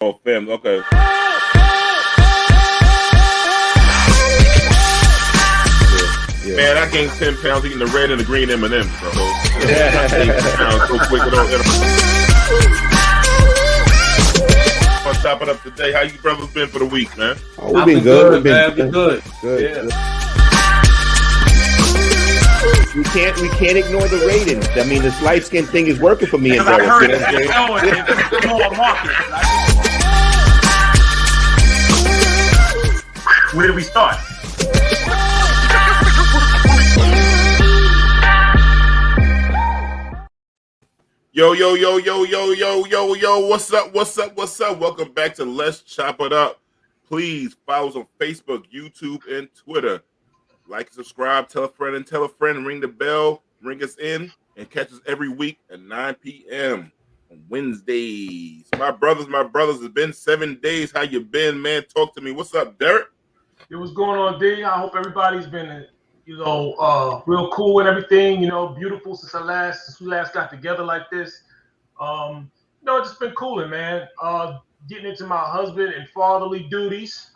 Oh, family. Okay. Yeah. Man, I gained 10 pounds eating the red and the green M&Ms, bro. I gained 10 pounds so quick without I'll chop it up today. How you brothers been for the week, man? Oh, we've been good. We've been good. Good. We can't ignore the ratings. I mean, this light skin thing is working for me and Derik. I heard it's more market. Where do we start? Yo, what's up? Welcome back to Let's Chop It Up. Please follow us on Facebook, YouTube, and Twitter. Like and subscribe, tell a friend, ring the bell, ring us in, and catch us every week at 9 p.m. on Wednesdays. My brothers, it's been 7 days. How you been, man? Talk to me. What's up, Derik? Hey, what's going on, D? I hope everybody's been, real cool and everything. Beautiful since we last got together like this. It's just been cooling, man. Getting into my husband and fatherly duties.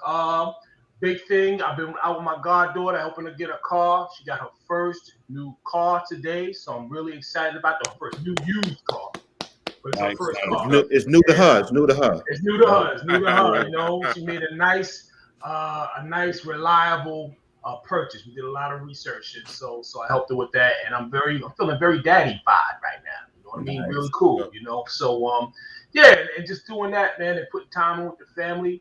Big thing. I've been out with my goddaughter, helping her get a car. She got her first new car today, so I'm really excited about the first new used car. But it's her first car. It's new to her. It's new to her. She made a nice, reliable purchase. We did a lot of research, and so I helped her with that. And I'm feeling very daddy-fied right now. You know what I mean? Really cool. So and just doing that, man, and putting time in with the family.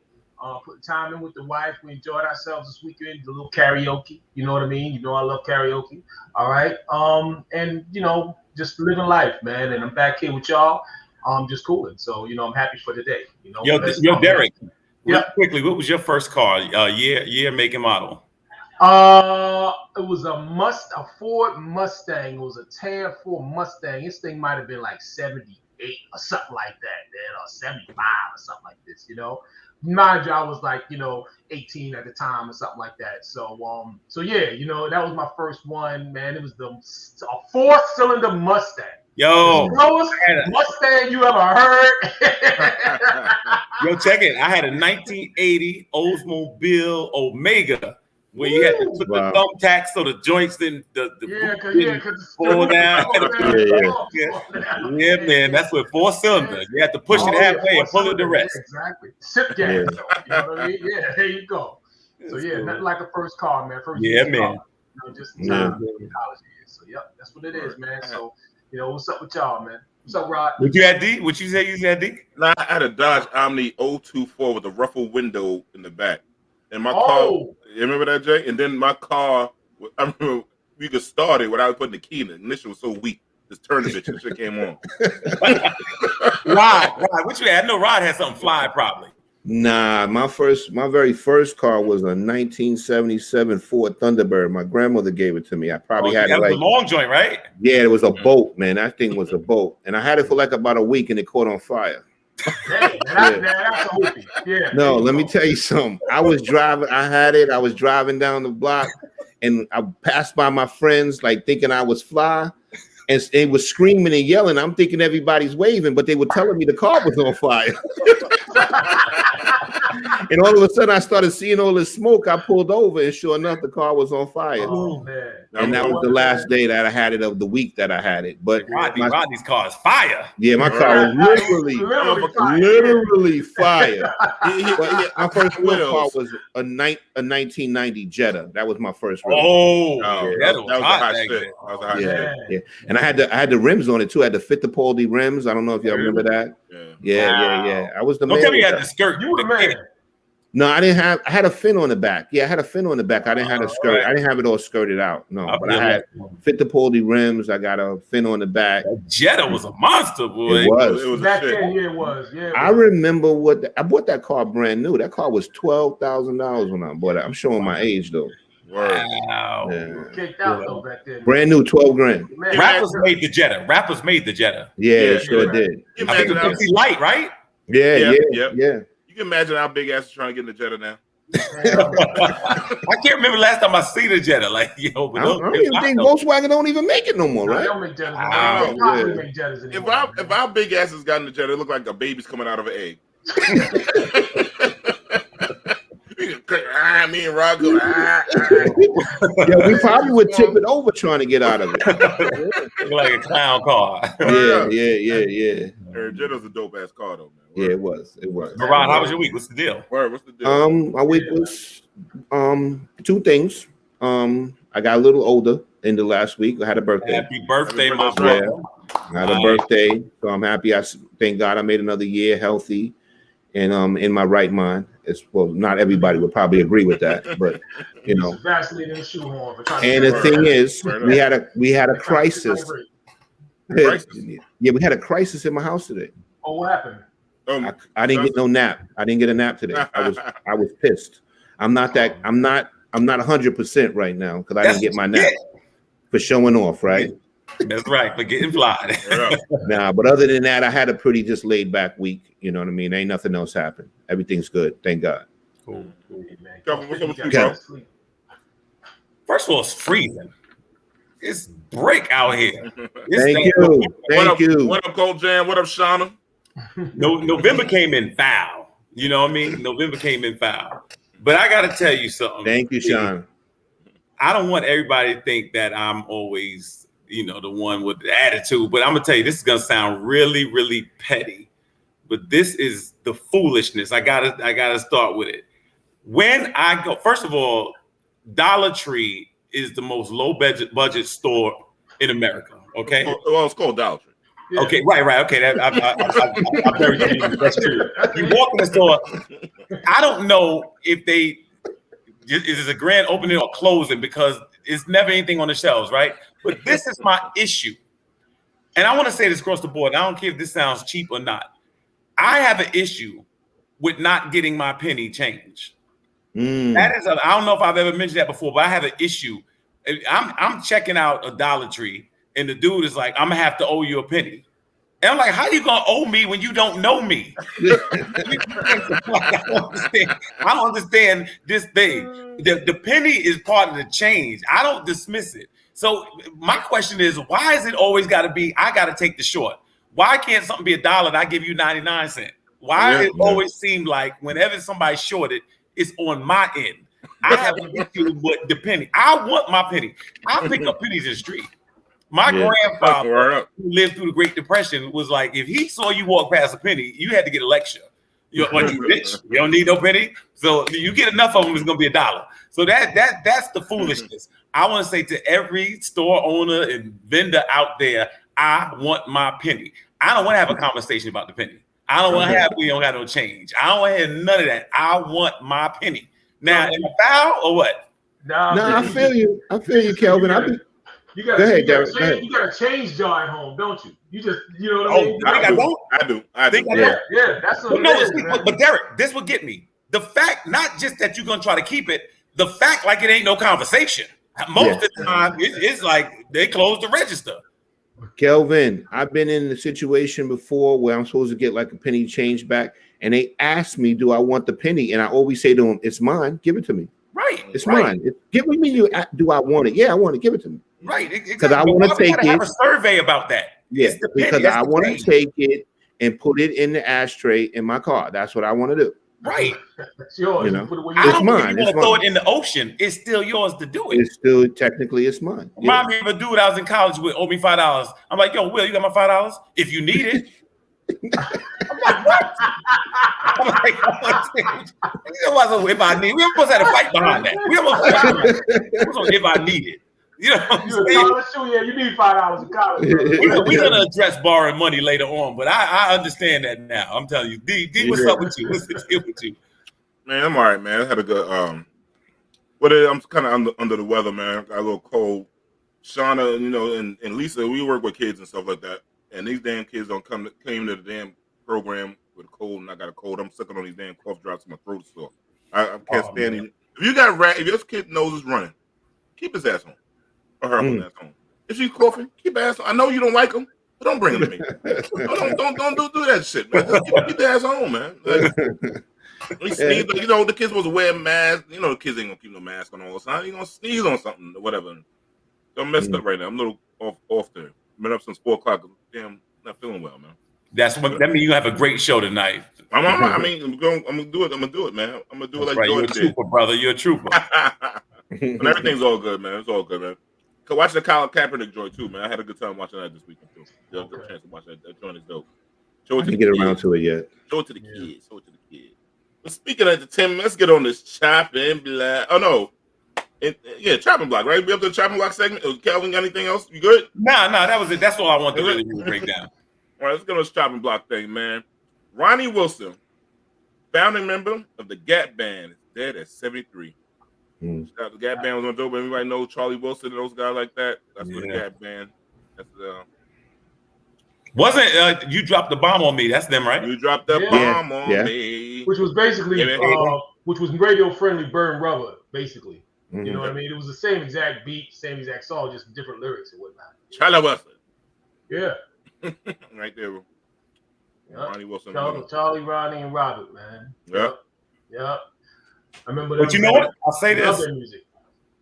Putting time in with the wife. We enjoyed ourselves this weekend. A little karaoke. You know what I mean? I love karaoke. All right. And just living life, man. And I'm back here with y'all. Just cooling. So I'm happy for the day. Yo, Derik. Yeah. Quickly, what was your first car? Year, make, and model. It was a Ford Mustang. It was a tan Ford Mustang. This thing might have been like 78 or something like that, man, or 75 or something like this. Mind you, I was like, 18 at the time or something like that. So that was my first one, man. It was a 4-cylinder Mustang. Yo, the slowest Mustang you ever heard. Yo, check it. I had a 1980 Oldsmobile Omega where you had to put the thumbtacks so the joints didn't fall down. Yeah, man. That's with 4-cylinder. You have to push it halfway and pull it the rest. Exactly. Sip gas. You know what I mean? Yeah, there you go. So nothing like a first car, man. Man. Car, just in time in college years. So that's what it is, man. So what's up with y'all, man? What's up, Rod? What you had, D? What you say you had, D? Nah, I had a Dodge Omni 024 with a ruffled window in the back. And my car, you remember that, Jay? And then my car, I remember we could start it without putting the key in. The ignition was so weak. Just turned the bitch and shit came on. Rod, what you had? I know Rod had something fly probably. Nah, my very first car was a 1977 Ford Thunderbird. My grandmother gave it to me. I probably had it like a long joint, right? Yeah, it was a boat, man. That thing was a boat, and I had it for like about a week, and it caught on fire. No, let me tell you something. I was driving down the block, and I passed by my friends, like thinking I was fly, and they was screaming and yelling. I'm thinking everybody's waving, but they were telling me the car was on fire. And all of a sudden, I started seeing all this smoke. I pulled over, and sure enough, the car was on fire. Oh, man. And that was the last day that I had it of the week that I had it. But Rodney's car is fire. Yeah, my car was literally fire. My first real car was a 1990 Jetta. That was my first real car. That was a hot shit. Yeah. And I had the rims on it too. I had the Fittipaldi rims. I don't know if y'all remember that. Yeah. I was the man. Don't tell me you had the skirt. You were the man. No, I didn't have. I had a fin on the back. Yeah, I had a fin on the back. I didn't have a skirt. Right. I didn't have it all skirted out. No, but I had Fittipaldi rims. I got a fin on the back. Jetta was a monster, boy. It was. It was back then. Yeah, it was. Yeah. I remember I bought that car brand new. That car was $12,000 when I bought it. I'm showing my age though. Wow. Yeah. Kicked out though back then. Brand new, $12,000. Rappers made the Jetta. Yeah, sure did. I think it was light, right? Yeah. You can imagine how big ass is trying to get in the Jetta now. I can't remember last time I seen a Jetta. Like, I don't even think Volkswagen don't even make it no more, right? They don't make Jettas. If our big asses got in the Jetta, it looked like a baby's coming out of an egg. Me and Rob go. Yeah, we probably would tip it over trying to get out of it. Like a clown car. Yeah. Jetto's a dope ass car though, man. Yeah, it was. Rod, how was your week? What's the deal? What's the deal? My week was two things. I got a little older in the last week. I had a birthday. Happy birthday, my brother. I had a birthday, so I'm happy. Thank God I made another year healthy and in my right mind. Well, not everybody would probably agree with that, but you know. And the thing is, we had a crisis. Yeah, we had a crisis in my house today. Oh, what happened? I didn't get no nap. I didn't get a nap today. I was pissed. I'm not 100% right now because I didn't get my nap for showing off, right? That's right, for getting fly. Nah, but other than that, I had a pretty just laid back week. You know what I mean? Ain't nothing else happened. Everything's good. Thank God. Cool. Kelvin, what's up with you, bro? First of all, it's freezing. It's break out here. Thank you. What up, Cold Jam? What up, Shauna? November came in foul. You know what I mean? November came in foul. But I got to tell you something. Thank you, Sean. I don't want everybody to think that I'm always, the one with the attitude. But I'm going to tell you, this is going to sound really, really petty. But this is the foolishness. I gotta start with it. When I go, first of all, Dollar Tree is the most low budget store in America. Okay. Well, it's called Dollar Tree. Yeah. Okay, right. Okay, I'm very confused. That's true. You walk in the store. I don't know if is a grand opening or closing because it's never anything on the shelves, right? But this is my issue, and I want to say this across the board. I don't care if this sounds cheap or not. I have an issue with not getting my penny change. That is, I don't know if I've ever mentioned that before, but I have an issue. I'm checking out a Dollar Tree, and the dude is like, "I'm gonna have to owe you a penny," and I'm like, "How you gonna owe me when you don't know me?" I don't understand this thing. The penny is part of the change. I don't dismiss it. So my question is, why is it always got to be? I got to take the short. Why can't something be $1 and I give you 99 cents? Why it always seem like whenever somebody's shorted, it's on my end? I have an issue with the penny. I want my penny. I pick up pennies in the street. My grandfather, who lived through the Great Depression, was like, if he saw you walk past a penny, you had to get a lecture. You bitch, you don't need no penny. So you get enough of them, it's gonna be $1. So that's the foolishness. I want to say to every store owner and vendor out there, I want my penny. I don't want to have a conversation about the penny. I don't want to have, we don't got no change. I don't want to hear none of that. I want my penny. Now, am I foul or what? No, I feel you. I feel you, Kelvin. You got a change jar at home, don't you? You know what I mean? I do. Yeah, that's what but Derek, this will get me. The fact, not just that you're going to try to keep it, the fact like it ain't no conversation. Most of the time, it's like they close the register. Kelvin, I've been in a situation before where I'm supposed to get like a penny change back, and they ask me, do I want the penny? And I always say to them, it's mine. Give it to me. Right. It's mine. Give me you. Do I want it? Yeah, I want to give it to me. Right. Because I want to take it. Have a survey about that. Yeah, because I want to take it and put it in the ashtray in my car. That's what I want to do. Right. It's yours. It's mine. You want to throw it in the ocean. It's still yours to do it. It's still technically it's mine. Remind me of a dude I was in college with, owed me $5. I'm like, yo, Will, you got my $5? If you need it. I'm like, what? I'm like, if I need it. We almost had a fight behind that. We almost if I need it. You know what I'm saying? Yeah, you need $5 in college. We're gonna address borrowing money later on, but I understand that now. I'm telling you, D, what's up with you? What's the deal with you? Man, I'm all right, man. I had a good I'm kind of under the weather, man. Got a little cold. Shauna, and Lisa, we work with kids and stuff like that, and these damn kids don't came to the damn program with a cold, and I got a cold. I'm sucking on these damn cough drops in my throat sore. I can't stand it. If your kid nose is running, keep his ass home. Or her ass home. If she's coughing, keep her ass home. I know you don't like them, but don't bring them to me. don't do that shit, man. Just keep the ass home, man. Like, sneeze, the kids supposed to wear masks. The kids ain't gonna keep no mask on all the time. You're gonna sneeze on something or whatever. I'm messed up right now. I'm a little off there. Been up since 4 o'clock. Damn, not feeling well, man. That means you have a great show tonight. I mean, I'm gonna do it. I'm gonna do it, man. I'm gonna do it like You're a Jordan trooper, brother. You're a trooper. did. But everything's all good, man. It's all good, man. Could watch the Colin Kaepernick joint too, man. I had a good time watching that this weekend too. You have a chance to watch that. That joint is dope. Show it I to didn't the get around kids. to it yet. Show it to the kids. Show it to the kids. But speaking of entertainment, let's get on this chopping block. Oh no. Chopping block, right? We up to the chopping block segment. Kelvin, got anything else? You good? Nah, that was it. That's all I wanted to really break down. All right, let's get on this chopping block thing, man. Rodney Wilson, founding member of the Gap Band, is dead at 73. The Gap Band was on dope. Everybody knows Charlie Wilson and those guys like that. That's what the Gap Band. That's Wasn't you dropped the bomb on me? That's them, right? You dropped the bomb on me. Which was basically, which was radio-friendly Burn Rubber, basically. You know what I mean? It was the same exact beat, same exact song, just different lyrics and whatnot. Charlie Wilson. Yeah. Right there. Yep. Ronnie Wilson. Charlie, Rodney, and Robert, man. Yep. I remember. But you know what? I'll say this: music.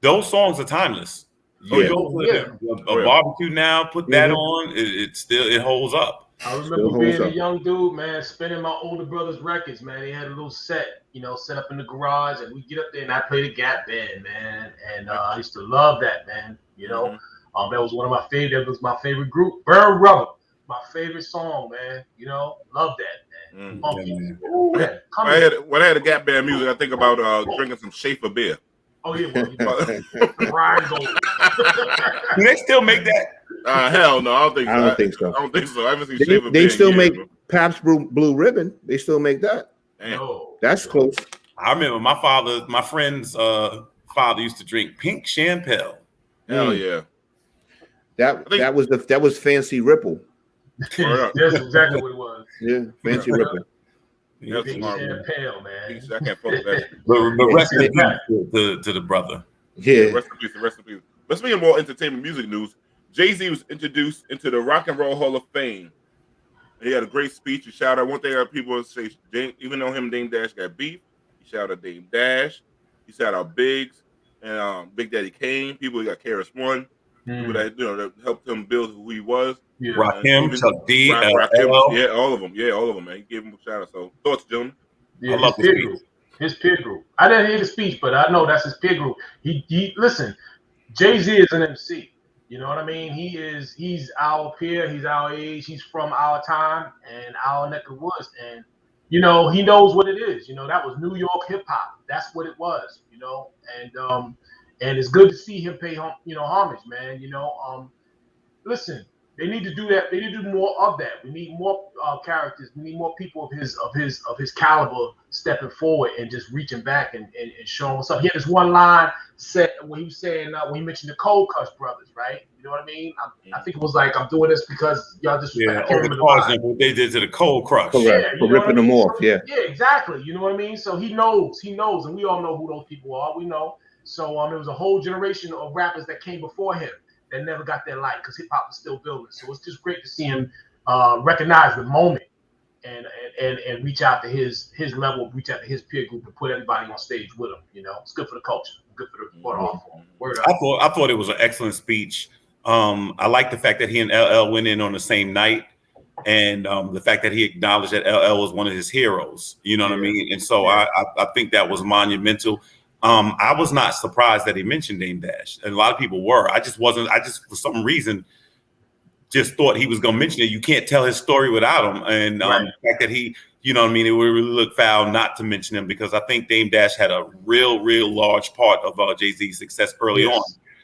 those songs are timeless. You go to a barbecue now, put that on. It still holds up. I remember being a young dude, man, spinning my older brother's records, man. They had a little set, set up in the garage, and we get up there and I play the Gap Band, man. And I used to love that, man. That was one of my favorite. That was my favorite group, Burn Rubber. My favorite song, man. Love that, man. Ooh, man. When I had a Gap Band music, I think about drinking some Schaefer beer. Oh yeah, Ryan Gold. Do they still make that? Hell no, I don't think so. I don't think so. I don't think so. I haven't seen Schaefer beer. They still make bro. Pabst Blue Ribbon. They still make that. No. That's close. I remember my friend's father used to drink pink champagne. Hell yeah. That was Fancy Ripple. That's exactly what it was. Yeah, Fancy Ripple. That's Pink champagne, man. I can't fuck with that. But rest in peace to the brother. Yeah. Rest in peace. But speaking of more entertainment music news, Jay-Z was introduced into the Rock and Roll Hall of Fame. He had a great speech. He shouted out one thing that people say, even though him and Dame Dash got beef, he shouted out Dame Dash. He shouted out Biggs and Big Daddy Kane. People who got KRS-One. People that helped him build who he was. Yeah. Rakim, Chuck D, Rakim, all of them. Yeah, all of them, man. He gave him a shout out. So thoughts, gentlemen? Yeah, I love his peer group. I didn't hear the speech, but I know that's his peer group. He listen, Jay-Z is an MC. You know what I mean? He's our peer, he's our age, he's from our time and our neck of woods. And he knows what it is. That was New York hip hop. That's what it was, and it's good to see him pay homage, man. Listen, they need to do that. They need to do more of that. We need more characters. We need more people of his caliber stepping forward and just reaching back and showing what's up. He had this one line said when he was saying when he mentioned the Cold Cuss brothers, right? You know what I mean? I think it was like, I'm doing this because y'all just what they did to the Cold Crush. For ripping them off. Yeah. Yeah, exactly. You know what I mean? So he knows, and we all know who those people are. We know. So there was a whole generation of rappers that came before him that never got their light because hip hop was still building. So it's just great to see him recognize the moment and reach out to his level, reach out to his peer group, and put everybody on stage with him. It's good for the culture, good for the art form. I thought it was an excellent speech. I like the fact that he and LL went in on the same night, and the fact that he acknowledged that LL was one of his heroes. You know what I mean? And so I think that was monumental. I was not surprised that he mentioned Dame Dash, and a lot of people were. I just wasn't. I just, for some reason, just thought he was going to mention it. You can't tell his story without him, and the fact that he, it would really look foul not to mention him, because I think Dame Dash had a real large part of Jay-Z's success early on.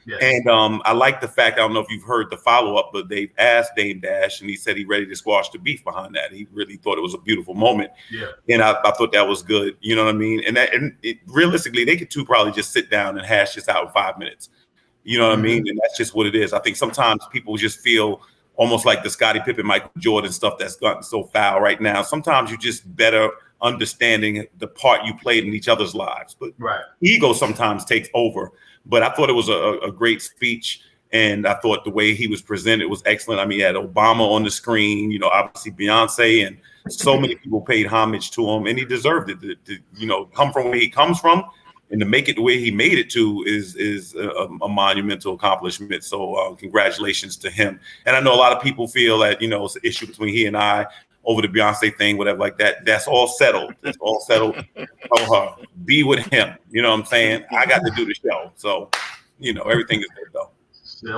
Yes. And I like the fact, I don't know if you've heard the follow-up, but they've asked Dame Dash, and he said he's ready to squash the beef behind that. He really thought it was a beautiful moment. Yeah. And I thought that was good. You know what I mean? And realistically, they could probably just sit down and hash this out in 5 minutes. You know what I mean? And that's just what it is. I think sometimes people just feel almost like the Scottie Pippen, Michael Jordan stuff that's gotten so foul right now. Sometimes you're just better understanding the part you played in each other's lives. But ego sometimes takes over. But I thought it was a great speech, and I thought the way he was presented was excellent. I mean, he had Obama on the screen, obviously Beyonce, and so many people paid homage to him, and he deserved it. To come from where he comes from, and to make it the way he made it to is a monumental accomplishment. So congratulations to him. And I know a lot of people feel that it's an issue between he and I over the Beyonce thing, whatever like that. That's all settled. That's all settled. Tell her, be with him. You know what I'm saying? I got to do the show. So, everything is good though.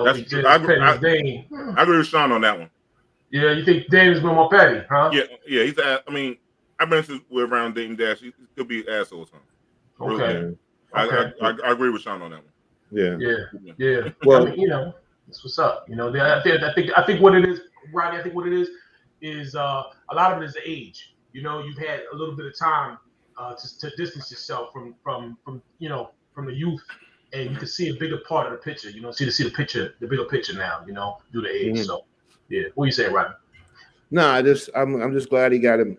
That's true. I agree with Sean on that one. Yeah, you think Dame's been more petty, huh? Yeah. He's. I mean, I've been with around Dame Dash. He could be an asshole sometimes. Okay. I agree with Sean on that one. Yeah. Well, I mean, that's what's up. I think what it is, Rodney. I think what it is a lot of it is age. You've had a little bit of time to distance yourself from the youth, and you can see a bigger part of the picture. See the picture, the bigger picture now. Due to age. Mm-hmm. So, yeah. What you saying, Rodney? No, I'm just glad he got him,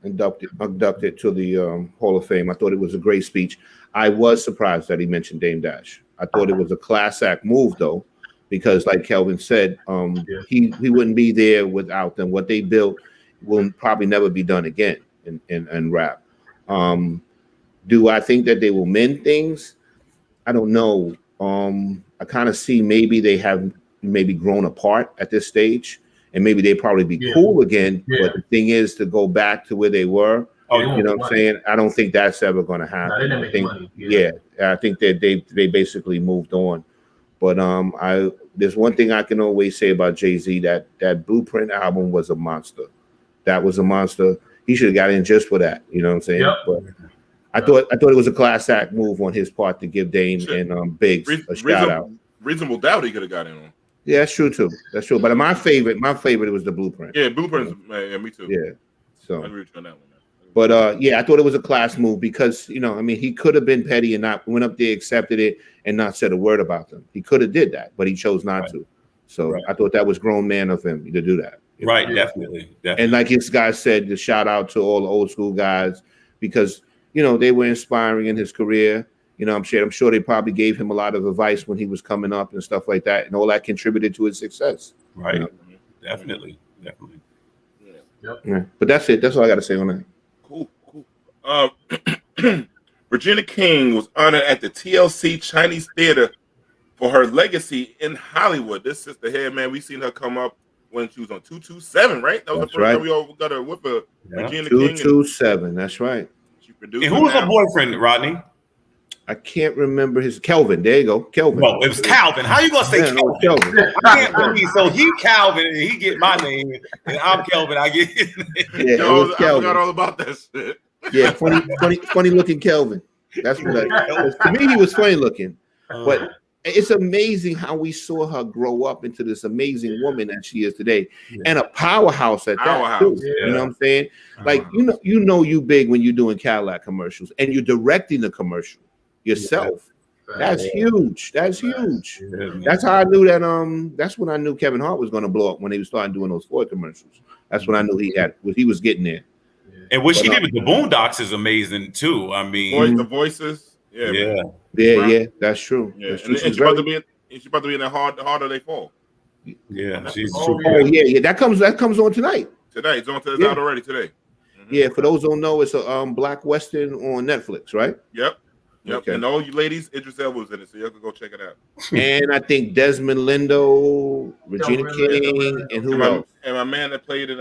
inducted to the Hall of Fame. I thought it was a great speech. I was surprised that he mentioned Dame Dash. I thought it was a class act move though, because like Kelvin said, he wouldn't be there without them. What they built will probably never be done again in rap. Do I think that they will mend things? I don't know. I kind of see maybe they have grown apart at this stage. And maybe they'd probably be cool again. Yeah. But the thing is to go back to where they were. You know what I'm saying? I don't think that's ever going to happen. No, I think, I think that they basically moved on. But there's one thing I can always say about Jay-Z, that Blueprint album was a monster. That was a monster. He should have got in just for that. You know what I'm saying? Yep. But I thought it was a class act move on his part to give Dame and Biggs a shout out. Reasonable doubt he could have got in on. Yeah, that's true too. That's true. But my favorite was the Blueprint. Yeah, Blueprint. Yeah, me too. Yeah. So I agree with you on that one. But I thought it was a class move because he could have been petty and not went up there, accepted it, and not said a word about them. He could have did that, but he chose not to. So I thought that was grown man of him to do that. Right, definitely. And like his guy said, the shout out to all the old school guys because they were inspiring in his career. I'm sure they probably gave him a lot of advice when he was coming up and stuff like that, and all that contributed to his success. Right. Definitely. Yeah. But that's it. That's all I got to say on that. Cool. Regina King was honored at the TLC Chinese Theater for her legacy in Hollywood. This sister here, man, we seen her come up when she was on 227, right? That was the first time we all got her with her. Regina King. 227. That's right. She produced. And who was her boyfriend, Rodney? I can't remember his Kelvin. There you go, Kelvin. No, it was Calvin. How you gonna say Kelvin? Kelvin? I can't believe so. He Calvin and he get my name, and I'm Kelvin. I get. I forgot all about that shit. Yeah, funny looking Kelvin. That's what to me he was funny looking. But it's amazing how we saw her grow up into this amazing woman that she is today, and a powerhouse at that too. Yeah. You know what I'm saying? Like you big when you're doing Cadillac commercials and you're directing the commercial yourself. That's huge. That's huge. That's how I knew that. That's when I knew Kevin Hart was going to blow up when he was starting doing those Ford commercials. That's when I knew he was getting there. And what she did with the Boondocks is amazing too. I mean, the voices. Yeah, that's true. Yeah, that's true. And she's about to be in that harder they fall. Yeah, she's that comes on tonight. Today it's out already today. Mm-hmm. Yeah, for those who don't know, it's a Black Western on Netflix, right? Yep. Okay. And all you ladies, Idris Elba was in it, so you can go check it out. And I think Desmond Lindo, Regina King, and who else? And my man that played in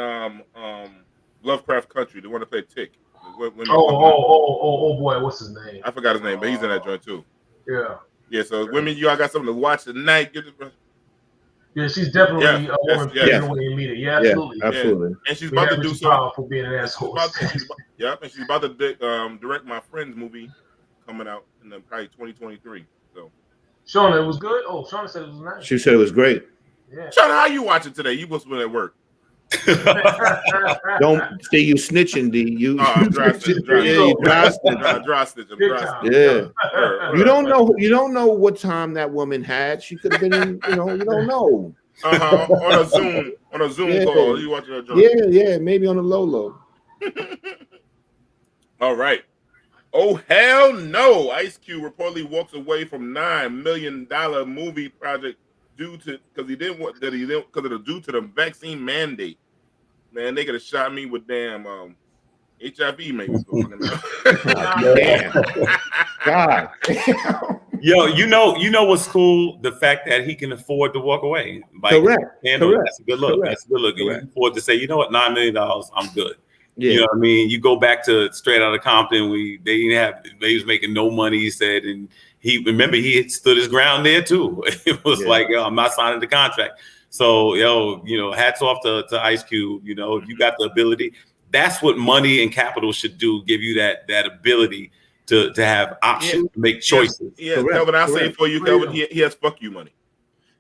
Lovecraft Country, the one that played Tick. Oh boy, what's his name? I forgot his name, but he's in that joint too. Yeah. So women, y'all got something to watch tonight. Yeah, she's definitely a woman. Yeah, absolutely. Absolutely. And she's about to do something for being an asshole. And she's about to direct My Friends movie coming out in probably 2023. So, Shauna, it was good. Oh, Shauna said it was nice. She said it was great. Yeah. Shauna, how you watching today? You must have been at work. Don't say you snitching, D. You dry snitch. Yeah. You don't know what time that woman had. She could have been in, you don't know. On a Zoom call. You watching her job. Yeah, maybe on a low. All right. Oh hell no! Ice Cube reportedly walks away from $9 million movie project due to the the vaccine mandate. Man, they could have shot me with damn HIV maybe. Damn. God. Yo, you know what's cool? The fact that he can afford to walk away. Like, Correct. That's a good look. Correct. That's a good look. You can afford to say, you know what, $9 million, I'm good. Yeah. You know what I mean? You go back to Straight Outta Compton. They was making no money. He said, and he had stood his ground there too. It was like, yo, I'm not signing the contract. So, hats off to Ice Cube. You know, if you got the ability, that's what money and capital should do. Give you that ability to have options, to make choices. Yeah, Correct. Kelvin, I'll say it for you, Kelvin. He has fuck you money.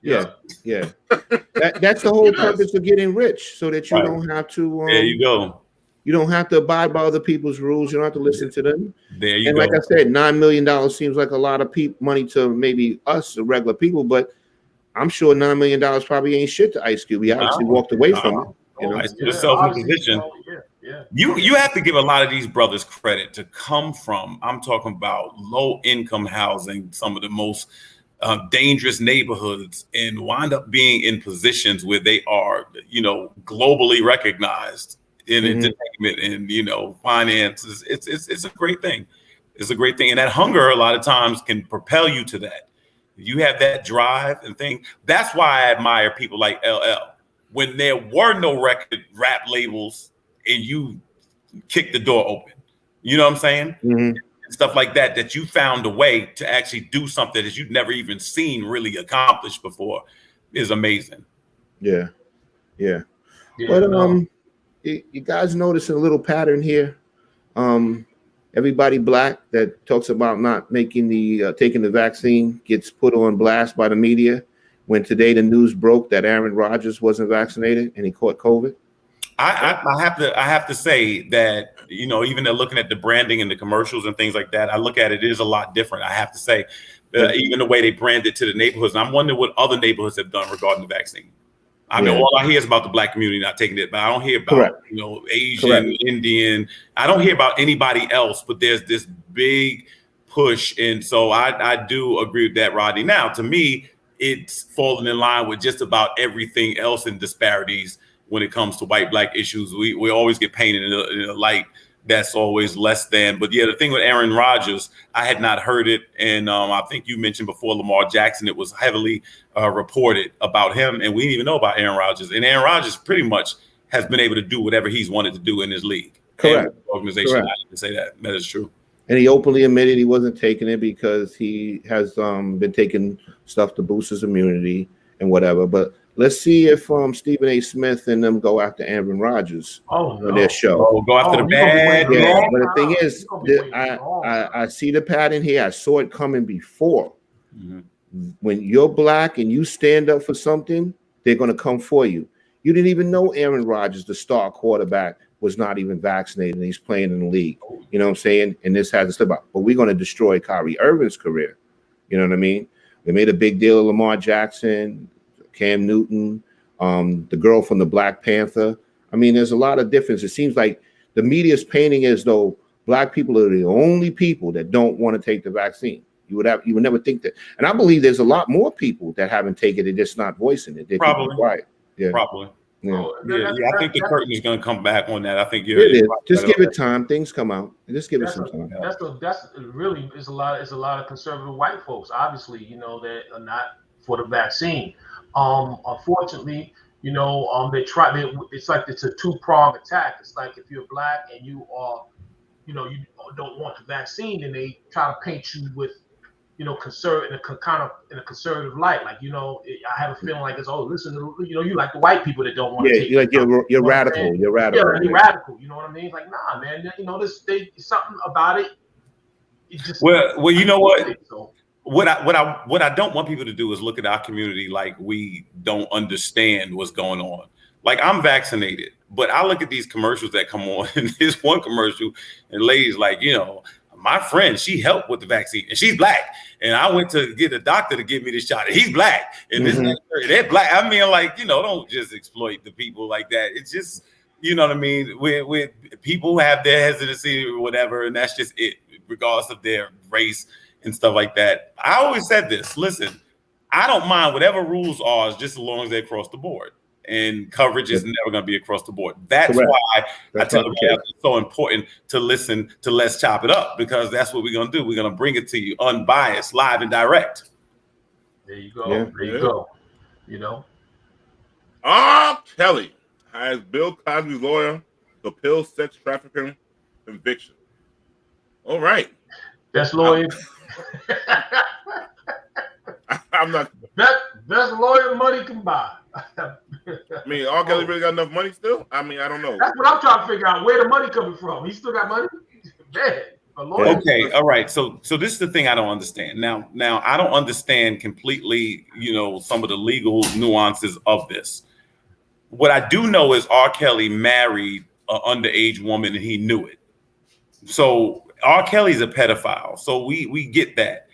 Yeah. That's the whole purpose of getting rich, so that you don't have to. There you go. You don't have to abide by other people's rules. You don't have to listen to them. There you and go. Like I said, $9 million seems like a lot of money to maybe us, the regular people, but I'm sure $9 million probably ain't shit to Ice Cube. He obviously walked away from it. Put yourself in position. You have to give a lot of these brothers credit to come from. I'm talking about low income housing, some of the most dangerous neighborhoods, and wind up being in positions where they are, globally recognized in entertainment and finances. It's a great thing. It's a great thing, and that hunger a lot of times can propel you to that. You have that drive and thing. That's why I admire people like LL. When there were no rap labels and you kicked the door open, you know what I'm saying? Mm-hmm. Stuff like that you found a way to actually do something that you've never even seen really accomplished before is amazing. Yeah. But you guys noticing a little pattern here? Everybody black that talks about not making taking the vaccine gets put on blast by the media. When today the news broke that Aaron Rodgers wasn't vaccinated and he caught COVID. I have to say that, even they're looking at the branding and the commercials and things like that, I look at it is a lot different. I have to say, even the way they brand it to the neighborhoods. And I'm wondering what other neighborhoods have done regarding the vaccine. I mean, all I hear is about the black community not taking it, but I don't hear about, Asian, Indian. I don't hear about anybody else, but there's this big push. And so I do agree with that, Rodney. Now, to me, it's falling in line with just about everything else in disparities when it comes to white-black issues. We always get painted in a light that's always less than. But yeah, the thing with Aaron Rodgers, I had not heard it. And I think you mentioned before Lamar Jackson, it was heavily reported about him. And we didn't even know about Aaron Rodgers. And Aaron Rodgers pretty much has been able to do whatever he's wanted to do in his league. Correct. Organization. Correct. I can say that. That is true. And he openly admitted he wasn't taking it because he has been taking stuff to boost his immunity and whatever. But let's see if Stephen A. Smith and them go after Aaron Rodgers on their show. Go after the bad. Yeah, but the thing is, I see the pattern here. I saw it coming before. Mm-hmm. When you're black and you stand up for something, they're going to come for you. You didn't even know Aaron Rodgers, the star quarterback, was not even vaccinated and he's playing in the league. You know what I'm saying? And this hasn't slipped out. But we're going to destroy Kyrie Irving's career. You know what I mean? They made a big deal of Lamar Jackson, Cam Newton, the girl from the Black Panther. I mean, there's a lot of difference. It seems like the media is painting as though black people are the only people that don't want to take the vaccine. You would never think that. And I believe there's a lot more people that haven't taken it, just not voicing it. They're probably quiet. Yeah. Probably. Yeah. I think the curtain is going to come back on that. I think just give it time. Things come out. Just give it some time. That's really is a lot of conservative white folks, obviously, that are not for the vaccine. Unfortunately, it's like it's a two-pronged attack. It's like if you're black and you are, you don't want the vaccine, and they try to paint you with, conservative in a conservative light. Like, I have a feeling like it's, listen, you like the white people that don't want to take it. You're radical. You're radical. Yeah, you're radical. You know what I mean? It's like, nah, man. Something about it. Well, you know what? What I don't want people to do is look at our community like we don't understand what's going on. Like, I'm vaccinated, but I look at these commercials that come on, and there's one commercial, and ladies like, my friend, she helped with the vaccine, and she's black, and I went to get a doctor to give me the shot, and he's black, and they're black. I mean, like, don't just exploit the people like that. It's just, you know what I mean? With people have their hesitancy or whatever, and that's just it, regardless of their race and stuff like that. I always said this. Listen, I don't mind whatever rules are, just as long as they cross the board. and coverage is never going to be across the board. That's why I tell them it's so important to listen to Let's Chop It Up, because that's what we're going to do. We're going to bring it to you unbiased, live and direct. There you go. Yeah. There you go. You know, R. Kelly has Bill Cosby's lawyer to appeal sex trafficking conviction. All right. Best lawyer. I'm not. Best lawyer money can buy. I mean, R. Kelly really got enough money still? I mean, I don't know. That's what I'm trying to figure out. Where the money coming from? He still got money? Man. Okay, all right. So this is the thing I don't understand. Now I don't understand completely, some of the legal nuances of this. What I do know is R. Kelly married an underage woman and he knew it. So R. Kelly's a pedophile. So we get that.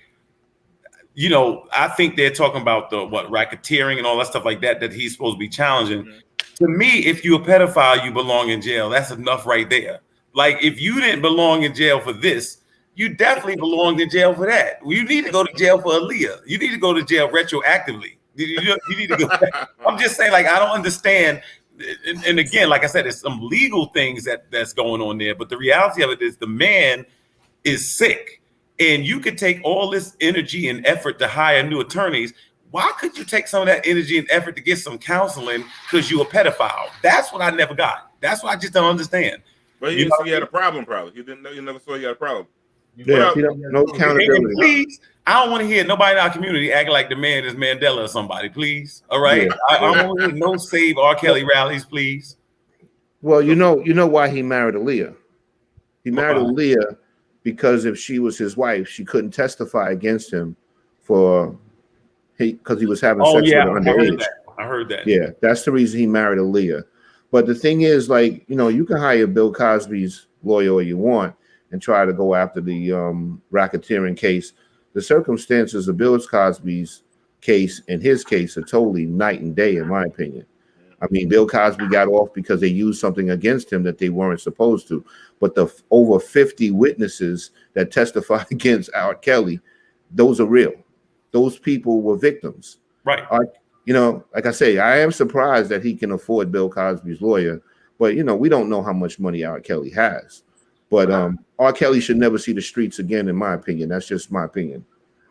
I think they're talking about the racketeering and all that stuff like that he's supposed to be challenging. Mm-hmm. To me, if you're a pedophile, you belong in jail. That's enough right there. Like, if you didn't belong in jail for this, you definitely belonged in jail for that. You need to go to jail for Aaliyah. You need to go to jail retroactively. You need to go. I'm just saying, like, I don't understand. And again, like I said, there's some legal things that's going on there. But the reality of it is the man is sick. And you could take all this energy and effort to hire new attorneys. Why could you take some of that energy and effort to get some counseling because you're a pedophile? That's what I never got. That's what I just don't understand. But he didn't see he had a problem, probably. He didn't know. You never saw he had a problem. Yeah, no accountability. Please, I don't want to hear nobody in our community acting like the man is Mandela or somebody. Please, all right. Yeah. I don't want to hear no save R. Kelly rallies, please. Well, you know why he married Aaliyah. He married Aaliyah because if she was his wife, she couldn't testify against him because he was having sex with her underage. I heard that. Yeah, that's the reason he married Aaliyah. But the thing is, like, you can hire Bill Cosby's lawyer all you want and try to go after the racketeering case. The circumstances of Bill Cosby's case and his case are totally night and day, in my opinion. I mean, Bill Cosby got off because they used something against him that they weren't supposed to. But the over 50 witnesses that testified against R. Kelly, those are real. Those people were victims. Right. Like I say, I am surprised that he can afford Bill Cosby's lawyer, but we don't know how much money R. Kelly has. But R. Kelly should never see the streets again, in my opinion. That's just my opinion.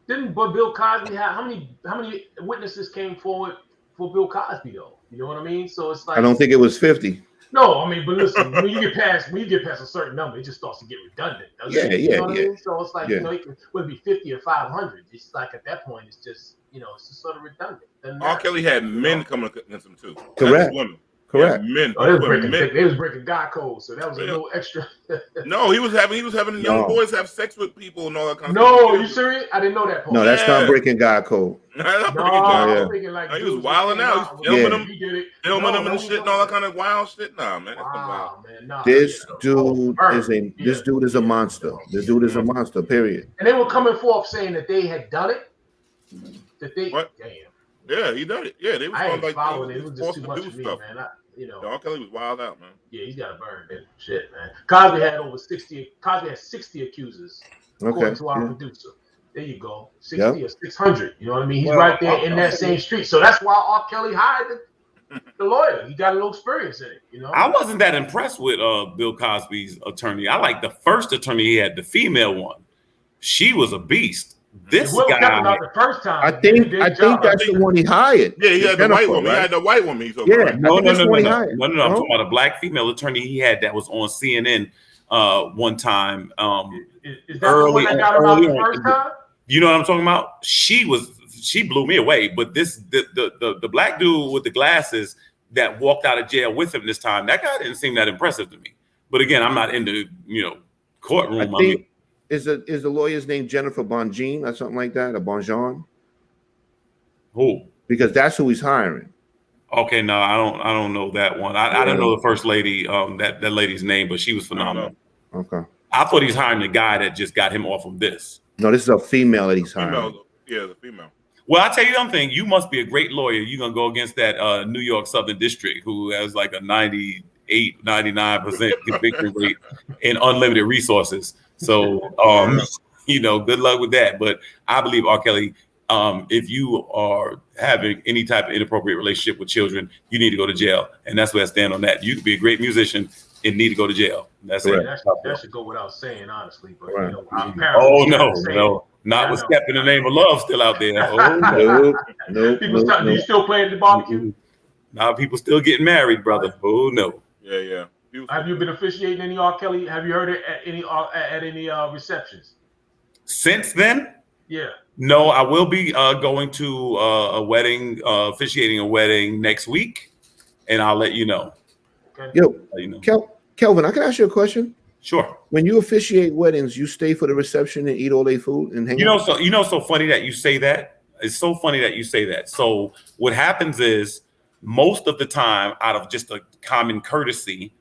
But Bill Cosby had how many witnesses came forward for Bill Cosby though? You know what I mean? So it's like, I don't think it was 50. No, I mean, but listen, when you get past a certain number, it just starts to get redundant. Yeah. I mean? So it's like, would it be 50 or 500? It's like at that point, it's just, it's just sort of redundant. R. Kelly had men coming against him too. Correct. Women. Correct. Yeah, men. They was breaking God code, so that was a little extra. No, he was having young boys have sex with people and all that kind of stuff. No, are you serious? I didn't know that part. No, that's not breaking God code. I'm thinking like he was wilding out. He was filming them and shit and all that kind of wild shit. Nah, man. This dude is a monster. This dude is a monster, period. And they were coming forth saying that they had done it. What? Damn. Yeah, he done it. Yeah, they was going like it was just too much for me, stuff. Man. R. Kelly was wild out, man. Yeah, he's got to burn that shit, man. Cosby had over 60. Cosby had 60 accusers, according to our producer. There you go, 60 or 600. You know what I mean? He's right there in that same street. So that's why R. Kelly hired the lawyer. He got a little experience in it. I wasn't that impressed with Bill Cosby's attorney. I like the first attorney he had, the female one. She was a beast. This guy, the first time. I think that's the one he hired. Yeah, he had the white woman. Right? He had the white woman. No. I'm talking about a black female attorney he had that was on CNN one time. Is that the one that got him out the first time? You know what I'm talking about? She blew me away. But the black dude with the glasses that walked out of jail with him this time, that guy didn't seem that impressive to me. But again, I'm not in the courtroom. Is the lawyer's name Jennifer Bonjean or something like that? Or Bonjean? Who? Because that's who he's hiring. Okay, no, I don't know that one. I don't know the first lady, that lady's name, but she was phenomenal. Okay. I thought he's hiring the guy that just got him off of this. No, this is a female that he's hiring. Yeah, the female. Well, I'll tell you something. You must be a great lawyer. You're going to go against that New York Southern District who has like a 98, 99% conviction rate and unlimited resources. So, good luck with that. But I believe R. Kelly if you are having any type of inappropriate relationship with children, you need to go to jail. And that's where I stand on that. You could be a great musician and need to go to jail. That's it. That should go without saying, honestly. But Right. you know, our parents not with Step in the Name of Love still out there. Nope. Do you still play at the barbecue? Now people still getting married, brother. Oh no. Yeah. Have you been officiating any R. Kelly? Have you heard it at any receptions? Since then? Yeah. No, I will be going to a wedding, officiating a wedding next week, and I'll let you know. Okay. Yo, Kelvin, I can ask you a question. Sure. When you officiate weddings, you stay for the reception and eat all their food and hang out? So funny that you say that. It's so funny that you say that. So what happens is most of the time, out of just a common courtesy,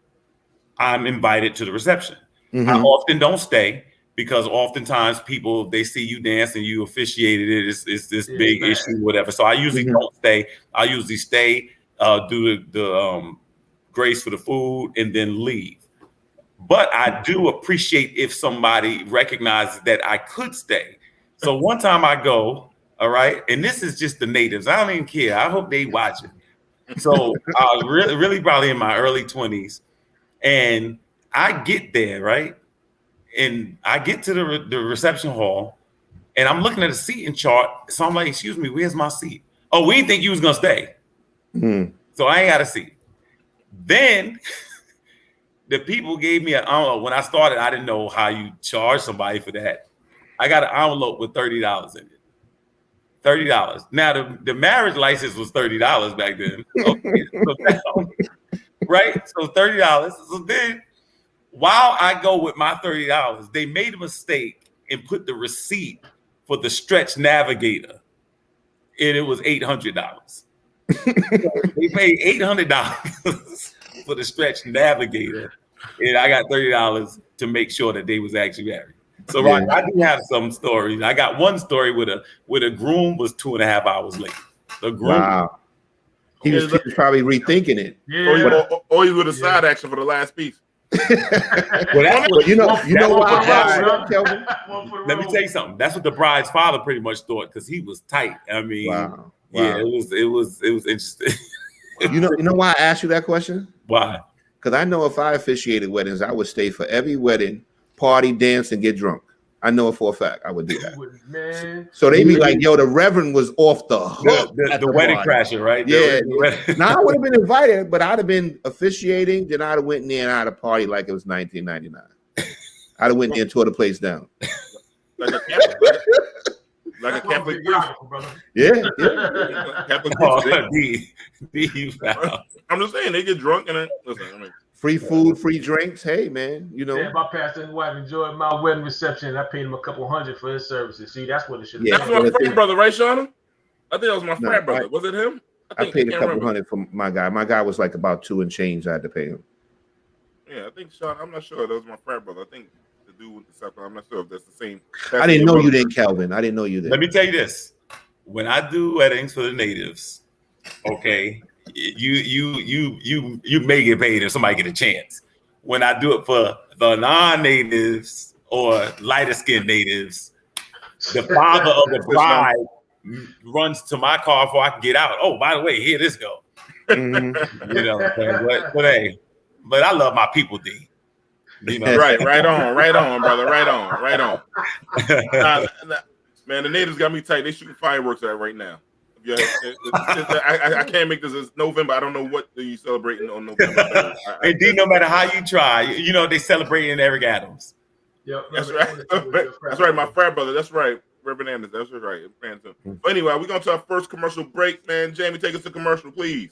I'm invited to the reception. Mm-hmm. I often don't stay because oftentimes people, they see you dance and you officiated it. It's this big issue, whatever. So I usually don't stay. I usually stay, do the grace for the food, and then leave. But I do appreciate if somebody recognizes that I could stay. So one time I go, all right, and this is just the natives. I don't even care. I hope they watch it. So I was really probably in my early 20s, and I get there, right? And I get to the reception hall, and I'm looking at a seating chart. So I'm like, excuse me, where's my seat? Oh, we didn't think you was going to stay. So I ain't got a seat. Then the people gave me an envelope. When I started, I didn't know how you charge somebody for that. I got an envelope with $30 in it. $30. Now the marriage license was $30 back then. Okay, so now, right? So $30. So then while I go with my $30, they made a mistake and put the receipt for the Stretch Navigator, and it was $800. They paid $800 for the Stretch Navigator, and I got $30 to make sure that they was actually married. So Rodney, I do have some stories. I got one story with a groom was 2.5 hours late. The groom. Wow. He was probably rethinking it. Yeah. Or you with a side action for the last piece. Well, that's what you know why, Kelvin? Let me tell you something. That's what the bride's father pretty much thought, because he was tight. I mean, wow. Yeah, it was interesting. You know why I asked you that question? Why? Because I know if I officiated weddings, I would stay for every wedding, party, dance, and get drunk. I know it for a fact. I would do that. Man. So they be like, "Yo, the Reverend was off the hook." The wedding crasher, right? Yeah. Now I would have been invited, but I'd have been officiating. Then I'd have went in there and I'd have partied like it was 1999. I'd have went there and tore the place down. Like a Catholic priest. Yeah. Catholic priest. I'm just saying, they get drunk and listen. I mean, free food, free drinks. Hey, man, you know. Yeah, my pastor and wife enjoyed my wedding reception, and I paid him a couple $100 for his services. See, that's what it should have been. That's my frat brother, right, Shauna? I think that was my frat brother. Was it him? I paid a couple $100 for my guy. My guy was like about 2 and change. I had to pay him. Yeah, I think Shauna. I'm not sure. That was my frat brother. I think the dude with the circle. I'm not sure if that's the same. I didn't know you then, Kelvin. I didn't know you then. Let me tell you this: when I do weddings for the natives, okay, you may get paid if somebody get a chance. When I do it for the non-natives or lighter-skinned natives, the father of the bride runs to my car before I can get out. Oh, by the way, here this go. Mm-hmm. You know, but hey, but I love my people, D. You know, right on, brother, right on. Man, the natives got me tight. They shooting fireworks at right now. Yeah, I can't make this. It's November. I don't know what you celebrating on November. And D, no matter how you try, you know they celebrating Eric Adams. Yep, that's right. That's right. My frat brother. That's right. Reverend Anderson. That's right. But anyway, we're going to our first commercial break, man. Jamie, take us to commercial, please.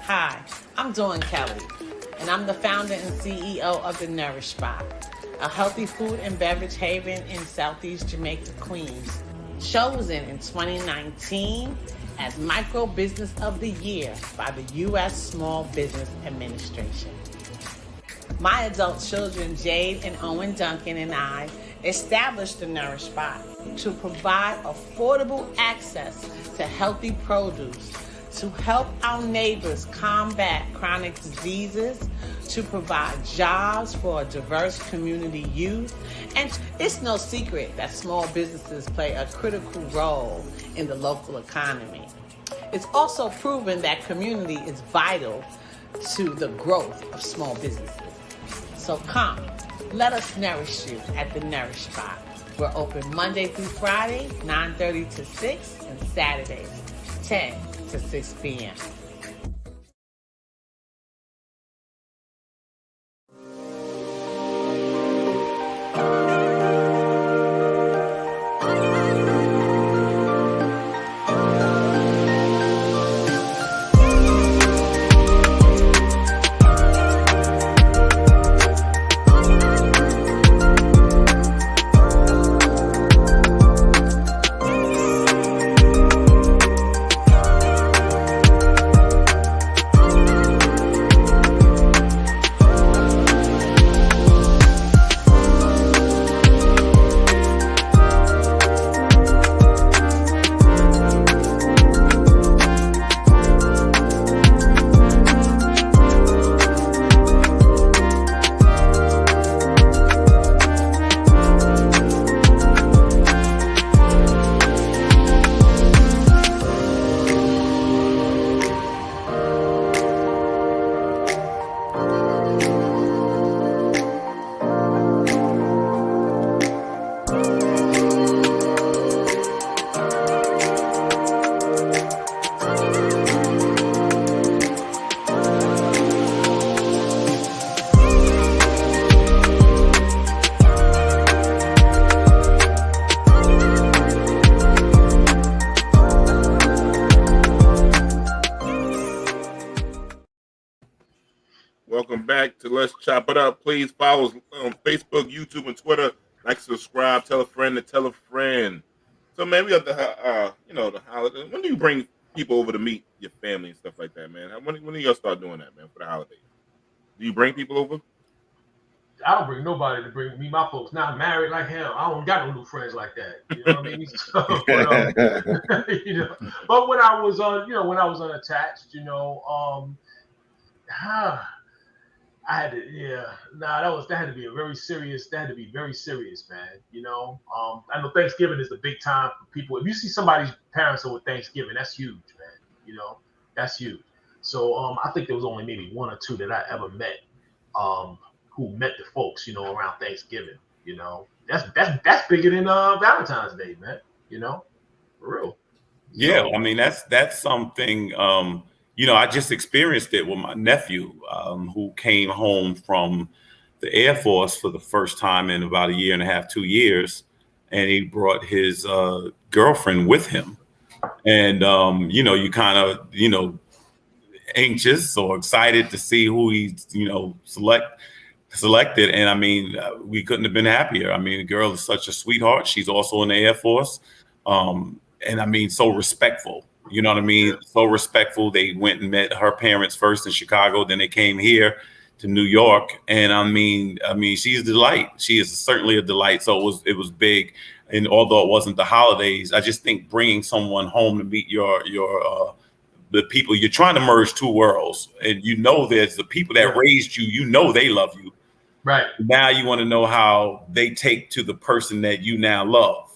Hi, I'm Dawn Kelly, and I'm the founder and CEO of The Nourish Spot, a healthy food and beverage haven in Southeast Jamaica, Queens. Chosen in 2019 as Micro Business of the Year by the U.S. Small Business Administration. My adult children, Jade and Owen Duncan, and I established the Nourish Spot to provide affordable access to healthy produce, to help our neighbors combat chronic diseases, to provide jobs for a diverse community youth. And it's no secret that small businesses play a critical role in the local economy. It's also proven that community is vital to the growth of small businesses. So come, let us nourish you at the Nourish Spot. We're open Monday through Friday, 9:30 to 6, and Saturdays, 10 to 6 p.m. Welcome back to Let's Chop It Up. Please follow us on Facebook, YouTube, and Twitter. Like, subscribe, tell a friend to tell a friend. So, man, we got the the holiday. When do you bring people over to meet your family and stuff like that, man? When do y'all start doing that, man, for the holidays? Do you bring people over? I don't bring nobody to bring me. My folks not married like hell. I don't got no new friends like that. You know what I mean? So, but when I was when I was unattached, I had to, that had to be very serious, man. I know Thanksgiving is the big time for people. If you see somebody's parents over Thanksgiving, that's huge, man. That's huge. So I think there was only maybe one or two that I ever met, who met the folks, around Thanksgiving. That's bigger than Valentine's Day, man. For real. Yeah, I mean that's something. I just experienced it with my nephew, who came home from the Air Force for the first time in about a year and a half, 2 years, and he brought his girlfriend with him. And you kind of anxious or excited to see who he selected. And I mean, we couldn't have been happier. I mean, the girl is such a sweetheart. She's also in the Air Force, and I mean, so respectful. You know what I mean? Yeah. So respectful. They went and met her parents first in Chicago. Then they came here to New York. And I mean, she's a delight. She is certainly a delight. So it was big. And although it wasn't the holidays, I just think bringing someone home to meet the people, you're trying to merge two worlds. And there's the people that raised you, they love you. Right. Now you want to know how they take to the person that you now love.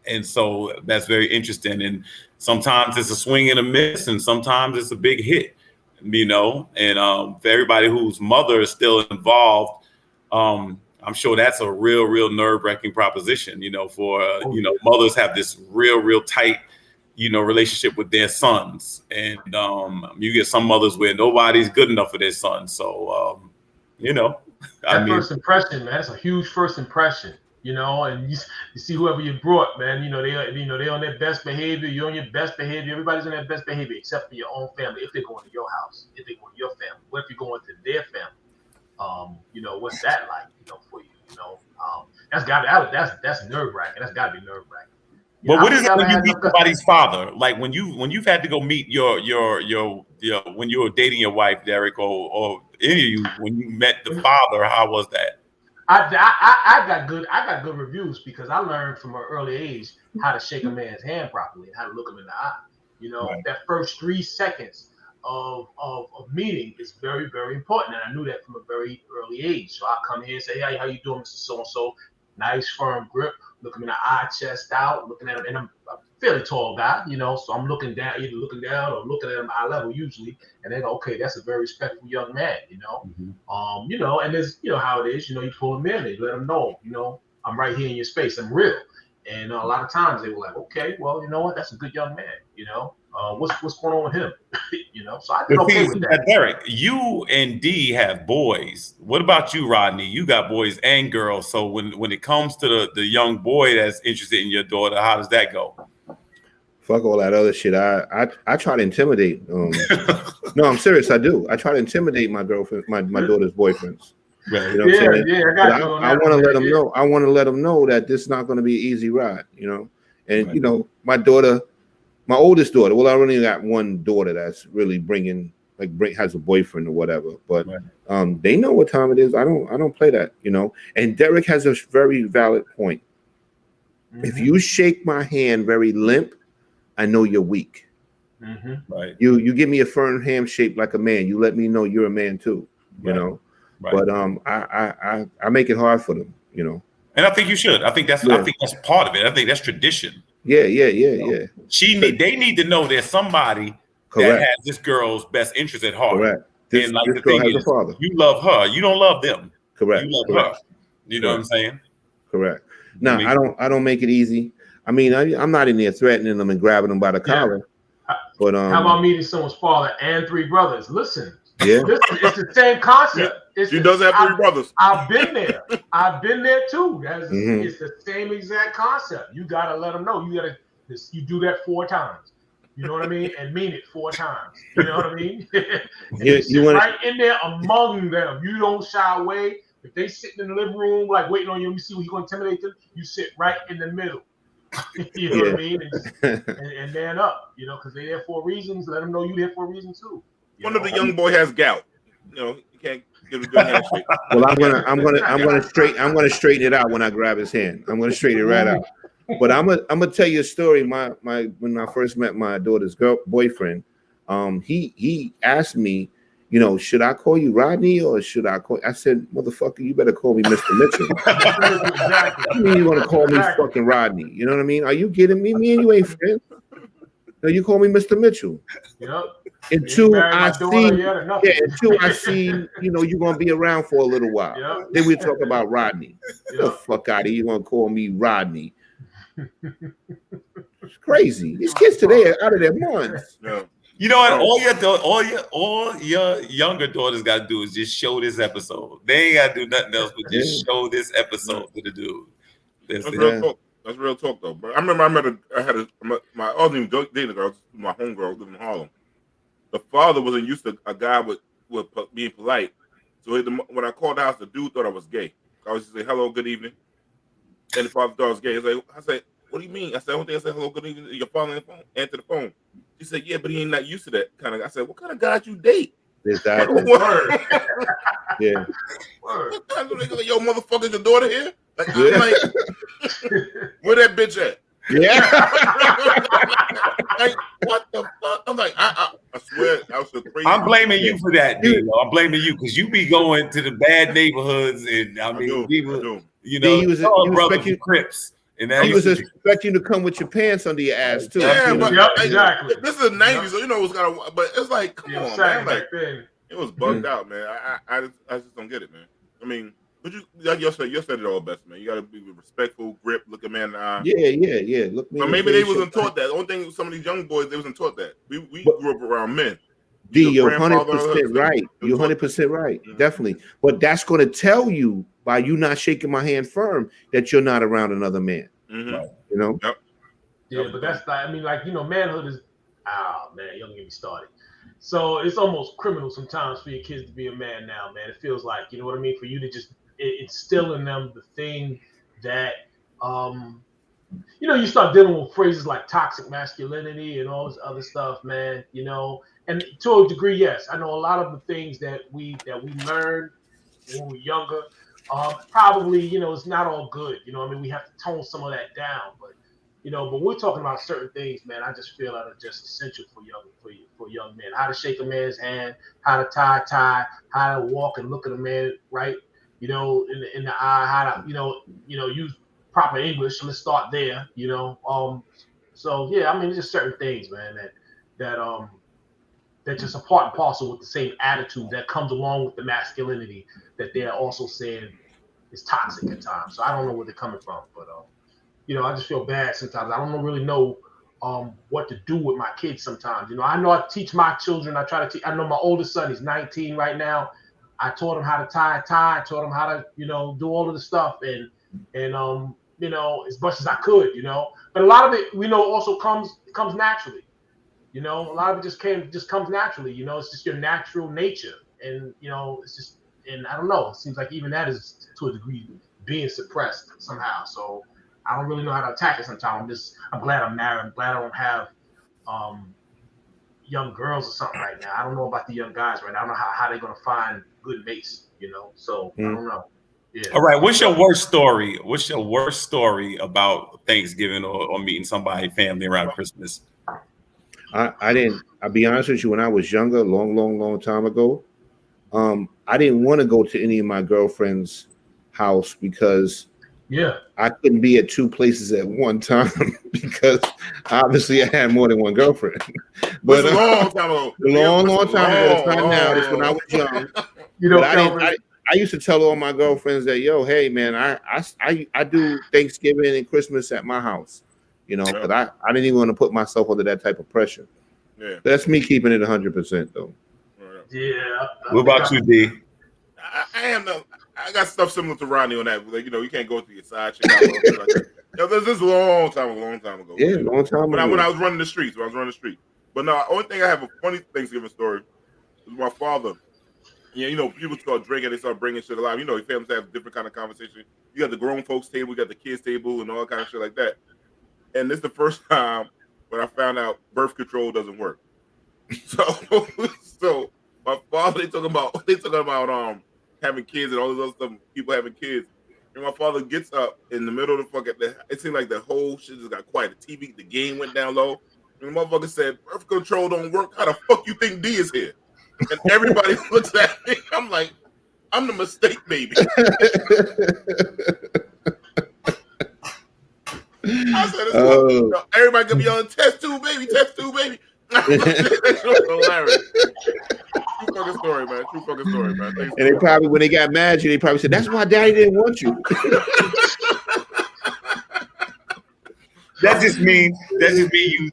And so that's very interesting. And sometimes it's a swing and a miss, and sometimes it's a big hit, and for everybody whose mother is still involved, I'm sure that's a real nerve-wracking proposition, mothers have this real tight, relationship with their sons. And you get some mothers where nobody's good enough for their son. So, first impression, man, that's a huge first impression. And you see whoever you brought, man, they're on their best behavior. You're on your best behavior. Everybody's on their best behavior except for your own family. If they're going to your house, if they're going to your family, what if you're going to their family? What's that like, for you? That's nerve wracking. That's got to be nerve wracking. But what is it when you meet somebody's father? Like when you've had to go meet your when you were dating your wife, Derik, or any of you, when you met the father, how was that? I got good reviews because I learned from an early age how to shake a man's hand properly and how to look him in the eye. You know, Right. that first 3 seconds of meeting is very, very important. And I knew that from a very early age. So I come here and say, hey, how you doing, Mr. So-and-so? Nice firm grip, look him in the eye, chest out, looking at him. And I'm a fairly tall guy, you know, so I'm looking down, either looking down or looking at him eye level usually. And they go, okay, that's a very respectful young man, you know. You know, and there's, you know, how it is, you know, you pull him in, you let him know, you know, I'm right here in your space, I'm real. And a lot of times they were like, okay, well, you know what, that's a good young man, you know. What's going on with him? You know, so I did okay with that. Derek, you and D have boys. What about you, Rodney? You got boys and girls. So when it comes to the young boy that's interested in your daughter, how does that go? Fuck all that other shit. I try to intimidate. No, I'm serious. I do. I try to intimidate my girlfriend, my daughter's boyfriends. Right. You know what I'm saying? Yeah, I got you. I want to let them know. I want to let them know that this is not going to be an easy ride. You know, and Right. you know, my daughter. My oldest daughter, well, I only got one daughter that's really has a boyfriend or whatever, but Right. They know what time it is. I don't play that, you know. And Derek has a very valid point. Mm-hmm. If you shake my hand very limp, I know you're weak. Mm-hmm. Right. You give me a firm handshake like a man. You let me know you're a man too, you know. Right. But I make it hard for them, you know. And I think you should. I think that's part of it. I think that's tradition. Yeah. They need to know there's somebody that has this girl's best interest at heart. Correct. And like this the thing girl has is, a father. you love her. You don't love them. Correct. You love her. You know what I'm saying? Correct. No, I don't make it easy. I mean, I'm not in there threatening them and grabbing them by the collar. But how about meeting someone's father and 3 brothers? Listen. Yeah. Listen, it's the same concept. She does have 3 brothers. I've been there. I've been there too. It's the same exact concept. You gotta let them know. You do that 4 times. You know what I mean? And mean it 4 times. You know what I mean? Right in there among them. You don't shy away. If they sitting in the living room like waiting on you to see what you're gonna intimidate them, you sit right in the middle. You know what I mean? And man up. You know, because they're there for reasons. Let them know you're there for a reason too. One of the young boy has gout. You know, you can't give a good handshake. Well, I'm gonna straighten it out when I grab his hand. I'm gonna straighten it right out. But I'm gonna tell you a story. When I first met my daughter's boyfriend, he asked me, you know, should I call you Rodney or should I call? I said, motherfucker, you better call me Mr. Mitchell. Exactly. I mean, you want to call me fucking Rodney? You know what I mean? Are you kidding me? Me and you ain't friends. No, you call me Mr. Mitchell. Yep. Until I see, you know, you're gonna be around for a little while. Yep. Then we talk about Rodney. Get the fuck out of here. You gonna call me Rodney? It's crazy. These kids today are out of their minds. Yeah. You know what? All your younger daughters got to do is just show this episode. They ain't got to do nothing else but just show this episode to the dude. That's real talk. That's real talk though. But I remember I wasn't even dating a girl, my homegirl living in Harlem. The father wasn't used to a guy with being polite. So when I called the house, the dude thought I was gay. I was just say hello, good evening, and the father thought I was gay. I said, what do you mean? I said, I said hello, good evening. Your father on the phone, answer the phone. He said, yeah, but he ain't not used to that kind of. I said, what kind of guys you date? Exactly. Yeah. What kind of nigga? Yo, motherfucker, your daughter here? Like, I'm like, where that bitch at? Yeah. Like, what the fuck? I'm like, I swear, I was so crazy. I'm blaming you for that, dude. I'm blaming you because you be going to the bad neighborhoods, and I mean, people, you know, he was brothers Crips. And he was expecting you to come with your pants under your ass too. Yeah, but exactly. This is the 90s, so you know what's gonna. But it's like, come on, man. Like, it was bugged out, man. I just don't get it, man. I mean, but you said it all best, man. You gotta be respectful, grip, look a man in the eye. Yeah. Look me. But maybe they wasn't taught that. The only thing with some of these young boys, they wasn't taught that. We grew up around men. D, you're 100% right. You're 100% right. Mm-hmm. Definitely. But that's going to tell you by you not shaking my hand firm that you're not around another man. Mm-hmm. You know? Yep. Yeah, but that's like, I mean, like, you know, manhood is, man, you don't get me started. So it's almost criminal sometimes for your kids to be a man now, man. It feels like, you know what I mean? For you to just instill in them the thing that, you know, you start dealing with phrases like toxic masculinity and all this other stuff, man, you know. And to a degree, yes, I know a lot of the things that we learned when we were younger Probably, it's not all good. I mean, we have to tone some of that down, but but we're talking about certain things, man. I just feel that are just essential for young men. How to shake a man's hand, how to tie a tie, how to walk and look at a man right, in the eye, how to use proper English. Let's start there, So yeah, I mean, just certain things, man, that just a part and parcel with the same attitude that comes along with the masculinity that they're also saying is toxic at times. So I don't know where they're coming from, but I just feel bad sometimes. I don't really know what to do with my kids sometimes. I know I teach my children. I try to teach. I know my oldest son, he's 19 right now. I taught him how to tie a tie. I taught him how to, do all of the stuff and as much as I could, But a lot of it, also comes naturally. A lot of it just comes naturally. It's just your natural nature, and it's just, and I don't know. It seems like even that is to a degree being suppressed somehow. So I don't really know how to attack it sometimes. I'm glad I'm married. I'm glad I don't have young girls or something right now. I don't know about the young guys right now. I don't know how they're gonna find good mates. So I don't know. Yeah. All right. What's your worst story? What's your worst story about Thanksgiving or meeting somebody, family around Christmas? I'll be honest with you, when I was younger, long time ago, I didn't want to go to any of my girlfriend's house because I couldn't be at two places at one time because obviously I had more than one girlfriend. But a long time ago. Long time ago. It's not now. It's when I was young. But I used to tell all my girlfriends that, hey man, I do Thanksgiving and Christmas at my house. Because I didn't even want to put myself under that type of pressure. Yeah, that's me keeping it 100% though. Yeah. What about you, D? I got stuff similar to Rodney on that. Like, you can't go through your side chick. Like this is a long time ago. Yeah, long time ago. When I was running the streets. But no, only thing I have a funny Thanksgiving story is my father. Yeah, people start drinking, they start bringing shit alive. Your families have different kind of conversation. You got the grown folks table, you got the kids table, and all kind of shit like that. And this is the first time when I found out birth control doesn't work. So my father, they talking about having kids and all this other stuff, people having kids. And my father gets up in the middle of the fucking, it seemed like the whole shit just got quiet. The TV, the game went down low. And the motherfucker said, birth control don't work. How the fuck you think D is here? And everybody looks at me. I'm like, I'm the mistake baby. I said, everybody gonna be yelling, test tube baby. That's hilarious. True fucking story, man. Thanks, and they probably, when they got mad at you, they probably said, that's why daddy didn't want you. That just means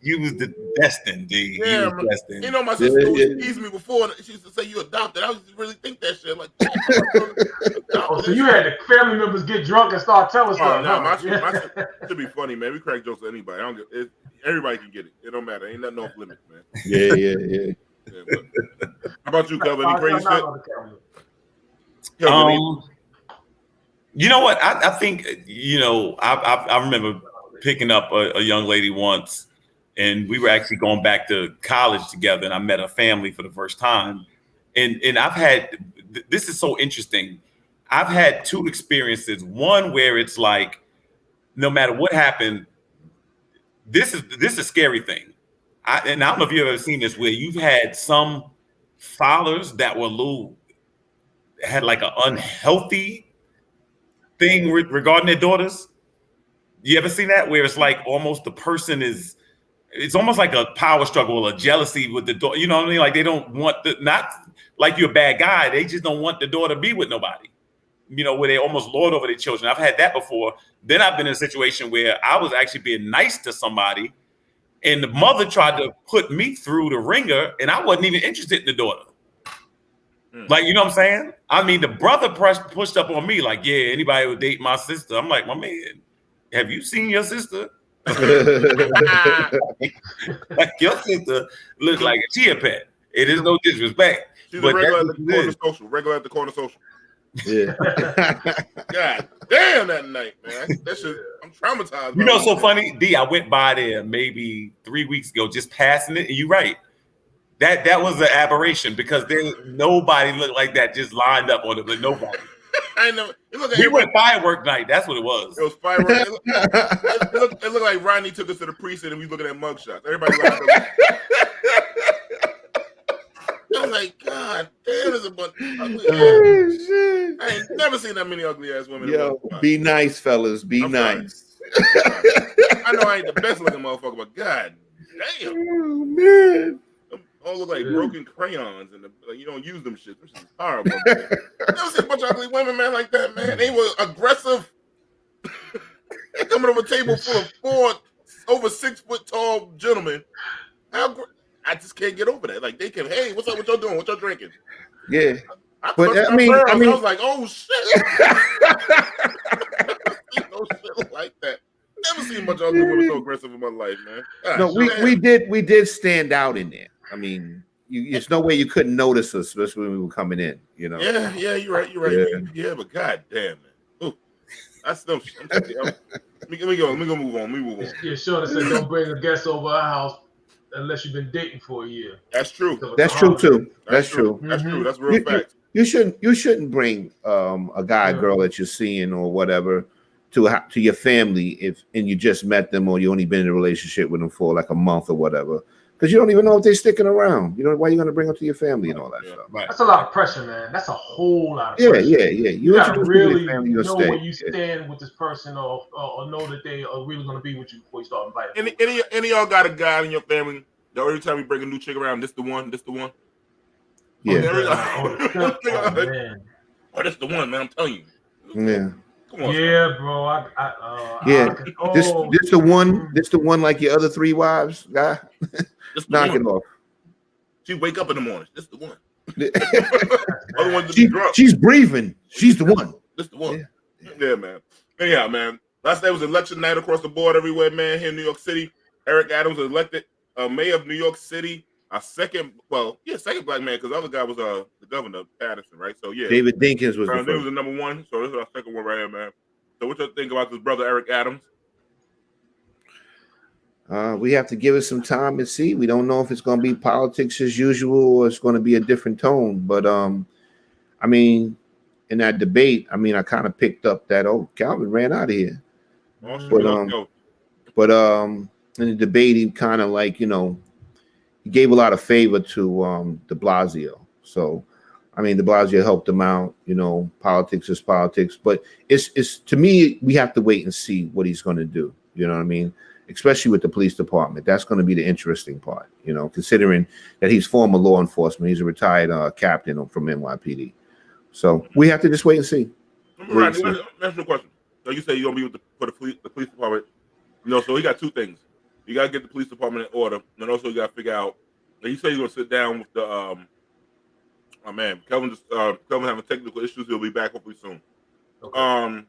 you was the destined, D. Yeah, destined. My sister teased me before. She used to say you adopted. I used to really think that shit. Like, so you had the family members get drunk and start telling stuff. No, my shit should be funny, man. We crack jokes at anybody. I don't get it. Everybody can get it. It don't matter. Ain't nothing off limits, man. Yeah. How about you, Kelvin? Any crazy shit? You know what? I think I remember picking up a young lady once, and we were actually going back to college together, and I met her family for the first time. And I've had, this is so interesting. I've had two experiences. One where it's like, no matter what happened, this is a scary thing. And I don't know if you've ever seen this, where you've had some fathers that had like an unhealthy thing regarding their daughters. You ever seen that, where it's like almost the person it's almost like a power struggle or a jealousy with the daughter. You know what I mean? Like they don't want not like you're a bad guy. They just don't want the daughter to be with nobody. Where they almost lord over their children. I've had that before. Then I've been in a situation where I was actually being nice to somebody, and the mother tried to put me through the ringer, and I wasn't even interested in the daughter. Like, you know what I'm saying? I mean, the brother pushed up on me like, yeah, anybody would date my sister. I'm like, my man, have you seen your sister? Like, your sister looks like a chia pet. It is no disrespect. She's a regular at the corner social. Yeah. God damn, that night, man. That shit, I'm traumatized. So funny, D, I went by there maybe 3 weeks ago, just passing it, and you're right. That was an aberration, because nobody looked like that just lined up on it, like nobody. I know. It looked like We went firework night. That's what it was. It was fireworks. It looked like Rodney took us to the precinct and we looking at mugshots. Everybody laughed. I was like, God damn, there's a bunch of ugly ass. I ain't never seen that many ugly ass women. Yo, be nice, fellas. Be I'm nice. I know I ain't the best looking motherfucker, but God damn. Oh, man. Them all look like broken crayons, and you don't use them shit. This is horrible. Man. I never seen a bunch of ugly women, man, like that, man. They were aggressive. They coming over a table full of 4 over 6 foot tall gentlemen. I just can't get over that. Like they can, hey, what's up? What y'all doing? What y'all drinking? Yeah, But I was like, oh shit. No shit like that. Never seen much ugly women so aggressive in my life, man. God, no, we did stand out in there. I mean, there's no way you couldn't notice us, especially when we were coming in. You know. Yeah, you're right. Yeah, but god damn, man. Ooh, that's no shit. Let me go move on. Yeah, sure. They said don't bring a guest over our house unless you've been dating for a year. That's true. That's true too. That's true. That's true. That's real fact. You shouldn't bring a guy, girl that you're seeing or whatever to your family and you just met them or you only been in a relationship with them for like a month or whatever, because you don't even know if they're sticking around. You know why you're going to bring them to your family and all that stuff. Right. That's a lot of pressure, man. That's a whole lot of pressure. Yeah. You gotta really know where you stand with this person or know that they are really going to be with you before you start inviting. Any of y'all got a guy in your family that every time we bring a new chick around, this the one? Yeah. Oh, that's the one, man. I'm telling you. Yeah. Come on, yeah, bro. This the one like your other 3 wives, guy. Knock it off. She wake up in the morning. This the one. Other ones she's breathing. She's the one. This the one. Yeah, man. Anyhow, man. Last night was election night across the board everywhere, man. Here in New York City, Eric Adams was elected mayor of New York City. Second black man, because the other guy was the governor, Patterson, right? So yeah, David Dinkins was the number 1. So this is our second one right here, man. So what you think about this brother Eric Adams? We have to give it some time and see. We don't know if it's going to be politics as usual or it's going to be a different tone. But I mean, in that debate, I kind of picked up that Kelvin ran out of here. But in the debate, he kind of like he gave a lot of favor to De Blasio. So, De Blasio helped him out. Politics is politics. But it's to me, we have to wait and see what he's going to do. You know what I mean? Especially with the police department. That's going to be the interesting part, considering that he's former law enforcement. He's a retired captain from NYPD. So we have to just wait and see. Right, that's your question. So you say you're going to be for the police department. So he got 2 things. You got to get the police department in order. And also you got to figure out, he said he's going to sit down with the, Kelvin having technical issues. He'll be back hopefully soon. Okay.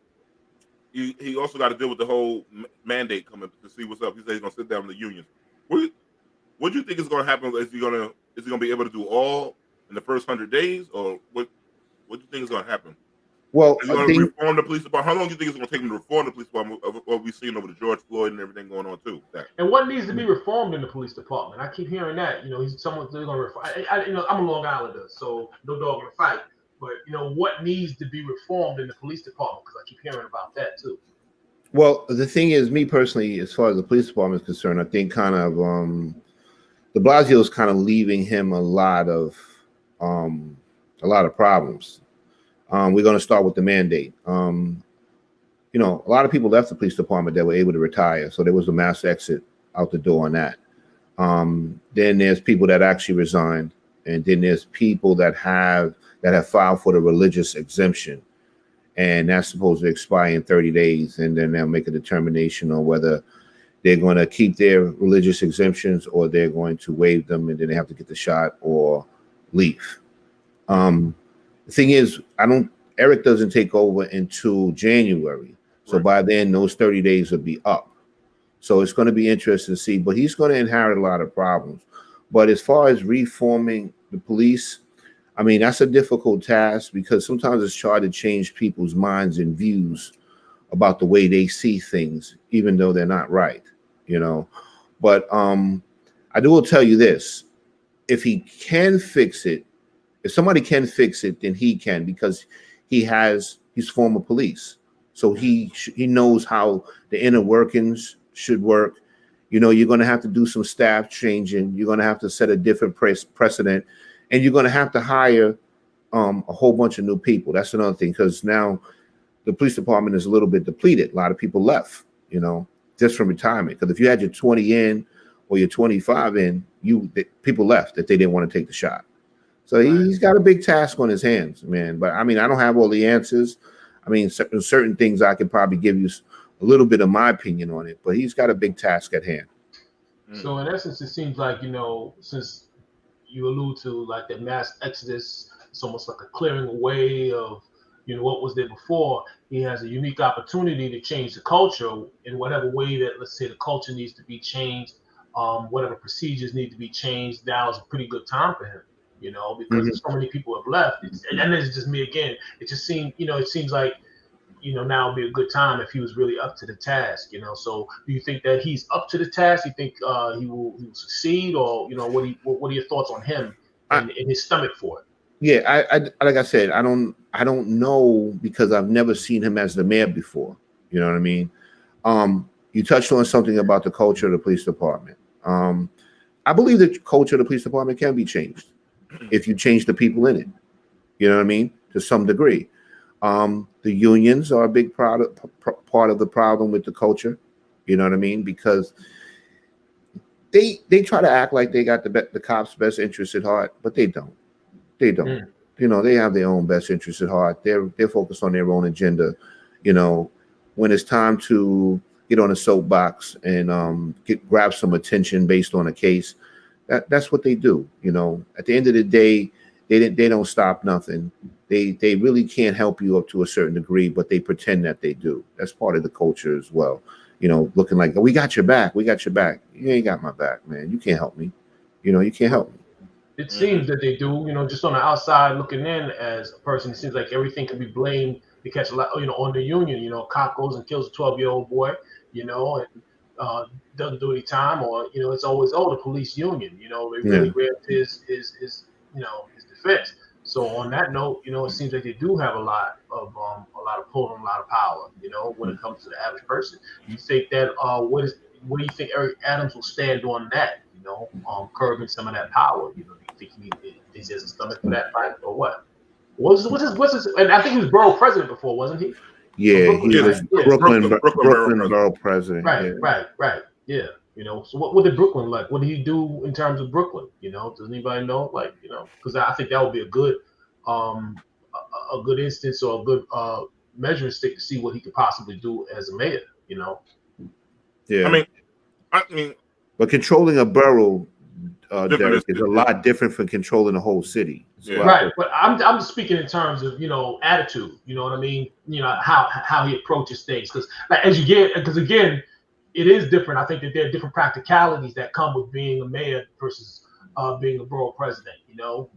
He also got to deal with the whole mandate coming to see what's up. He said he's going to sit down with the unions. What do you think is going to happen? Is he going to be able to do all in the first 100 days? Or what do you think is going to happen? Well, is he going to reform the police department? How long do you think it's going to take him to reform the police department of what we've seen over the George Floyd and everything going on too? And what needs to be reformed in the police department? I keep hearing that. He's someone's going to reform. I'm a Long Islander, so no dog in the fight. But what needs to be reformed in the police department? Because I keep hearing about that too. Well, the thing is, me personally, as far as the police department is concerned, I think kind of De Blasio is kind of leaving him a lot of problems. We're going to start with the mandate. A lot of people left the police department that were able to retire, so there was a mass exit out the door on that. Then there's people that actually resigned, and then there's people that have filed for the religious exemption, and that's supposed to expire in 30 days, and then they'll make a determination on whether they're going to keep their religious exemptions or they're going to waive them, and then they have to get the shot or leave. The thing is, Eric doesn't take over until January. So right. By then, those 30 days will be up. So it's going to be interesting to see, but he's going to inherit a lot of problems. But as far as reforming the police, that's a difficult task because sometimes it's hard to change people's minds and views about the way they see things, even though they're not right, But I will tell you this. If he can fix it, if somebody can fix it, then he can, because he's He's former police, so he knows how the inner workings should work. You know, you're going to have to do some staff changing. You're going to have to set a different precedent, and you're going to have to hire a whole bunch of new people. That's another thing, because now the police department is a little bit depleted. A lot of people left, you know, just from retirement. Because if you had your 20 in or your 25 in, people left that they didn't want to take the shot. So he's got a big task on his hands, man. But I mean, I don't have all the answers. I mean, certain things I could probably give you a little bit of my opinion on it, but he's got a big task at hand. So in essence, it seems like, you know, since you allude to like the mass exodus, it's almost like a clearing away of, you know, what was there before. He has a unique opportunity to change the culture in whatever way that, let's say, the culture needs to be changed, whatever procedures need to be changed. Now is a pretty good time for him, you know, because so many people have left. And it's just me again. It just seems, you know, it seems like, you know, now would be a good time if he was really up to the task, you know. So do you think that he's up to the task? You think he will succeed, or, you know, what are your thoughts on him and his stomach for it? Yeah, I like I said, I don't know, because I've never seen him as the mayor before. You know what I mean? You touched on something about the culture of the police department. I believe the culture of the police department can be changed if you change the people in it. You know what I mean? To some degree. The unions are a big part of the problem with the culture. You know what I mean? Because they try to act like they got the cops' best interests at heart, but they don't. They don't. You know, they have their own best interests at heart. They're focused on their own agenda. You know, when it's time to get on a soapbox and grab some attention based on a case, that's what they do. You know, at the end of the day, they don't stop nothing. They really can't help you up to a certain degree, but they pretend that they do. That's part of the culture as well. You know, looking like, we got your back. We got your back. You ain't got my back, man. You can't help me. You know, you can't help me. It seems that they do, you know, just on the outside looking in as a person. It seems like everything can be blamed to catch a lot, you know, on the union. You know, cop goes and kills a 12-year-old boy, you know, and doesn't do any time, or, you know, it's always, the police union. You know, they really grabbed his you know, his defense. So on that note, you know, it seems like they do have a lot of pull and a lot of power, you know, when it comes to the average person. You think that what do you think Eric Adams will stand on that? You know, curbing some of that power. You know, do you think he has a stomach for that fight, or what? What's his? And I think he was borough president before, wasn't he? Yeah, he was Brooklyn borough president. Right. Yeah. You know, so what did Brooklyn like? What did he do in terms of Brooklyn? You know, does anybody know? Like, you know, because I think that would be a good instance, or a good measuring stick to see what he could possibly do as a mayor. You know. Yeah. I mean, but controlling a borough, Derik, is a lot different from controlling the whole city. Yeah. Right, but I'm speaking in terms of, you know, attitude. You know what I mean? You know, how he approaches things, because like, because again, it is different. I think that there are different practicalities that come with being a mayor versus being a borough president. You know,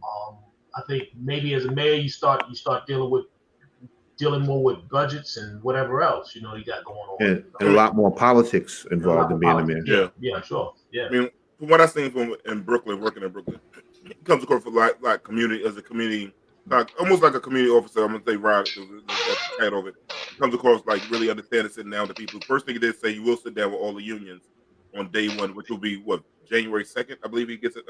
I think maybe as a mayor you start dealing more with budgets and whatever else, you know, you got going on. And a lot more politics involved in being a mayor. Yeah, sure. Yeah. I mean, from what I've seen in Brooklyn, working in Brooklyn, it comes across like community, as a community, like almost like a community officer. I'm gonna say Rod, that's the title of it. Comes across like really understanding, sitting down with the people. First thing he did say, he will sit down with all the unions on day one, which will be what, January 2nd, I believe he gets it.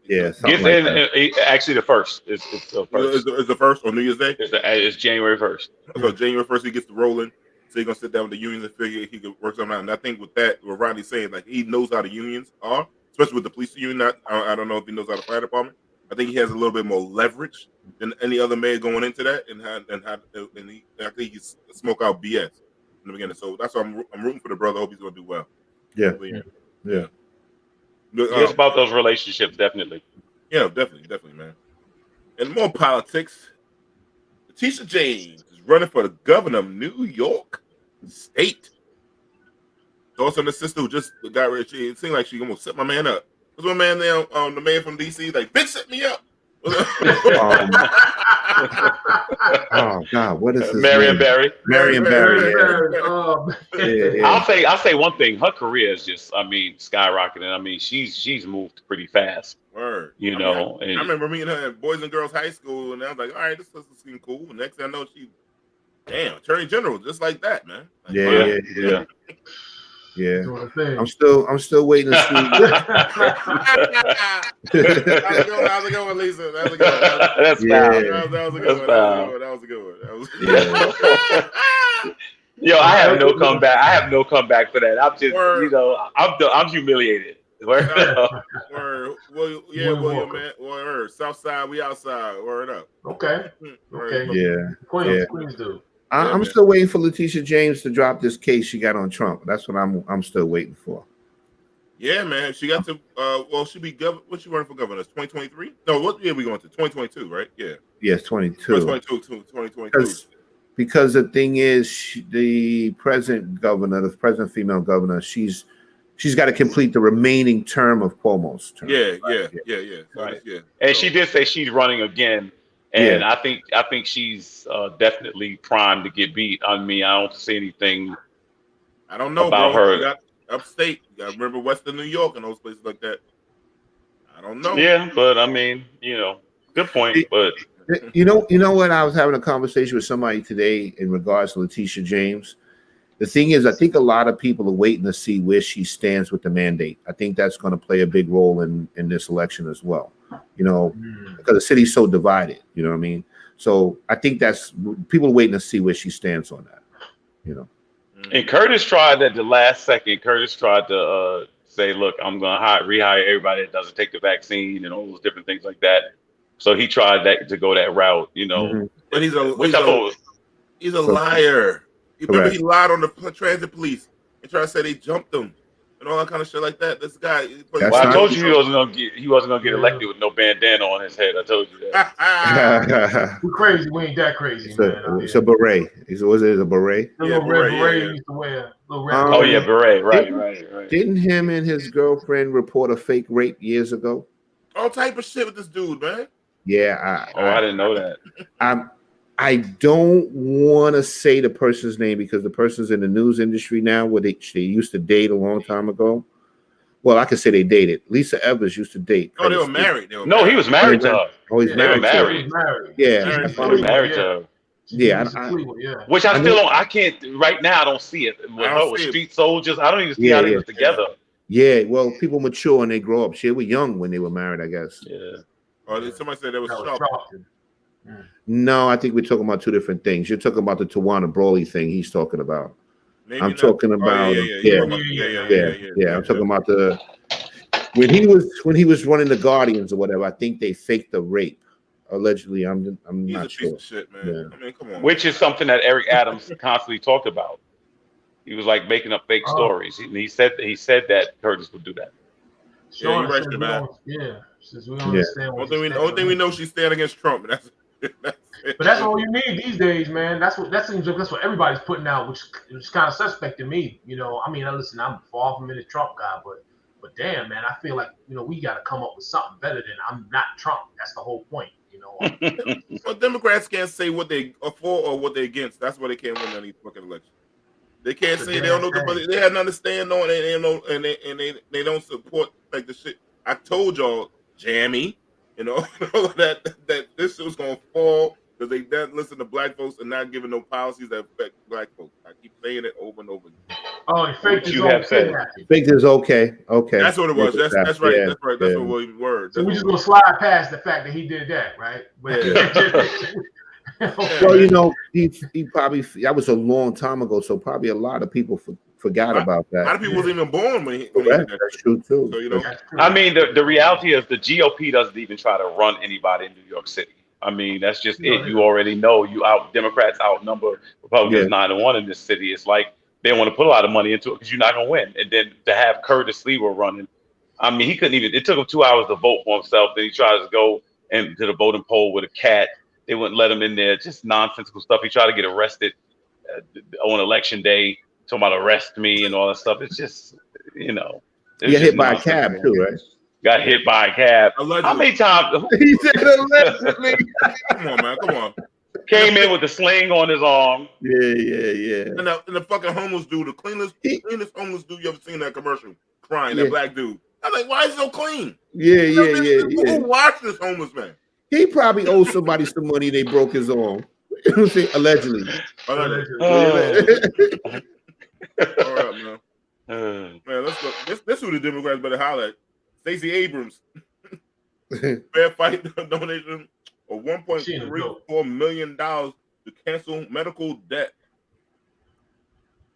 Gets in actually the first. It's the first. Is the first on New Year's Day? It's January 1st. So January 1st he gets to rolling. So he's gonna sit down with the unions and figure he could work something out. And I think with that, what Rodney's saying, like he knows how the unions are, especially with the police union. I don't know if he knows how the fire department. I think he has a little bit more leverage than any other mayor going into that, and I think he's smoke out BS in the beginning. So that's why I'm rooting for the brother. I hope he's gonna do well. Yeah. It's about those relationships, definitely. Yeah, definitely, man. And more politics. Letitia James is running for the governor of New York State. Thoughts on the sister who just got rid. It seemed like she almost set my man up. What's my man there, the man from DC? Like, bitch, set me up. Oh God, what is this? Marion Barry. Marion Barry. I'll say one thing. Her career is just, skyrocketing. I mean, she's moved pretty fast. Word. You know, I remember meeting her at Boys and Girls High School, and I was like, all right, this seems cool. And next thing I know, Damn, Attorney General, just like that, man. Like, Yeah. I'm still waiting to see. How's it going, Lisa? How's it going? That's That was a good one. Yo, I have no comeback. I have no comeback for that. I'm just, I'm humiliated. Word. Well, man. Word. South side, we outside. Word up. Okay. Queens do. I'm still waiting for Letitia James to drop this case she got on Trump. That's what I'm still waiting for. Yeah, man. She got to she'll be governor. What she running for governor? 2023? No, what year we going to? 2022, right? Yeah. Yes, 22. 2022. Because the thing is, the present female governor, she's got to complete the remaining term of Cuomo's term. Yeah. Right. And she did say she's running again. And I think she's definitely primed to get beat. I mean, I don't see anything. I don't know about her. her. You got upstate. You got to remember Western New York and those places like that. I don't know. Yeah, but I mean, good point. But you know what? I was having a conversation with somebody today in regards to Letitia James. The thing is, I think a lot of people are waiting to see where she stands with the mandate. I think that's going to play a big role in this election as well. Because the city's so divided, you know what I mean? So I think that's people are waiting to see where she stands on that, And Curtis tried at the last second. Curtis tried to say, look, I'm going to rehire everybody that doesn't take the vaccine and all those different things like that. So he tried to go that route, But he's a liar. You remember he lied on the transit police and tried to say they jumped him and all that kind of shit like that. This guy. I told you he wasn't gonna get elected with no bandana on his head. I told you that. We're crazy. We ain't that crazy, man. It's a beret. Was it a beret? The little red beret he used to wear. Beret. Right. Didn't him and his girlfriend report a fake rape years ago? All type of shit with this dude, man. Yeah. I didn't know that. I don't want to say the person's name because the person's in the news industry now where they used to date a long time ago. Well, I could say they dated. Lisa Evers used to date. Oh, they were married. No, he was married to her. Oh, he's married. Yeah. Married to her. Yeah. Which I still don't. I can't right now. I don't see it. With her with Street Soldiers, I don't even see how they was together. Yeah. Well, people mature and they grow up. They were young when they were married, I guess. Yeah. Oh, somebody said that was Sharp. No, I think we're talking about two different things. You're talking about the Tawana Brawley thing he's talking about. I'm talking about I'm talking about when he was running the Guardians or whatever. I think they faked the rape. Allegedly, I'm not sure. Piece of shit, man. Yeah. I mean, come on. Which is something that Eric Adams constantly talked about. He was like making up fake stories. He said that Curtis would do that. Yeah, you're right, man. Since we understand. Only thing we know, she's standing against Trump. That's but that's all you need these days, man. That's what everybody's putting out, which is kind of suspect to me. I mean, listen, I'm far from a Trump guy, but damn, man, I feel like we got to come up with something better than I'm not Trump. That's the whole point, Well, Democrats can't say what they are for or what they're against. That's why they can't win any fucking election. They can't say they don't know they have nothing to stand on, and they don't support like the shit. I told y'all, Jammy, that this shit was gonna fall because they didn't listen to black folks and not giving no policies that affect black folks. I keep saying it over and over again. Oh, fake is okay. Fake is okay. Okay. That's what it was. That's right. Yeah, that's right. That's what we were. So we're just gonna slide past the fact that he did that, right? Well, he probably that was a long time ago, so probably a lot of people forgot about that. A lot of people wasn't even born when he did that. That's true too. So, I mean, the reality is the GOP doesn't even try to run anybody in New York City. I mean, that's just it. You already know Democrats outnumber Republicans 9-1 in this city. It's like they want to put a lot of money into it because you're not gonna win. And then to have Curtis Lewa running, I mean, he couldn't even. It took him 2 hours to vote for himself. Then he tries to go to the voting poll with a cat. They wouldn't let him in there. Just nonsensical stuff. He tried to get arrested on election day. Talking about arrest me and all that stuff. It's just, You got hit by a cab too, right? Got hit by a cab. Allegedly. How many times? He said allegedly. Come on, man. Come on. Came in with the sling on his arm. Yeah. And the fucking homeless dude, the cleanest homeless dude you ever seen in that commercial, crying, that black dude. I'm like, why is he so clean? Yeah. Who watched this homeless man? He probably owed somebody some money. They broke his arm. Allegedly. All right, man. Man, let's go. This who the Democrats better holler at. Stacey Abrams. Fair fight donation of $1.34 million to cancel medical debt.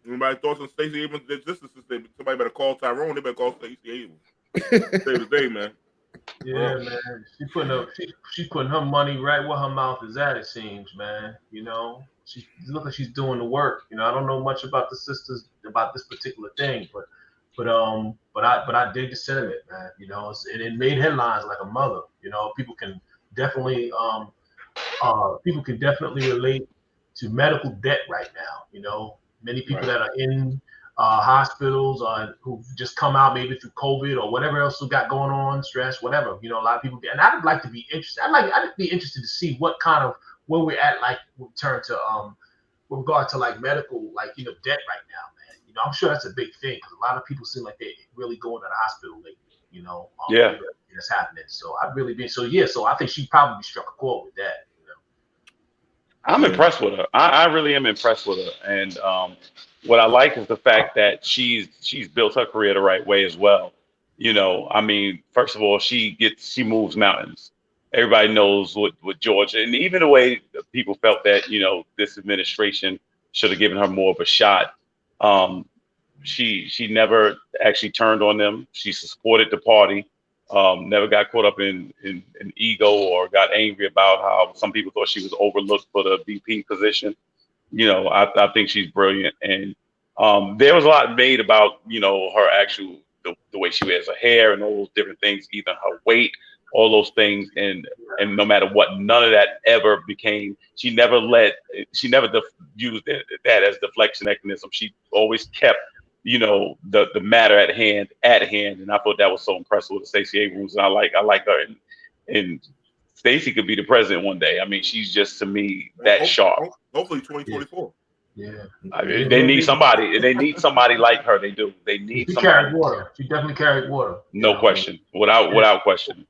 Anybody thoughts on Stacey Abrams? This is somebody better call Tyrone. They better call Stacey Abrams. Save the day, man. Yeah, man. She's putting her money right where her mouth is at. It seems, man. You know, she look like she's doing the work. You know, I don't know much about the sisters about this particular thing, but I dig the sentiment, man. You know, it made headlines like a mother. You know, people can definitely relate to medical debt right now. You know, many people that are in hospitals who've just come out maybe through COVID or whatever else we got going on, stress, whatever. You know, a lot of people. And I'd like to be interested. I'd be interested to see what kind of where we're at, like with regard to like medical, like, you know, debt right now, man. You know, I'm sure that's a big thing because a lot of people seem like they're really going to the hospital lately. You know, that's happening. So I'd really be so I think she probably struck a chord with that. You know? I'm impressed with her. I really am impressed with her, and what I like is the fact that she's built her career the right way as well. You know, I mean, first of all, she moves mountains. Everybody knows what Georgia, and even the way people felt that, you know, this administration should have given her more of a shot. She never actually turned on them. She supported the party. Never got caught up in ego or got angry about how some people thought she was overlooked for the VP position. You know, I think she's brilliant. And there was a lot made about, you know, her actual, the way she wears her hair and all those different things, even her weight, all those things. And no matter what, none of that ever became, she never used that as deflection mechanism. She always kept, you know, the matter at hand. And I thought that was so impressive with Stacey Abrams. And I like her. And Stacey could be the president one day. I mean, she's just, to me, that sharp. Hopefully 2024. Yeah. I mean, they need somebody. They need somebody like her. They do. They need somebody. Carried water. She definitely carried water. No question. Without question.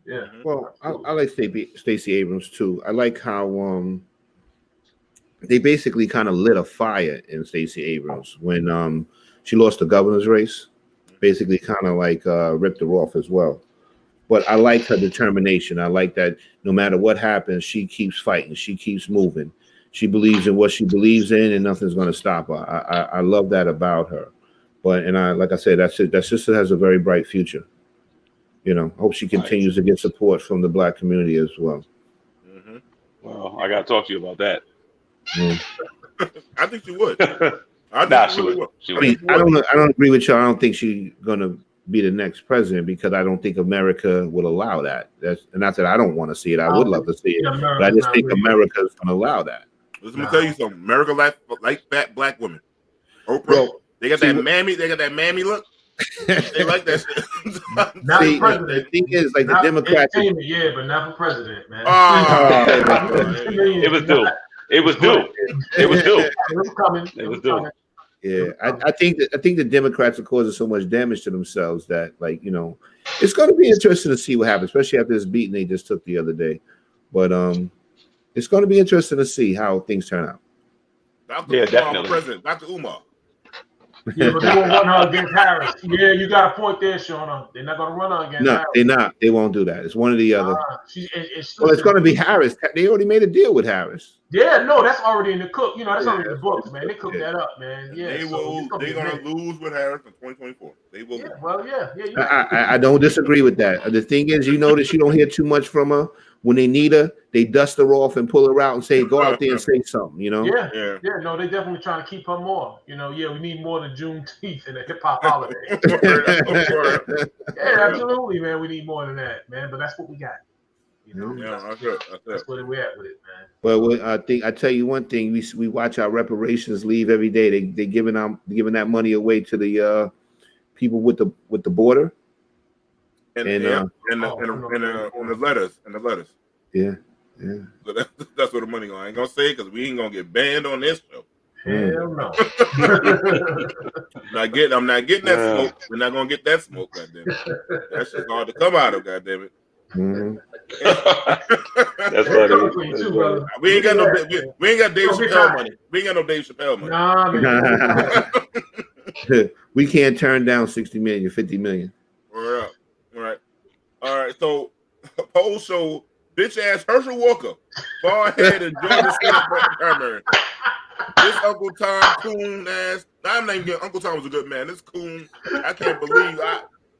Yeah. Well, I like Stacey Abrams too. I like how they basically kind of lit a fire in Stacey Abrams when she lost the governor's race. Basically, kind of like ripped her off as well. But I like her determination. I like that no matter what happens, she keeps fighting. She keeps moving. She believes in what she believes in, and nothing's going to stop her. I love that about her. Like I said, that sister has a very bright future. You know, hope she continues to get support from the Black community as well. Mm-hmm. Well, I got to talk to you about that. I think she would. She would. I don't agree with you. I don't think she's going to be the next president because I don't think America will allow that. That's not that I don't want to see it. I would love to see it, but I just think America's going to allow that. Let me tell you something. America like fat Black women. Oprah, they got that mammy. They got that mammy look. They like that shit. See, the thing is, like the Democrats. Yeah, but not for president, man. It was due. It was due. It was due. It was coming. It was due. Yeah, I think the Democrats are causing so much damage to themselves that, like, you know, it's going to be interesting to see what happens, especially after this beating they just took the other day. But it's going to be interesting to see how things turn out. Dr. Umar, President Dr. Umar. Yeah, but they won't run her against Harris. Yeah, you got a point there, Shauna. They're not going to run her against Harris. No, they're not. They won't do that. It's one or the other. It's going to be Harris. They already made a deal with Harris. Yeah, no, that's already in the cook. You know, that's already in the books, man. They cooked that up, man. Yeah, they're going to lose with Harris in 2024. They will. Yeah, well, yeah. I don't disagree with that. The thing is, you notice you don't hear too much from her. When they need her, they dust her off and pull her out and say, "Go out there and say something." You know? Yeah. No, they definitely trying to keep her more. You know, we need more than Juneteenth and a hip hop holiday. Yeah, absolutely, man. We need more than that, man. But that's what we got. You know, that's where we're at with it, man. Well, I tell you one thing: we watch our reparations leave every day. They giving that money away to the people with the border. And the letters. Yeah. So that's where the money going. I ain't gonna say it because we ain't gonna get banned on this show. Hell no. I'm not getting that smoke. We're not gonna get that smoke. Goddamn it. That's just hard to come out of. Goddamn it. Mhm. That's funny. Too, brother. We ain't got no Dave Chappelle money. We ain't got no Dave Chappelle money. Nah, man. We can't turn down 60 million, 50 million. We're up. All right. So poll show bitch ass Herschel Walker far ahead in Georgia Senate primary. This Uncle Tom coon ass. I'm not even getting Uncle Tom was a good man. This coon, I can't believe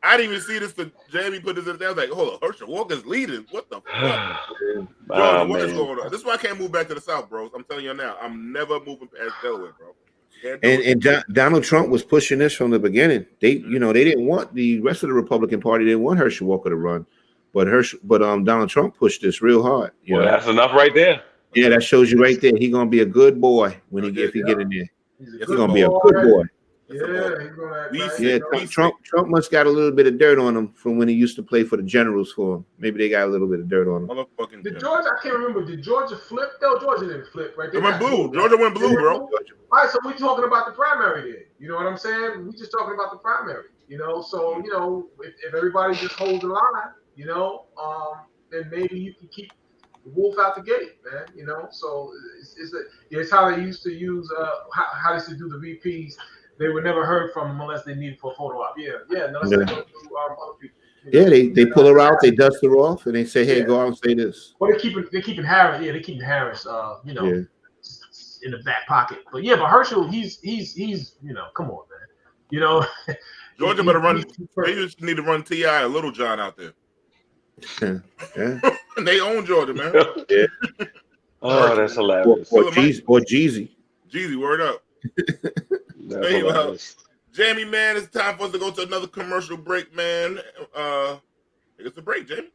I didn't even see this till Jamie put this in there. I was like, hold on, Herschel Walker's leading. What the fuck? Georgia, what is going on? This is why I can't move back to the South, bros. I'm telling you now. I'm never moving past Delaware, bro. And Donald Trump was pushing this from the beginning. They didn't want the rest of the Republican Party. They didn't want Herschel Walker to run, but Donald Trump pushed this real hard. Well, that's enough right there. Yeah, that shows you right there. He's gonna be a good boy when he get in there. He's gonna be a good boy. Trump must got a little bit of dirt on him from when he used to play for the Generals for him. Maybe they got a little bit of dirt on him. Did Georgia? I can't remember. Did Georgia flip? No, Georgia didn't flip. Right? It went blue. Georgia went blue, bro. All right, so we're talking about the primary then. You know what I'm saying? We're just talking about the primary. So if everybody just holds the line, then maybe you can keep the wolf out the gate, man. So it's how they used to use how they used to do the VPs. They were never heard from them unless they needed for a photo op. Yeah. No, let's go to other people. Yeah, they pull her out, they dust her off, and they say, "Hey, go out and say this." Well, they're keeping Harris. Yeah, they're keeping Harris. In the back pocket. But Herschel, he's come on, man. Georgia better run. They just need to run T.I. or Little John out there. Yeah. They own Georgia, man. Yeah. Oh, that's hilarious. Or Jeezy. Jeezy, word up. Jamie, man, it's time for us to go to another commercial break, man. Take us a break, Jamie.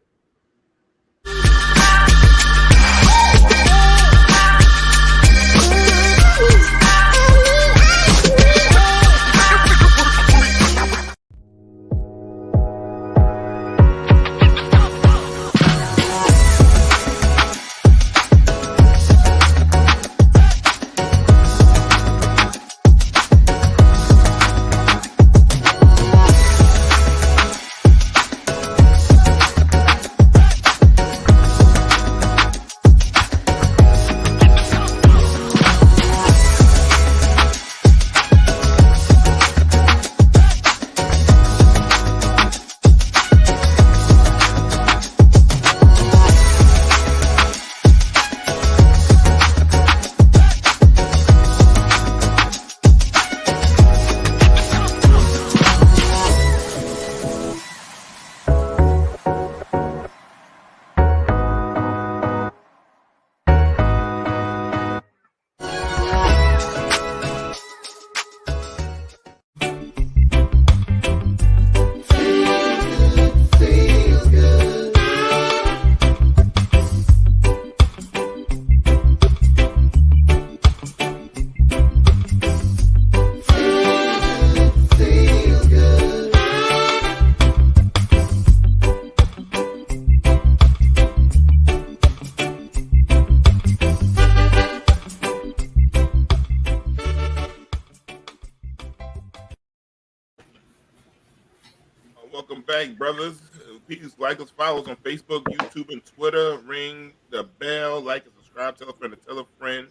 Welcome back, brothers. Please like us, follow us on Facebook, YouTube, and Twitter. Ring the bell, like and subscribe, tell a friend to tell a friend.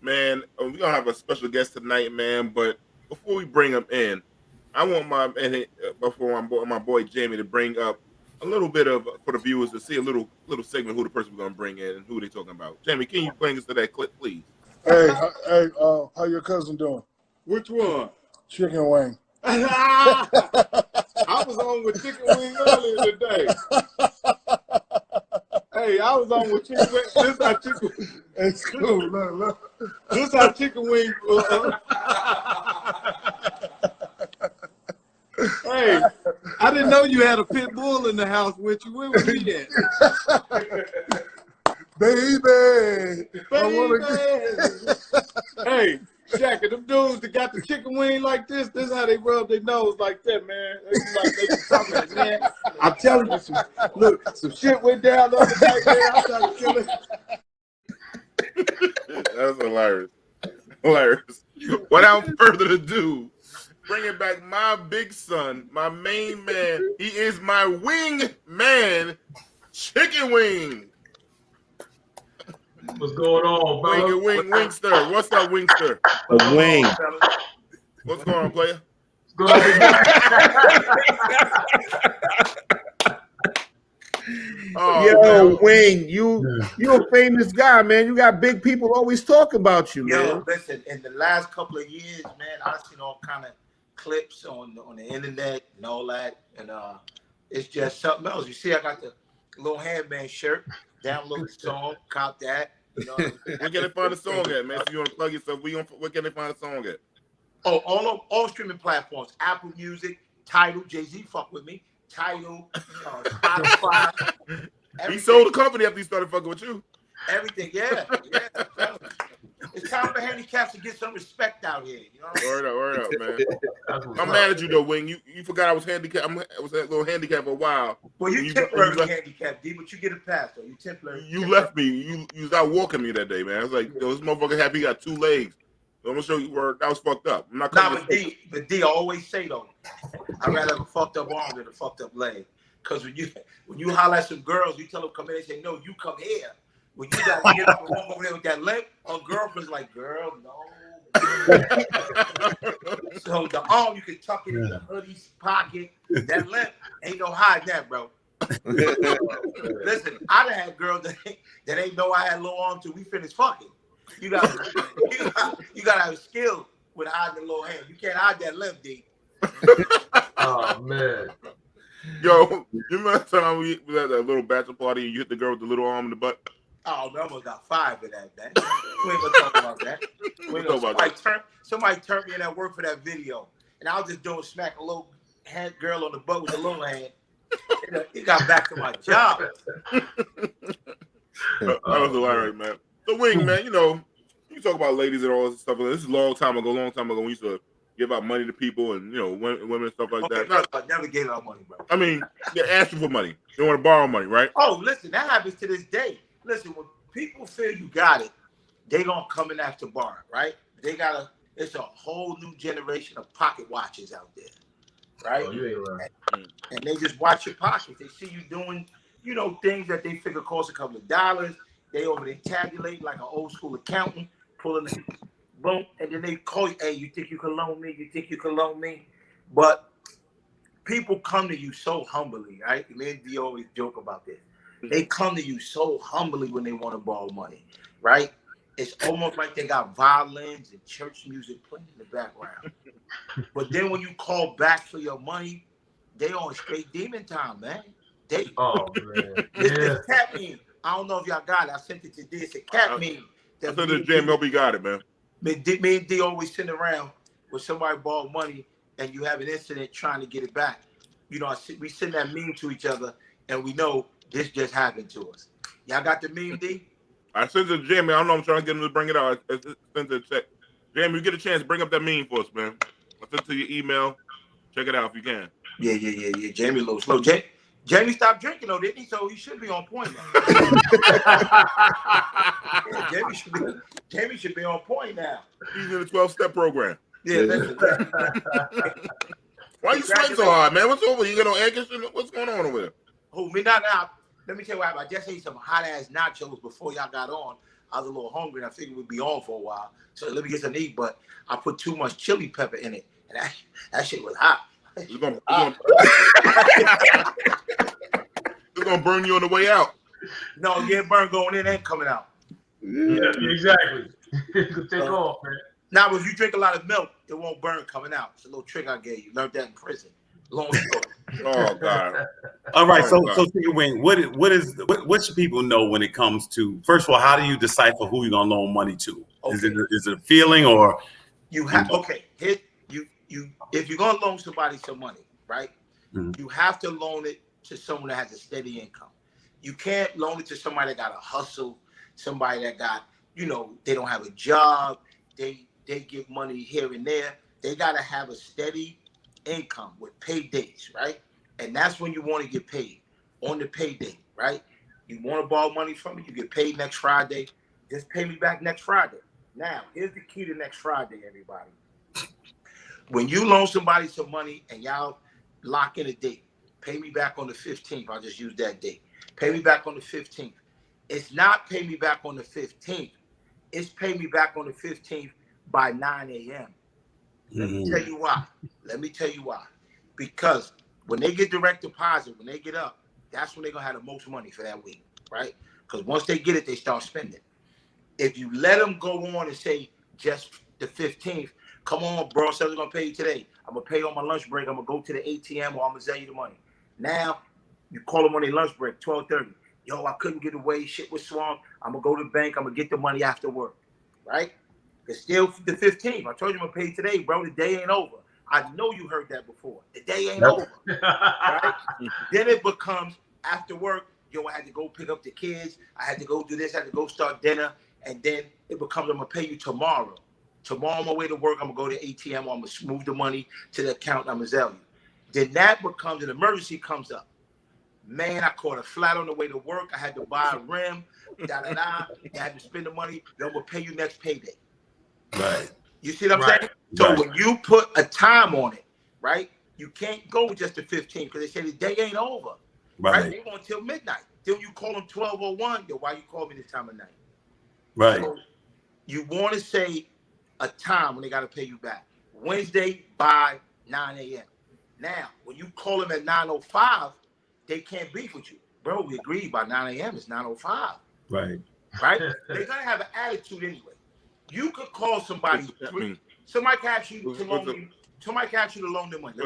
Man, we're gonna have a special guest tonight, man. But before we bring him in, I want my boy Jamie to bring up a little bit of for the viewers to see a little segment who the person we're gonna bring in and who they talking about. Jamie, can you bring us to that clip, please? Hey, how your cousin doing? Which one? Chicken wing. I was on with chicken wing earlier today. Hey, I was on with chicken wing. This how chicken. It's cool. Look. This how chicken wing. Hey, I didn't know you had a pit bull in the house with you. Where was he at? Baby. Hey, Shaq, them dudes that got the chicken wing like this is how they rub their nose like that, man. They talking like, man, I'm telling you, some shit went down the other night, man. I'm trying to kill it. That's hilarious. Hilarious. Without further ado, bringing back my big son, my main man. He is my wing man, Chicken Wing. What's going on, brother? Wingster. What's up, Wingster? A wing. What's going on, player? What's going on, big guy? Oh, Yo, man. Wing, you a famous guy, man. You got big people always talking about you, Yo, man. listen, in the last couple of years, man, I've seen all kind of clips on the internet and all that, and it's just something else. You see, I got the little handman shirt. Download the song, cop that. You know, Where can they find the song at, man? So you want to plug yourself? Where can they find the song at? oh, all streaming platforms: Apple Music, Tidal, Jay-Z, fuck with me, Tidal, Spotify. He sold the company after he started fucking with you. Everything, yeah. It's time for handicaps to get some respect out here. You know. Word up, man. I'm mad at you though, Wing. You forgot I was handicapped. I was a little handicapped for a while. Well, you temporarily handicapped, D, but you get a pass though. You temporarily. You left me. You was out walking me that day, man. I was like, yo, this motherfucker happy he got 2 legs. So I'm gonna show you where that was fucked up. I'm not Nah, but D, I always say though, I'd rather have a fucked up arm than a fucked up leg. Cause when you holler at some girls, you tell them come in, they say, no, you come here. When you gotta get up and walk over there with that limp, a girlfriend's like, girl, no. So the arm, you can tuck it in the hoodie's pocket. That limp, ain't no hiding that, bro. Listen, I done had girls that ain't know I had low arm till we finished fucking. You gotta have skill with hiding the low hand. You can't hide that limp, D. Oh man. Yo, you remember that time we at that little bachelor party and you hit the girl with the little arm in the butt? Oh, man, I almost got 5 of that, man. We ain't gonna talk about that. Somebody turned me in at work for that video, and I was just doing smack a little hand girl on the butt with a little hand. It got back to my job. That was hilarious, man. So, Wing, man, you know, you talk about ladies and all this stuff. This is a long time ago. We used to give out money to people and, you know, women and stuff like that. I never gave out money, bro. I mean, they ask you for money. They want to borrow money, right? Oh, listen, that happens to this day. Listen, when people feel you got it, they gonna come and ask to borrow, right? It's a whole new generation of pocket watches out there, right? Oh, you ain't right. And they just watch your pockets. They see you doing, you know, things that they figure cost a couple of dollars. They over there tabulate like an old school accountant, pulling the boom, and then they call you, hey, you think you can loan me? You think you can loan me? But people come to you so humbly, right? Me and D always joke about this. They come to you so humbly when they want to borrow money, right? It's almost like they got violins and church music playing in the background. But then when you call back for your money, they on straight demon time, man. Oh man. This cat meme. I don't know if y'all got it. I sent it to D. It's a cat meme. I said to Jim, hope he got it, man. Me and D always sitting around when somebody borrowed money and you have an incident trying to get it back. You know, we send that meme to each other and we know this just happened to us. Y'all got the meme, D? I sent it to Jamie. I don't know. I'm trying to get him to bring it out. I sent it to check. Jamie, you get a chance, bring up that meme for us, man. I sent it to your email. Check it out if you can. Yeah. Jamie a little slow. Jamie stopped drinking though, didn't he? So he should be on point now. Yeah, Jamie should be on point now. He's in the 12-step program. Yeah, listen. Why you sweating so hard, man? What's over? You got no air conditioning? What's going on over there? Who, me not now? Let me tell you what happened. I just ate some hot ass nachos before y'all got on. I was a little hungry and I figured we'd be on for a while. So let me get some to eat, but I put too much chili pepper in it. And that shit was hot. It's gonna burn you on the way out. No, you get burned going in and coming out. Yeah, exactly. You can take off, man. Now, if you drink a lot of milk, it won't burn coming out. It's a little trick I gave you. Learned that in prison. Long story. Oh God. All right, so Chicken Wing, what should people know when it comes to, first of all, how do you decipher who you're gonna loan money to? Okay. Is it a feeling or you have if you're gonna loan somebody some money, right? Mm-hmm. You have to loan it to someone that has a steady income. You can't loan it to somebody that got a hustle, somebody that got, you know, they don't have a job, they give money here and there. They gotta have a steady income with pay dates, right? And that's when you want to get paid, on the pay date, right? You want to borrow money from me, you get paid next Friday. Just pay me back next Friday. Now, here's the key to next Friday, everybody. When you loan somebody some money and y'all lock in a date, pay me back on the 15th. I'll just use that date. Pay me back on the 15th. It's not pay me back on the 15th. It's pay me back on the 15th by 9 a.m. Let me tell you why. Because when they get direct deposit, when they get up, that's when they're going to have the most money for that week, right? Because once they get it, they start spending. If you let them go on and say just the 15th, come on, bro, so I'm going to pay you today. I'm going to pay you on my lunch break. I'm going to go to the ATM or I'm going to sell you the money. Now, you call them on their lunch break, 12:30. Yo, I couldn't get away. Shit was swamped. I'm going to go to the bank. I'm going to get the money after work, right? It's still the 15th. I told you I'm going to pay you today, bro. The day ain't over. I know you heard that before. The day ain't over, right? Then it becomes after work, yo, I had to go pick up the kids. I had to go do this. I had to go start dinner. And then it becomes, I'm going to pay you tomorrow. Tomorrow on my way to work, I'm going to go to ATM. Or I'm going to move the money to the account. I'm going to sell you. Then that becomes an emergency comes up. Man, I caught a flat on the way to work. I had to buy a rim. I had to spend the money. Yo, I'm going to pay you next payday. Right. You see what I'm saying? So when you put a time on it, right, you can't go with just the 15th because they say the day ain't over. Right? They're going till midnight. Then you call them 12:01. Yo, why you call me this time of night? Right. So you want to say a time when they got to pay you back. Wednesday by 9 a.m. Now, when you call them at 9:05, they can't beef with you. Bro, we agreed by 9 a.m. It's 9:05. Right. Right? They're going to have an attitude anyway. You could call somebody. Somebody could ask you to loan you. Somebody could ask you to loan them money.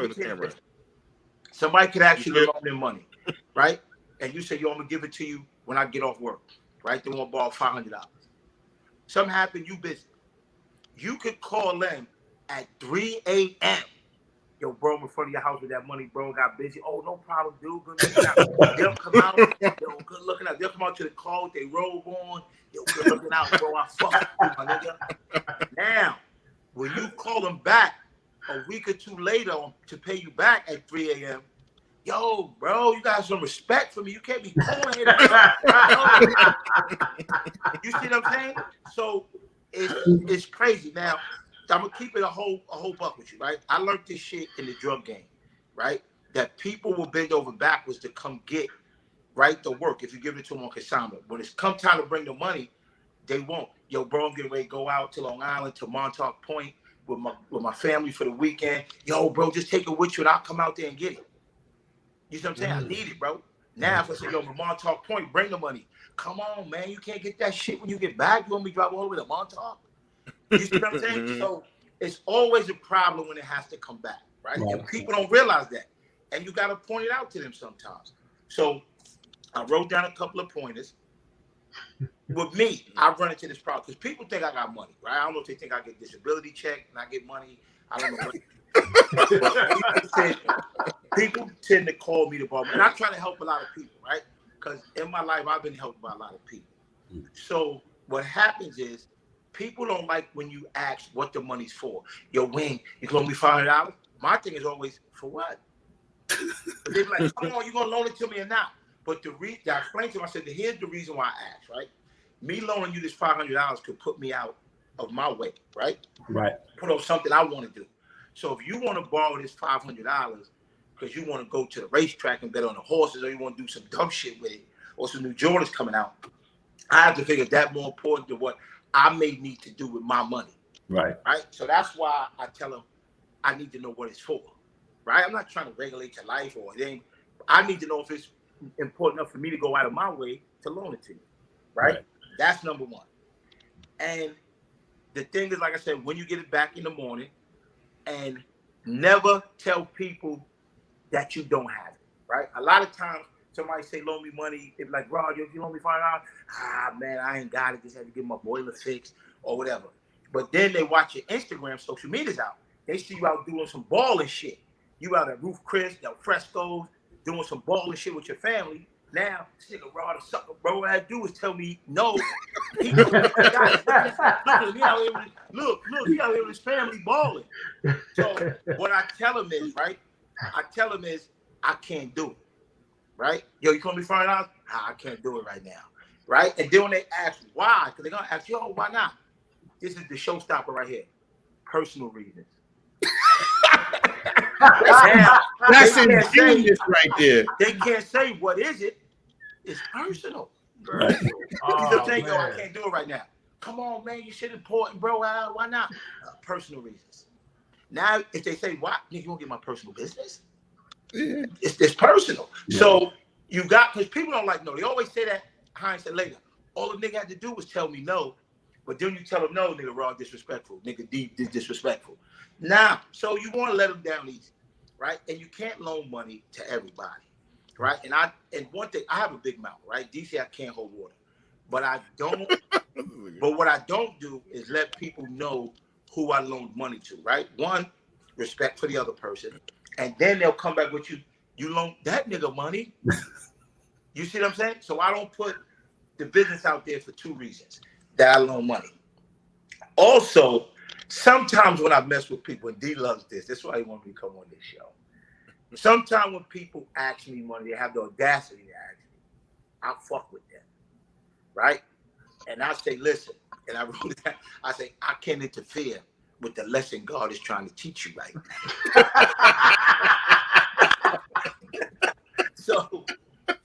Somebody could ask you to loan them money, right? And you say, yo, I'm going to give it to you when I get off work, right? They want to borrow $500. Something happened, you busy. You could call them at 3 a.m. Yo, bro, I'm in front of your house with that money, bro. Got busy. Oh, no problem, dude. Good looking out. They'll come out. Yo, good looking out. They'll come out to the car with their robe on. Yo, good looking out, bro. I fuck you, my nigga. Now, when you call them back a week or two later to pay you back at 3 a.m., yo, bro, you got some respect for me. You can't be calling it. You see what I'm saying? So it's crazy. Now, I'm gonna keep it a whole buck with you, right? I learned this shit in the drug game, right? That people will bend over backwards to come get, right, the work if you give it to them on consignment. When it's come time to bring the money, they won't. Yo, bro, I'm getting ready to go out to Long Island, to Montauk Point with my family for the weekend. Yo, bro, just take it with you and I'll come out there and get it. You see what I'm saying? I need it, bro. Now if I say, yo, Montauk Point, bring the money. Come on, man. You can't get that shit when you get back. You want me to drive all the way to Montauk? You see what I'm saying? So it's always a problem when it has to come back, right? And people don't realize that. And you got to point it out to them sometimes. So I wrote down a couple of pointers. With me, I run into this problem because people think I got money, right? I don't know if they think I get disability check and I get money. I don't know what. People tend to call me to borrow, and I try to help a lot of people, right? Because in my life, I've been helped by a lot of people. So what happens is people don't like when you ask what the money's for. Yo, Wayne, you loan me $500? My thing is always, for what? They're like, come on, you gonna loan it to me or not? But I explained to them, I said, here's the reason why I asked, right? Me loaning you this $500 could put me out of my way, right? Right. Put on something I want to do. So if you want to borrow this $500 because you want to go to the racetrack and bet on the horses, or you want to do some dumb shit with it, or some new Jordans coming out, I have to figure that more important than what I may need to do with my money. Right. Right. So that's why I tell them I need to know what it's for. Right. I'm not trying to regulate your life or anything. I need to know if it's important enough for me to go out of my way to loan it to you. Right. That's number one. And the thing is, like I said, when you get it back in the morning, and never tell people that you don't have it. Right. A lot of times somebody say loan me money, they be like, bro, you loan me $5? Ah, man, I ain't got it. Just had to get my boiler fixed or whatever. But then they watch your Instagram, social media's out. They see you out doing some balling shit. You out at Roof Chris, Fresco's, doing some balling shit with your family. Now, this nigga raw the sucker, bro. What I do is tell me no. He out here with his family balling. So what I tell him is, right? I can't do it. Right? Yo, you call me $5? I can't do it right now. Right? And then when they ask why, because they're gonna ask, yo, why not? This is the showstopper right here. Personal reasons. That's ingenious right there. They can't say what is it, It's personal. Right. You know what I'm saying? Yo, I man. can't do it right now. Come on, man, you shit important, bro. Why not? Personal reasons. Now, if they say, "Why, nigga, you won't get my personal business?" Yeah. It's personal. Yeah. So you got, because people don't like no. They always say that hindsight later. All the nigga had to do was tell me no, but then you tell them no, nigga, raw disrespectful, nigga, deep disrespectful. Now, so you want to let them down easy, right? And you can't loan money to everybody, right? And one thing, I have a big mouth, right? DC, I can't hold water, but I don't. But what I don't do is let people know who I loaned money to, right? One, respect for the other person. And then they'll come back with you. You loaned that nigga money. You see what I'm saying? So I don't put the business out there for two reasons that I loan money. Also, sometimes when I mess with people, and D loves this, that's why he wants me to come on this show. Sometimes when people ask me money, they have the audacity to ask me, I fuck with them, right? And I say, listen, and I wrote it down, I say, I can't interfere with the lesson God is trying to teach you right now. So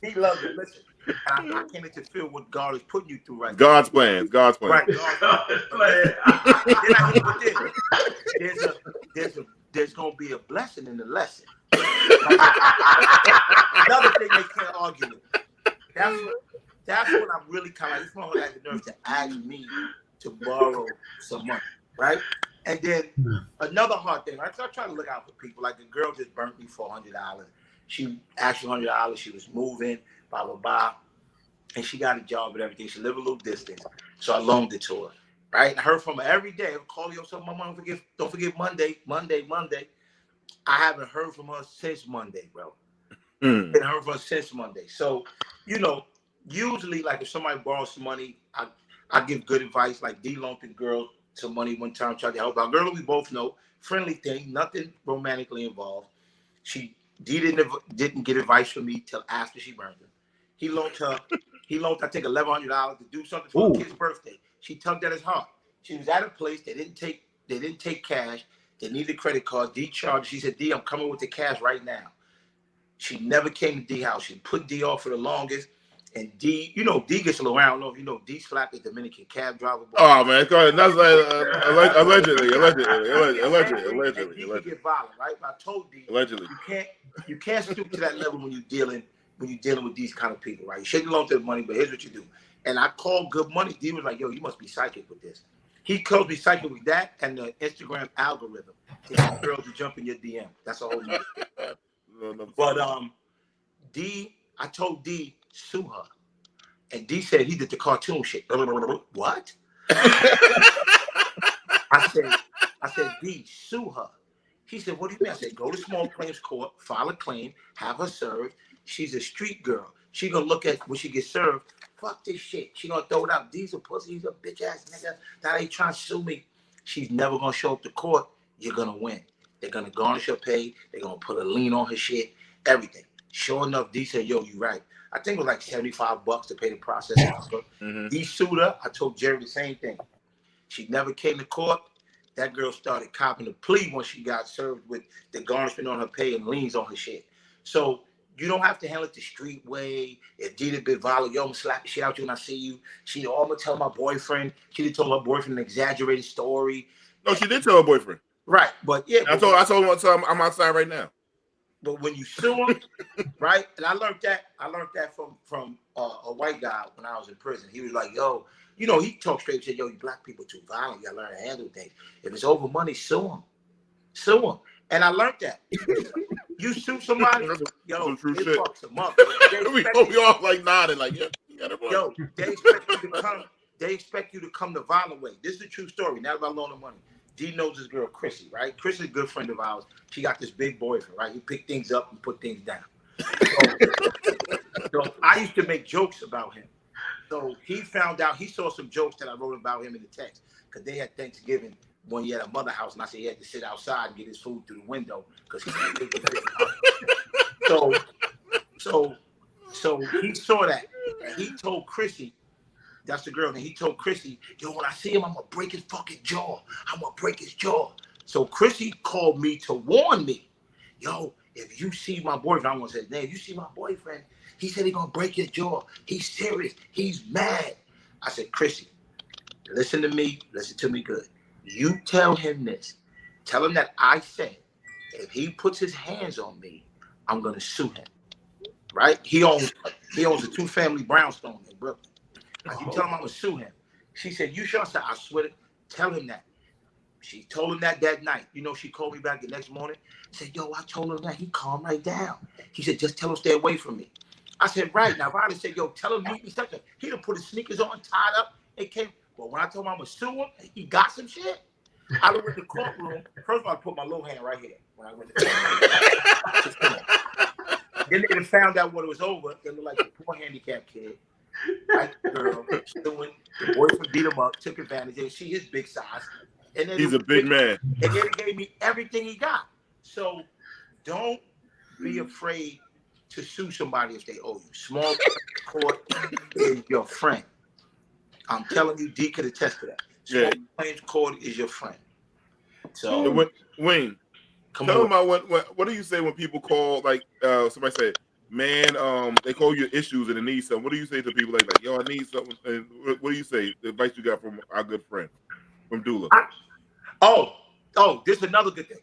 he loves it. Listen, I can't interfere with what God is putting you through right God's now. plans. God's plans. Right, God's plan. Then I hit with this. There's gonna be a blessing in the lesson. Another thing they can't argue with. That's what I'm really kind of like. This one had the nerve to ask me to borrow some money, right? And then another hard thing, right? So I try to look out for people. Like the girl just burnt me $400. She asked me $100. She was moving, blah blah blah, and she got a job and everything. She lived a little distance, so I loaned it to her. Right? I heard from her every day. I would call you, so my mom don't forget Monday. I haven't heard from her since Monday, bro. I haven't heard from her since Monday. So, you know. Usually, like if somebody borrows some money, I give good advice. Like D loaned the girl some money one time, tried to help out. Girl, we both know, friendly thing, nothing romantically involved. D didn't get advice from me till after she burned him. He loaned I think $1,100 to do something for her kid's birthday. She tugged at his heart. She was at a place they didn't take cash. They needed credit cards. D charged. She said, D, I'm coming with the cash right now. She never came to D house. She put D off for the longest. And D, you know, D gets a little around. I don't know if you know, D's flat is Dominican cab driver. Oh man, go ahead. That's allegedly. He can get violent, right? But I told D, allegedly, you can't stoop to that level when you're dealing with these kind of people, right? You shouldn't loan to the money, but here's what you do. And I called Good Money. D was like, yo, you must be psychic with this. He calls me psychic with that and the Instagram algorithm to get girls to jump in your DM. That's a whole nother. But D, I told D, sue her. And D said he did the cartoon shit. What? I said, D, sue her. He said, what do you mean? I said, go to small claims court, file a claim, have her served. She's a street girl. She gonna look at when she gets served. Fuck this shit. She gonna throw it out. D's a pussy. He's a bitch ass nigga. That ain't trying to sue me. She's never gonna show up to court. You're gonna win. They're gonna garnish her pay. They're gonna put a lien on her shit. Everything. Sure enough, D said, yo, you right. I think it was like $75 to pay the processing. D sued her. I told Jerry the same thing. She never came to court. That girl started copping the plea when she got served with the garnishment on her pay and liens on her shit. So you don't have to handle it the street way. If D did bit violent, yo, I'm gonna slap the shit out you when I see you. She, I'm gonna tell my boyfriend. She did tell her boyfriend an exaggerated story. No, she did tell her boyfriend. Right, but yeah. I told him I'm outside right now. But when you sue him, right? And I learned that from a white guy when I was in prison. He was like, yo, you know, he talked straight and said, yo, you black people too violent. You gotta learn to handle things. If it's over money, sue him. Sue him. And I learned that. You sue somebody, yo, it fucks them up. We all like nodding, like, yeah, you got it, boy. Yo, they expect you to come the violent way. This is a true story. Not about loaning money. D knows this girl, Chrissy, right? Chrissy's a good friend of ours. She got this big boyfriend, right? He picked things up and put things down. So I used to make jokes about him. So he found out, he saw some jokes that I wrote about him in the text because they had Thanksgiving one year at a mother house, and I said he had to sit outside and get his food through the window because he couldn't get the So he saw that, and he told Chrissy, that's the girl, and he told Chrissy, yo, when I see him, I'm gonna break his fucking jaw. I'm gonna break his jaw. So Chrissy called me to warn me, yo, if you see my boyfriend, I won't say his name. If you see my boyfriend, he said he's gonna break your jaw. He's serious. He's mad. I said, Chrissy, listen to me. Listen to me good. You tell him this. Tell him that I said, if he puts his hands on me, I'm gonna sue him. Right? He owns a 2-family brownstone in Brooklyn. I said, you tell him I'm gonna sue him. She said, you sure? I said, I swear to tell him that. She told him that night. You know, she called me back the next morning. Said, yo, I told him that. He calmed right down. He said, just tell him stay away from me. I said, right. Now, if I said, yo, tell him meet me something, he'd have put his sneakers on, tied up, and came. But when I told him I'm going to sue him, he got some shit. I went to the courtroom. First of all, I put my little hand right here when I went to the courtroom. Then they found out when it was over. They looked like a poor handicapped kid. Right? Girl, suing. The boyfriend beat him up, took advantage of it. She is big size. And then he's a big man. And then he gave me everything he got. So don't be afraid to sue somebody if they owe you. Small court is your friend. I'm telling you, D could attest to that. Small claims court is your friend. So Wayne, tell them about what do you say when people call, like somebody said, man, they call you issues and they need something. What do you say to people like yo, I need something? And what do you say? The advice you got from our good friend from Dula. This is another good thing.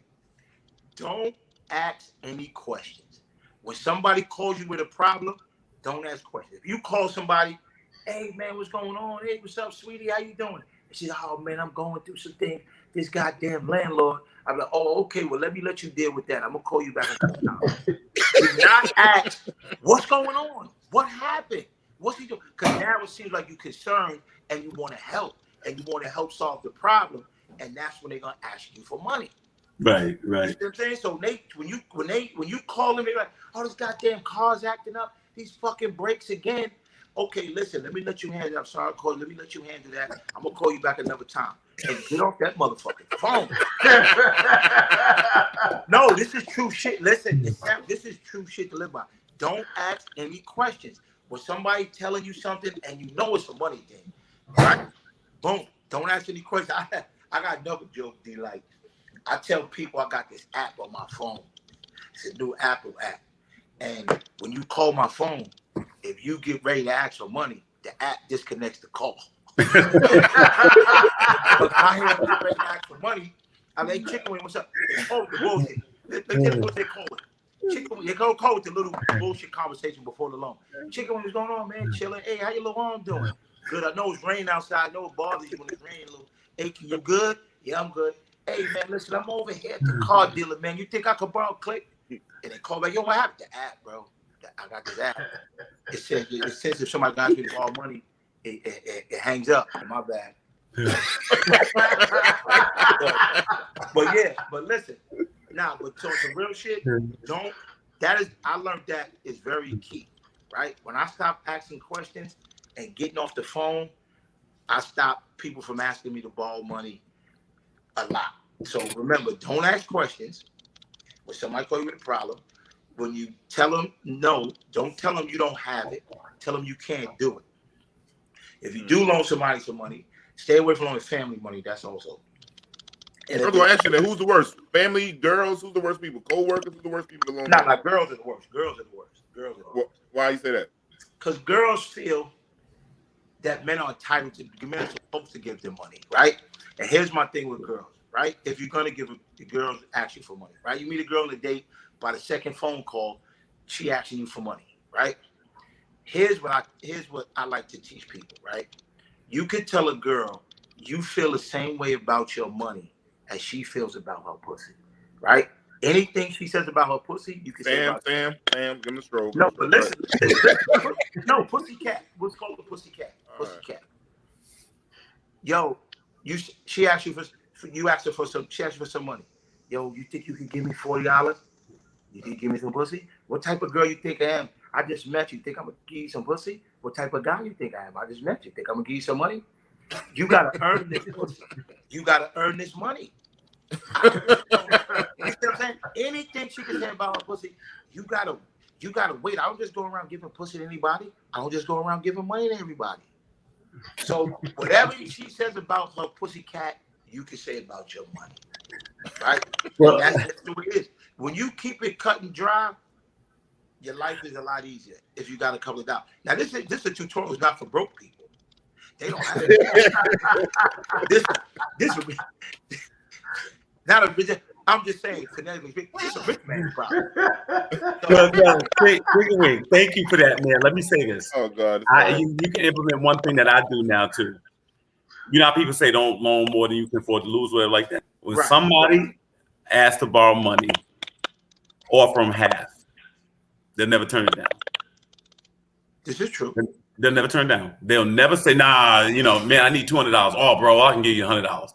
Don't ask any questions. When somebody calls you with a problem, don't ask questions. If you call somebody, hey man, what's going on? Hey, what's up, sweetie? How you doing? She said, oh man, I'm going through some things. This goddamn landlord. I'm like, oh, okay, well, let you deal with that. I'm gonna call you back in a couple hours. Do not ask what's going on. What happened? What's he doing? Because now it seems like you're concerned and you want to help and you want to help solve the problem, and that's when they're gonna ask you for money. Right. You know what I'm saying? So when you call them, they're like, oh, this goddamn car's acting up. These fucking brakes again. Okay, listen, let me let you handle that. I'm sorry, call. Let me let you handle that. I'm gonna call you back another time. And get off that motherfucking phone. No, this is true shit. Listen, this is true shit to live by. Don't ask any questions. When somebody telling you something and you know it's a money thing, right? Boom. Don't ask any questions. I got another joke, D. Like, I tell people I got this app on my phone. It's a new Apple app. And when you call my phone, if you get ready to ask for money, the app disconnects the call. But I hear them get ready to ask for money. I'm like, chicken wing, what's up? Oh, the bullshit. They what they call it. Chicken wing, they go call it the little bullshit conversation before the loan. Chicken wing, what's going on, man? Chilling. Hey, how your little arm doing? Good. I know it's raining outside. I know it bothers you when it's raining a little. Hey, you good? Yeah, I'm good. Hey, man, listen, I'm over here at the car dealer, man. You think I could borrow a click? And they call back, yo, what happened? The app, bro. I got this app. It says if somebody got me to borrow money, it hangs up. My bad. but listen. Now, but so some real shit, I learned that is very key, right? When I stop asking questions and getting off the phone, I stop people from asking me to borrow money a lot. So remember, don't ask questions. When somebody calls you with a problem, when you tell them no, don't tell them you don't have it. Tell them you can't do it. If you do loan somebody some money, stay away from loaning family money. That's also. And I'm going to ask you that. Who's the worst? Family, girls? Who's the worst people? Co-workers? Who's the worst people to loan? Not like girls are the worst. Girls are the worst. Girls are the worst. Why you say that? Because girls feel that men are entitled to, men are supposed to give them money, right? And here's my thing with girls, right? If you're going to give the girls ask you for money, right? You meet a girl on a date, by the second phone call, she asking you for money, right? Here's what I like to teach people, right? You could tell a girl you feel the same way about your money as she feels about her pussy, right? Anything she says about her pussy, you can say about Sam, give me a stroke. No, but listen. No, pussycat. What's called a pussycat? Pussycat. Yo, she asked you she asked you for some money. Yo, you think you can give me $40? You think you give me some pussy? What type of girl you think I am? I just met you. Think I'm gonna give you some pussy? What type of guy you think I am? I just met you. Think I'm gonna give you some money? You gotta earn this pussy. You gotta earn this money. You know what I'm saying? Anything she can say about her pussy, you gotta wait. I don't just go around giving pussy to anybody. I don't just go around giving money to everybody. So whatever she says about her pussy cat, you can say about your money. Right? Well, that's the way it is. when you keep it cut and dry, your life is a lot easier if you got a couple of dollars. Now, this a tutorial is not for broke people. They don't have it. This would be not a business. I'm just saying, phonetically, it's a rich man's problem. Thank you for that, man. Let me say this. Oh God, you can implement one thing that I do now too. You know how people say don't loan more than you can afford to lose, whatever like that. When somebody asks to borrow money, offer them half. They'll never turn it down. This is true. They'll never turn it down. They'll never say, nah, man, I need $200. Oh, bro, I can give you $100.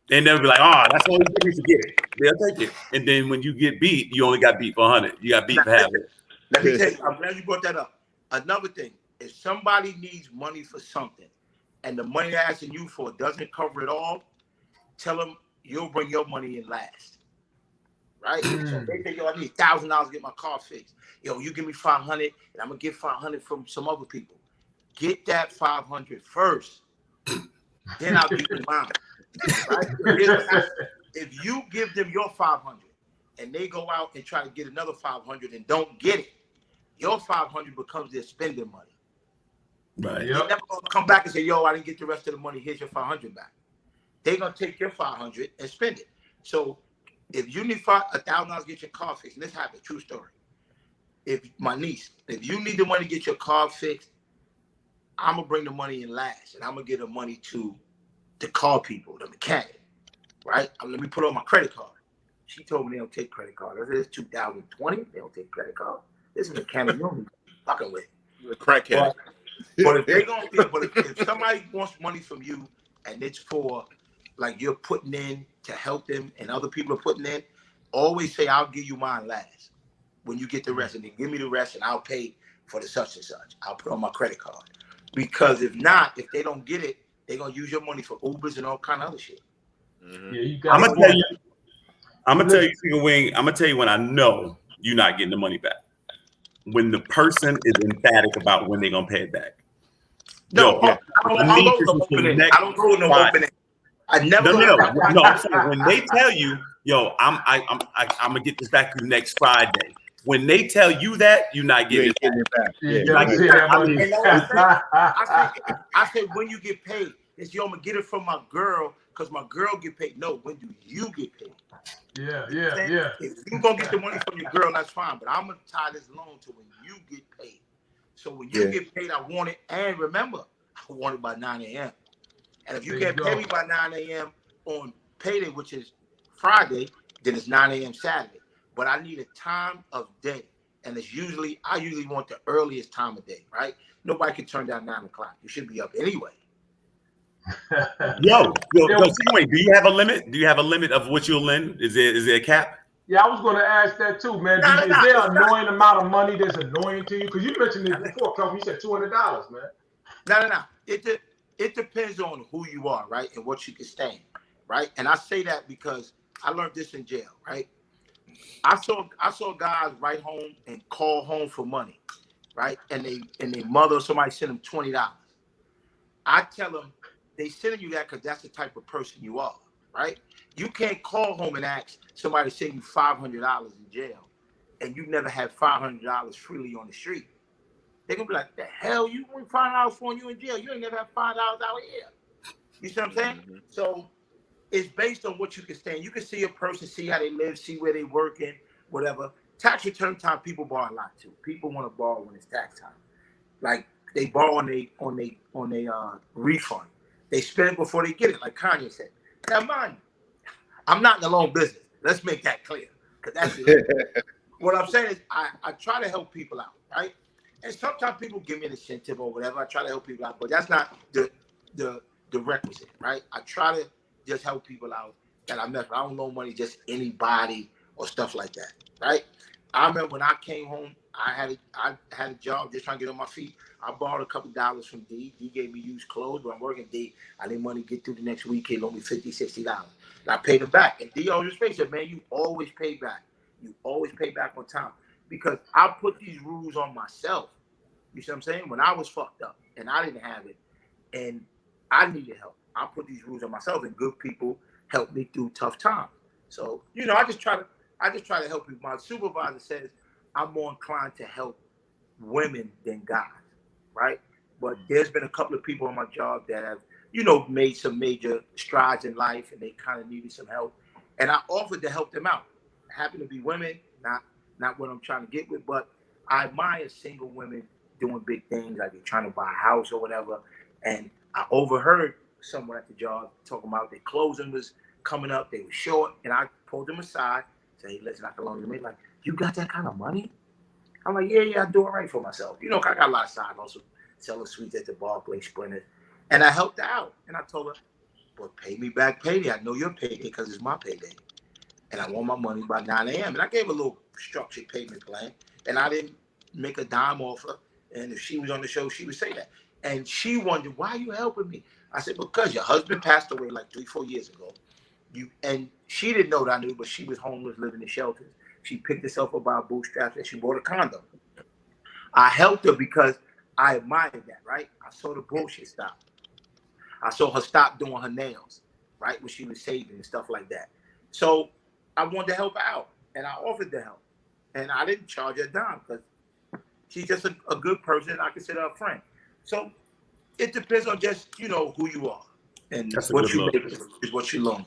They'll never be like, that's all you give me, forget it. They'll take it. And then when you get beat, you only got beat for 100. You got beat for half it. Let me tell you, I'm glad you brought that up. Another thing, if somebody needs money for something and the money they're asking you for doesn't cover it all, tell them you'll bring your money in last. Right? So they say, yo, I need $1,000 to get my car fixed. Yo, you give me $500 and I'm going to get $500 from some other people. Get that $500 first. Then I'll give you mine. Right? If you give them your $500 and they go out and try to get another $500 and don't get it, your $500 becomes their spending money. Right. They're never gonna come back and say, yo, I didn't get the rest of the money. Here's your $500 back. They're gonna take your $500 and spend it. So if you need $1,000 to get your car fixed, and this happened, true story. If you need the money to get your car fixed, I'm gonna bring the money in last, and I'm gonna give the money to the car people, the mechanic, right? Let me put it on my credit card. She told me they don't take credit card. I said, it's 2020. They don't take credit card. This is a mechanic you fucking with. You're a crackhead. But if somebody wants money from you and it's for like you're putting in to help them and other people are putting in, always say, I'll give you mine last when you get the rest, and then give me the rest and I'll pay for the such and such. I'll put on my credit card. Because if they don't get it, they're gonna use your money for Ubers and all kind of other shit. Yeah, you got I'm gonna tell you, Chicken Wing. I'm gonna tell you when I know you're not getting the money back. When the person is emphatic about when they're gonna pay it back. No, I don't go with no opening. I never. No. I'm saying when they tell you, yo, I'm gonna get this back to you next Friday. When they tell you that, you're not getting it back. I say when you get paid, it's yo, I'm gonna get it from my girl because my girl get paid. No, when do you get paid? Yeah. If you're gonna get the money from your girl, that's fine. But I'm gonna tie this loan to when you get paid. So when you get paid, I want it. And remember, I want it by 9 a.m. And if you can't pay me by 9 a.m. on payday, which is Friday, then it's 9 a.m. Saturday. But I need a time of day. And I usually want the earliest time of day, right? Nobody can turn down 9 o'clock. You should be up anyway. Yo, wait, do you have a limit? Do you have a limit of what you'll lend? Is there a cap? Yeah, I was going to ask that too, man. Is there an annoying amount of money that's annoying to you? Because you mentioned it before, Kelvin. You said $200, man. No. It depends on who you are, right? And what you can stand, right? And I say that because I learned this in jail, right? I saw guys write home and call home for money, right? And they mother or somebody sent them $20. I tell them they sending you that because that's the type of person you are, right? You can't call home and ask somebody to send you $500 in jail, and you never had $500 freely on the street. They're gonna be like, the hell you want $5 for you in jail? You ain't never had $5 out here. You see what I'm saying? Mm-hmm. So it's based on what you can stand. You can see a person, see how they live, see where they working, whatever. Tax return time, people borrow a lot too. People want to borrow when it's tax time. Like they borrow on a refund. They spend it before they get it, like Kanye said. Now, mind you, I'm not in the loan business. Let's make that clear, because that's it. What I'm saying is, I try to help people out, right? And sometimes people give me an incentive or whatever. I try to help people out, but that's not the requisite, right? I try to just help people out that I met. I don't loan money just anybody or stuff like that, right? I remember when I came home, I had a job just trying to get on my feet. I borrowed a couple dollars from D. D gave me used clothes, but I'm working D. I need money to get through the next week. He loaned me $50, $60. And I paid him back. And D always said, man, you always pay back. You always pay back on time. Because I put these rules on myself. You see what I'm saying? When I was fucked up and I didn't have it and I needed help, I put these rules on myself, and good people helped me through tough times. So, I just try to I just try to help people. My supervisor says I'm more inclined to help women than guys, right? But there's been a couple of people on my job that have, made some major strides in life, and they kind of needed some help, and I offered to help them out. Happen to be women, not what I'm trying to get with, but I admire single women doing big things, like they're trying to buy a house or whatever. And I overheard someone at the job talking about their closing was coming up, they were short, and I pulled them aside, say, hey, listen, I can loan you money. Like, you got that kind of money? I'm like, yeah, I do it right for myself. I got a lot of side hustle, selling sweets at the Barclay Sprinters. And I helped her out. And I told her, well, pay me back payday. I know your payday because it's my payday. And I want my money by 9 a.m. And I gave a little structured payment plan. And I didn't make a dime off her. And if she was on the show, she would say that. And she wondered, why are you helping me? I said, because your husband passed away like 3-4 years ago. And she didn't know that I knew, but she was homeless, living in shelters. She picked herself up by bootstraps and she bought a condo. I helped her because I admired that, right? I saw the bullshit stop. I saw her stop doing her nails, right? When she was saving and stuff like that. So I wanted to help her out, and I offered to help. And I didn't charge her a dime because she's just a good person. I consider her a friend. So it depends on just, who you are. And what you make is what you learn.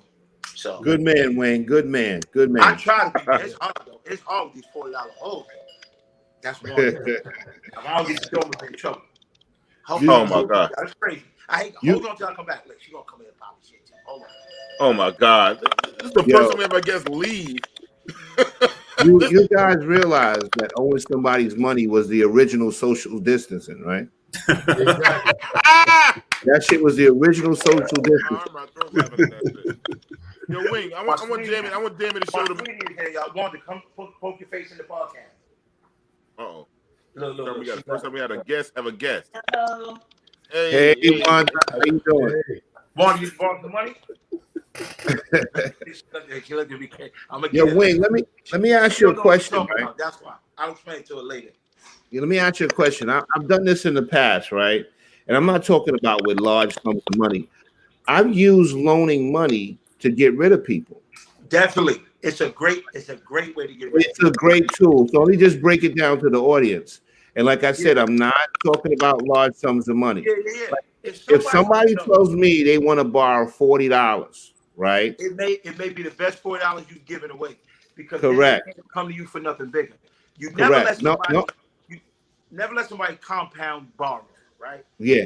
So good man, Wayne. Good man. Good man. I try to be. It's hard though. It's hard with these $40 holes. That's one thing. If I don't get to do it, I'm in trouble. Oh my God, that's crazy. I hate. Hold on till I come back. Look, she gonna come in and pop shit. Hold on. Oh my God, this is the first time ever guest leave. You guys realize that owing somebody's money was the original social distancing, right? That shit was the original social distancing. Yo, Wing, I want Jamie to show them. Y'all want to come poke your face in the podcast. Uh-oh. First time we had a guest. Have a guest. Hello. Hey, Wanda, how you doing? Wanda, you borrowed the money? Yo, Wing, let me ask you a question, right? That's why. I'll explain to it later. Yeah, let me ask you a question. I've done this in the past, right? And I'm not talking about with large sums of money. I've used loaning money to get rid of people. Definitely. It's a great way to get rid of It's a great tool. So let me just break it down to the audience. And like I said, I'm not talking about large sums of money. Yeah. Like, if somebody tells me they want to borrow $40, right? It may be the best $40 you've given away because correct. They can't come to you for nothing bigger. You correct. You never let somebody compound borrow, right? Yeah.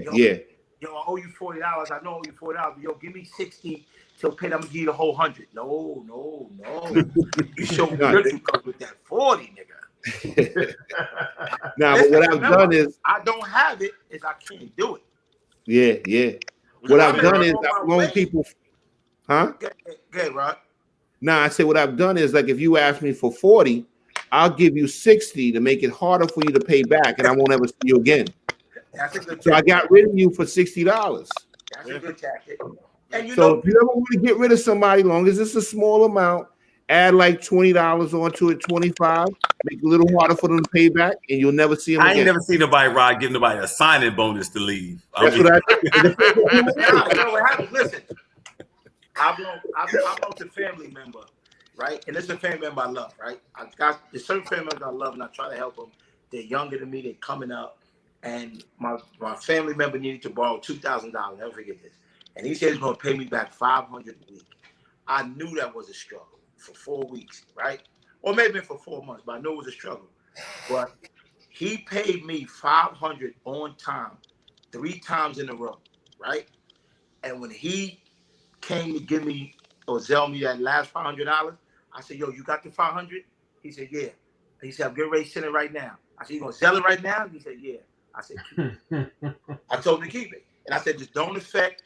Yo, I owe you $40. I know I owe you $40. But yo, give me 60 till pay. I'm gonna give you the whole 100. No. You show me good you come with that 40, nigga. Now, but what I've done is I don't have it. Is I can't do it. Yeah. What I've done is I've loaned people. Huh? Good, Rod. Nah, I said what I've done is like if you ask me for 40, I'll give you 60 to make it harder for you to pay back, and I won't ever see you again. That's a good tactic. So I got rid of you for $60. That's a good tactic. And if you ever want to get rid of somebody, long as it's a small amount, add like $20 onto it, 25, make it a little harder for them to pay back, and you'll never see them again. I ain't never seen nobody, Rod, give nobody a signing bonus to leave. That's what I did. You know what happens? Listen, I've known a family member, right? And this is a family member I love, right? There's certain family members I love, and I try to help them. They're younger than me. They're coming up. And my family member needed to borrow $2,000. Never forget this. And he said he's going to pay me back $500 a week. I knew that was a struggle for 4 weeks, right? Or maybe for 4 months, but I knew it was a struggle. But he paid me $500 on time 3 times in a row, right? And when he came to give me or sell me that last $500, I said, yo, you got the $500? He said, yeah. He said, I'm getting ready to send it right now. I said, you going to sell it right now? He said, yeah. I said, keep it. I told him to keep it. And I said, just don't affect,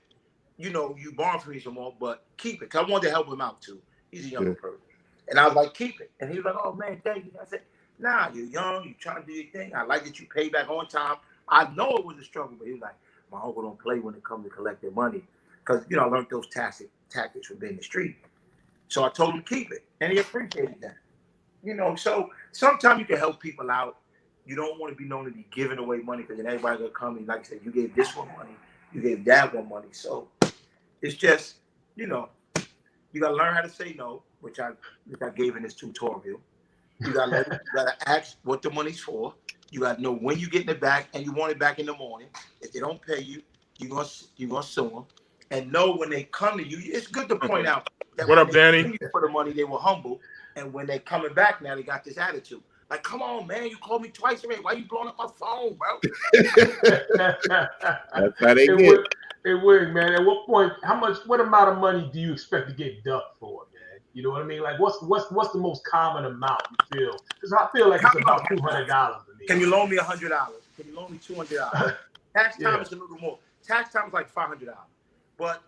you borrowing from me some more, but keep it. Because I wanted to help him out too. He's a younger person. And I was like, keep it. And he was like, oh, man, thank you. I said, nah, you're young. You're trying to do your thing. I like that you pay back on time. I know it was a struggle, but he was like, my uncle don't play when it comes to collect their money. Because, I learned those tactics from being in the street. So I told him to keep it. And he appreciated that. So sometimes you can help people out. You don't want to be known to be giving away money because then everybody's going to come and, like I said, you gave this one money. You gave that one money. So it's just, You gotta learn how to say no, which I gave in this tutorial. You gotta ask what the money's for. You gotta know when you getting it back, and you want it back in the morning. If they don't pay you, you're gonna sue them. And know when they come to you, it's good to point out that what up, Danny? For the money, they were humble, and when they coming back now, they got this attitude. Like, come on, man, you called me twice already. Why you blowing up my phone, bro? That's how they get. It would, man. At what point? What amount of money do you expect to get ducked for, man? You know what I mean? Like, what's the most common amount you feel? Because I feel like it's about $200 to me. Can you loan me $100? Can you loan me $200? Tax time is a little more. Tax time is like $500. But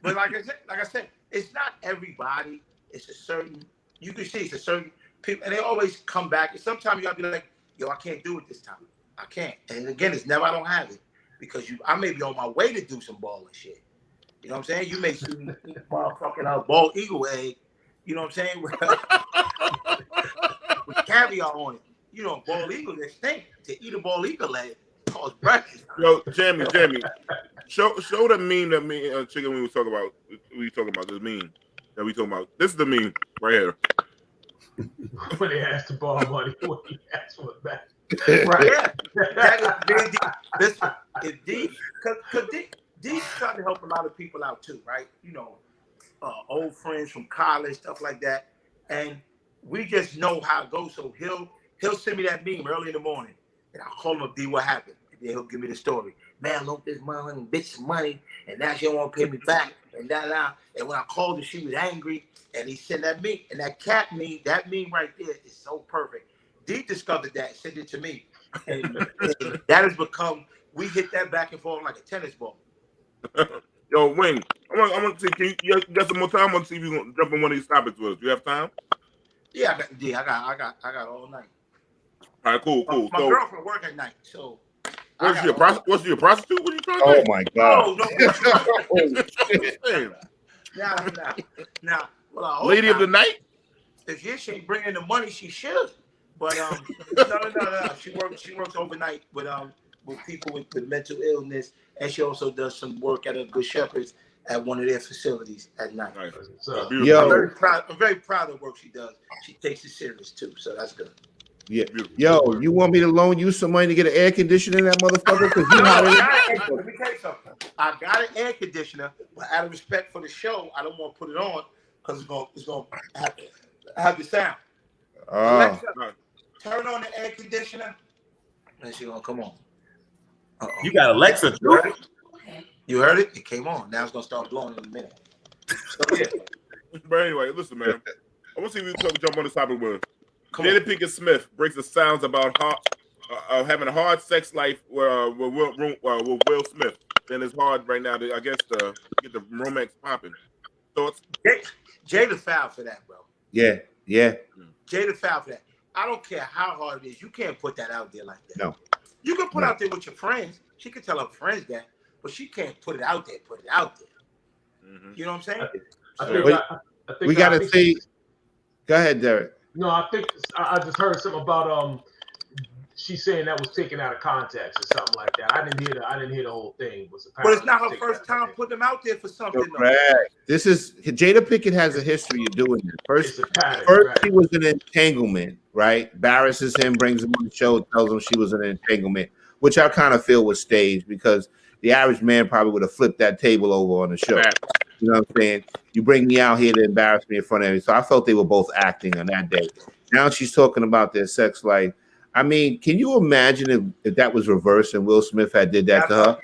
like I said, it's not everybody. It's a certain. You can see it's a certain people, and they always come back. And sometimes you gotta be like, yo, I can't do it this time. I can't. And again, it's never I don't have it because I may be on my way to do some balling shit. You know what I'm saying? You may see me eat motherfucking bald eagle egg. You know what I'm saying? With caviar on it. You know, bald eagle, they stink. To eat a bald eagle egg cause breakfast. Yo, Jamie, show the meme that me and Chicken we was talking about. We talking about this meme that we talking about. This is the meme right here. When they asked to borrow money, when he asked for it back. Right. Yeah. That is if D, because D's trying to help a lot of people out too, right? You know, old friends from college, stuff like that. And we just know how it goes. So he'll send me that meme early in the morning. And I'll call him up, D, what happened? And then he'll give me the story. Man, I loaned this money and bitch some money, and now she don't want to pay me back. And and when I called her, she was angry. And he sent that meme. And that cat meme, that meme right there is so perfect. D discovered that, sent it to me. And that has become, we hit that back and forth like a tennis ball. Yo, Wing, I want to see, can you got some more time? I want to see if you can jump on one of these topics with us. You have time? Yeah, I got all night. All right, cool. My girlfriend work at night, so. What's your prostitute? What are you trying to Oh say? my God. Now, well, Lady of the night? If she ain't bringing the money, she should. But no. She works overnight with people with mental illness, and she also does some work at a Good Shepherd's at one of their facilities at night. Nice. So, Yo. I'm very proud of the work she does. She takes it serious too, so that's good. Yeah. Yo, you want me to loan you some money to get an air conditioner in that motherfucker? Because you Let me tell you something. I got an air conditioner, but out of respect for the show, I don't want to put it on because it's gonna have the sound. Alexa, turn on the air conditioner. And she's gonna come on. You got Alexa too? You heard it? It came on. Now it's gonna start blowing in a minute. So yeah. But anyway, listen, man. I want to see if you can jump on this topic with us. Jada Pinkett Smith breaks the sounds about having a hard sex life with Will Smith. Then it's hard right now to, I guess, to get the romance popping. So it's Jada foul for that, bro. Yeah. Jada foul for that. I don't care how hard it is. You can't put that out there like that. No. You can put out there with your friends. She can tell her friends that, but she can't put it out there. Mm-hmm. You know what I'm saying? We got to see. Go ahead, Derek. No, I think I just heard something about she's saying that was taken out of context or something like that. I didn't hear the whole thing. But it's not her first time putting them out there for something. Correct. This is Jada Pinkett has a history of doing this. First she was in an entanglement, right? Embarrasses him, brings him on the show, tells him she was in an entanglement, which I kind of feel was staged because the average man probably would have flipped that table over on the show. You know what I'm saying? You bring me out here to embarrass me in front of me. So I felt they were both acting on that day. Now she's talking about their sex life. I mean, can you imagine if that was reversed and Will Smith had did that to her?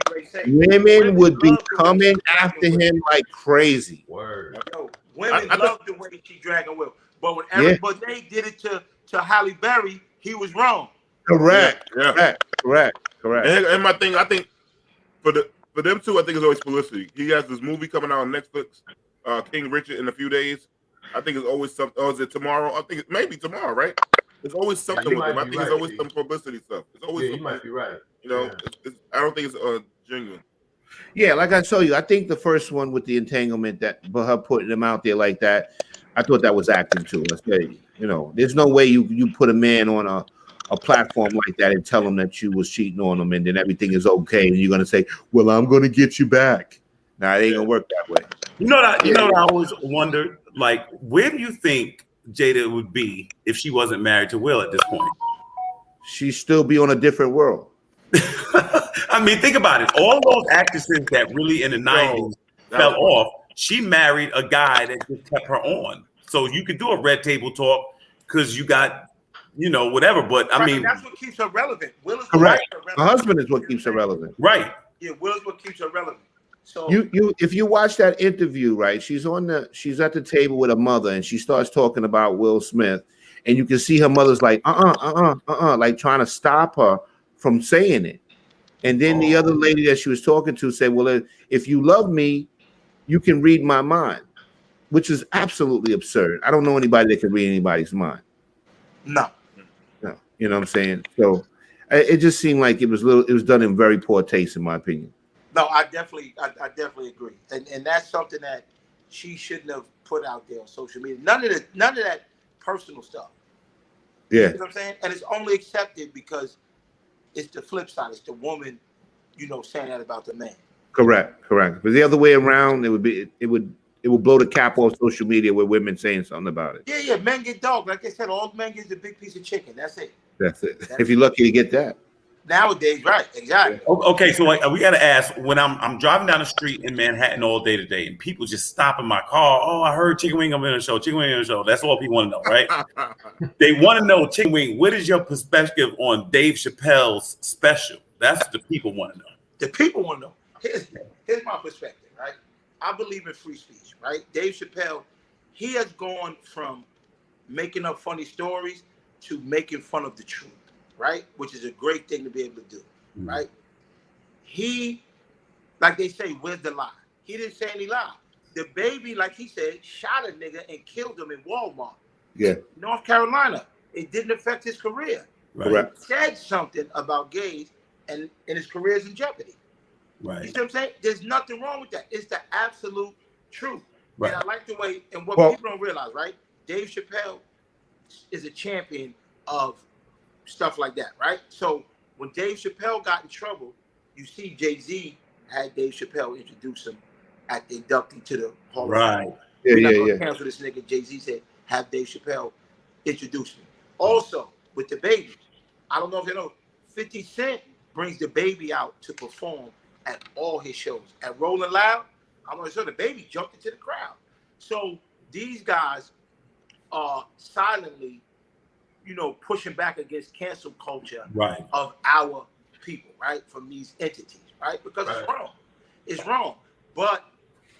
Women would be coming after him like crazy. Word. Yo, women love the way she dragging Will. But when Eric Bonet did it to Halle Berry, he was wrong. Correct. Yeah. Correct. And my thing, I think for them two, I think it's always publicity. He has this movie coming out on Netflix, King Richard, in a few days. I think it's always something. Oh, is it tomorrow? I think it maybe tomorrow, right? There's always something with him. I think it's always some publicity stuff. It's always you might be right. You know, I don't think it's genuine. Yeah, like I told you, I think the first one with the entanglement, that her putting him out there like that, I thought that was acting too. Let's say, you know, there's no way you put a man on a platform like that and tell him that you was cheating on him and then everything is okay and you're gonna say, well, I'm gonna get you back. Nah, it ain't gonna work that way. You know what I always wondered? Like, where do you think Jada would be if she wasn't married to Will at this point? She'd still be on a different world. I mean, think about it. All those actresses that really in the 90s fell off, she married a guy that just kept her on. So you could do a red table talk because you got, whatever. But I mean, that's what keeps her relevant. Will is correct. Her husband is what keeps her relevant. Right. Yeah, Will is what keeps her relevant. So if you watch that interview, right? She's at the table with her mother, and she starts talking about Will Smith, and you can see her mother's like, like trying to stop her from saying it. And then the other lady that she was talking to said, well, if you love me, you can read my mind, which is absolutely absurd. I don't know anybody that can read anybody's mind. No. You know what I'm saying? So it just seemed like it was done in very poor taste, in my opinion. No, I definitely agree. And that's something that she shouldn't have put out there on social media. None of that personal stuff. Yeah. You know what I'm saying? And it's only accepted because it's the flip side. It's the woman, saying that about the man. Correct. But the other way around, it would blow the cap off social media with women saying something about it. Yeah. Men get dog. Like I said, all men get the big piece of chicken. That's it. If you're lucky to get that. Nowadays, right? Exactly. Okay, so we got to ask, when I'm driving down the street in Manhattan all day today, and people just stop in my car. Oh, I heard Chicken Wing on the show. Chicken Wing on the show. That's all people want to know, right? They want to know, Chicken Wing, what is your perspective on Dave Chappelle's special? That's what the people want to know. The people want to know. Here's my perspective, right? I believe in free speech, right? Dave Chappelle, he has gone from making up funny stories to making fun of the truth, right? Which is a great thing to be able to do, right? He, like they say, where's the lie? He didn't say any lie. The baby, like he said, shot a nigga and killed him in Walmart. Yeah. North Carolina. It didn't affect his career. Right. He said something about gays and his career is in jeopardy. Right. You see what I'm saying? There's nothing wrong with that. It's the absolute truth. Right. And I like the way, and what people don't realize, right? Dave Chappelle is a champion of stuff like that, right? So when Dave Chappelle got in trouble, you see Jay-Z had Dave Chappelle introduce him at the inductee to the Hall of Fame. Yeah, We're not yeah, gonna yeah. cancel this nigga. Jay-Z said, have Dave Chappelle introduce me. Also, with the baby, I don't know if you know, 50 Cent brings the baby out to perform at all his shows. At Rolling Loud, I'm gonna show the baby jumped into the crowd. So these guys are silently, pushing back against cancel culture of our people, right? From these entities, right? Because it's wrong. It's wrong. But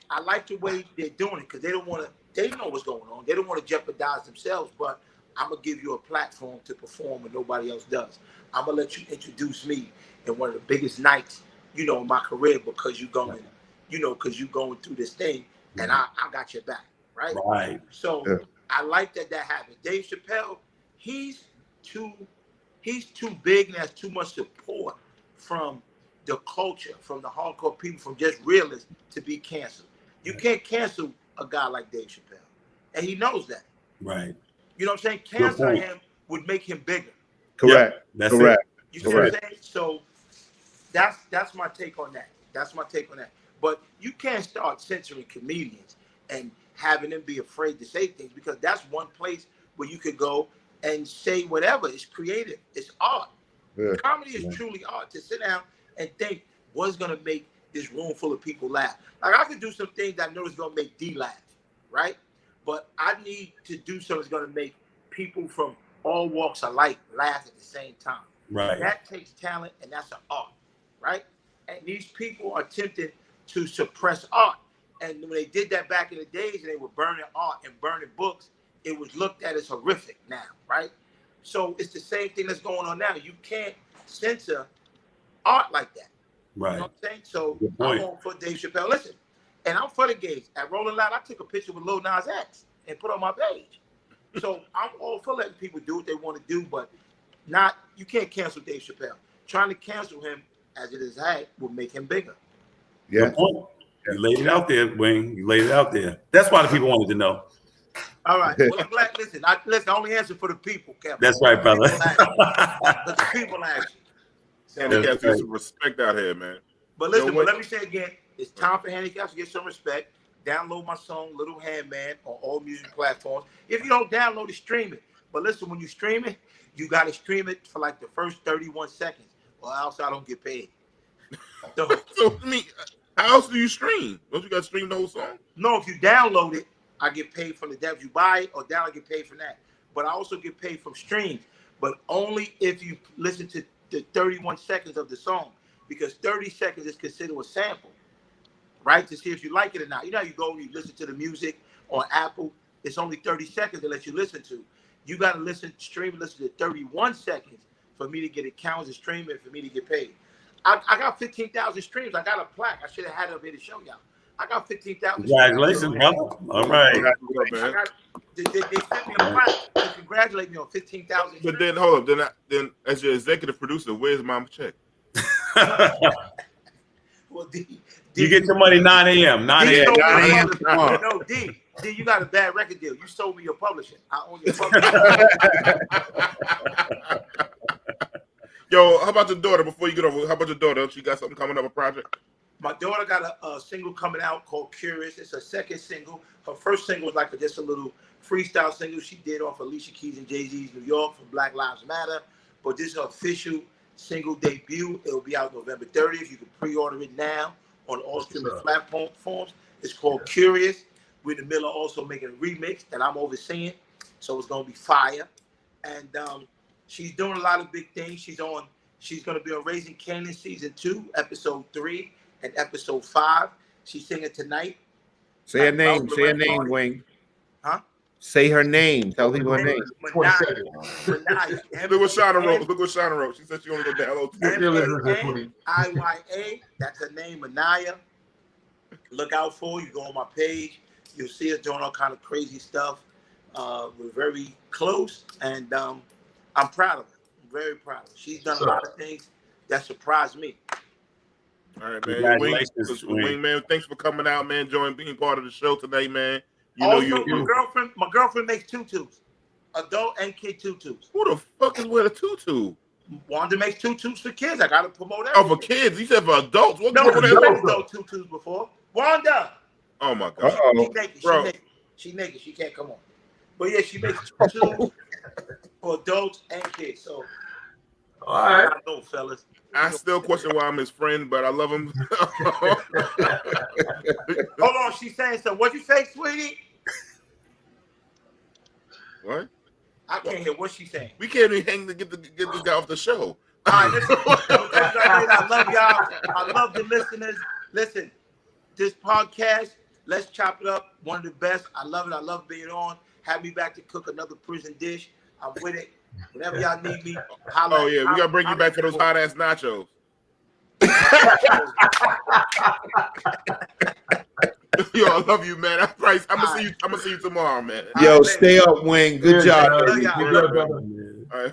I like the way they're doing it because they don't want to, they know what's going on. They don't want to jeopardize themselves, but I'm going to give you a platform to perform when nobody else does. I'm going to let you introduce me in one of the biggest nights, in my career because you're going, because you're going through this thing and I got your back, right? Right. So I like that happened. Dave Chappelle, he's too big and has too much support from the culture, from the hardcore people, from just realists to be canceled. You can't cancel a guy like Dave Chappelle. And he knows that. Right. You know what I'm saying? Canceling him would make him bigger. Correct. Yep. That's Correct. You see what I'm saying? So that's my take on that. That's my take on that. But you can't start censoring comedians and having them be afraid to say things because that's one place where you could go and say whatever. It's creative. It's art. Yeah. Comedy is truly art. To sit down and think what's gonna make this room full of people laugh. Like I could do some things that I know is gonna make D laugh, right? But I need to do something that's gonna make people from all walks of life laugh at the same time. Right. That takes talent and that's an art, right? And these people are tempted to suppress art. And when they did that back in the days and they were burning art and burning books, it was looked at as horrific now, right? So it's the same thing that's going on now. You can't censor art like that. Right. You know what I'm saying? So I'm on for Dave Chappelle. Listen, and I'm for the gays. At Rolling Loud, I took a picture with Lil Nas X and put on my page. So I'm all for letting people do what they want to do, but you can't cancel Dave Chappelle. Trying to cancel him as it is had will make him bigger. Yeah. You laid it out there, Wayne. You laid it out there. That's why the people wanted to know. All right. Well, I'm glad. Listen, I only answer for the people, Kelvin. That's right, brother. But the people ask you. Handicaps get some respect out here, man. But listen, let me say again, it's time for handicaps to get some respect. download my song Little Handman on all music platforms. If you don't download it, stream it. But listen, when you stream it, you got to stream it for like the first 31 seconds, or else I don't get paid. So I mean, how else do you stream? Don't you got to stream the whole song? No, if you download it, I get paid from the dev. You buy it or download, I get paid from that. But I also get paid from streams, but only if you listen to the 31 seconds of the song, because 30 seconds is considered a sample, right? To see if you like it or not. You know how you go and you listen to the music on Apple, it's only 30 seconds to let you listen to. You got to listen to 31 seconds for me to get it counts and stream it for me to get paid. I got 15,000 streams. I got a plaque. I should have had it up here to show y'all. I got 15,000. Congratulations, brother. All right. They sent me a plaque to congratulate me on 15,000. But then hold up, then as your executive producer, where's my check? Well, you get your money 9 a.m. 9 a.m. No, D, you got a bad record deal. You sold me your publishing. I own your publishing. Yo, how about your daughter? Before you get over, how about your daughter? Don't you got something coming up, a project? My daughter got a single coming out called Curious. It's her second single. Her first single was like just a little freestyle single she did off Alicia Keys and Jay-Z's New York for Black Lives Matter. But this is her official single debut. It'll be out November 30th. You can pre-order it now on all streaming platforms. It's called Curious. We're in the middle of also making a remix that I'm overseeing. So it's going to be fire. And she's doing a lot of big things. She's going to be on Raising Kanan season 2, episode 3, and episode 5. She's singing tonight. Say her name. Say her name, Wayne. Huh? Say her name. Tell people her name. Look what Shauna wrote. Look what Shauna wrote. She said she only go download Manaya. That's her name, Manaya. Look out for her. You go on my page. You'll see her doing all kind of crazy stuff. We're very close, and I'm proud of her. I'm very proud of her. She's done a lot of things that surprised me. All right, man. Wing, man, thanks for coming out, man. Being part of the show today, man. My girlfriend makes tutus, adult and kid tutus. Who the fuck is with a tutu? Wanda makes tutus for kids. I gotta promote that. Oh, for kids? You said for adults? What no, she's made adult tutus before. Wanda. Oh my God. She naked. She can't come on. But yeah, she makes tutus for adults and kids. So, all right, I know, fellas. I still question why I'm his friend, but I love him. Hold on, she's saying something. What'd you say, sweetie? What? I can't hear what she's saying. We can't even hang to get this guy off the show. All right, listen. I love y'all. I love the listeners. Listen, this podcast, Let's Chop It Up, one of the best. I love it. I love being on. Have me back to cook another prison dish. I'm with it. Whenever y'all need me, holla. Oh yeah, we gotta bring you back for those hot ass nachos. Yo, I love you, man. I'm gonna see you tomorrow, man. Yo, stay up, Wayne. Good job. All right,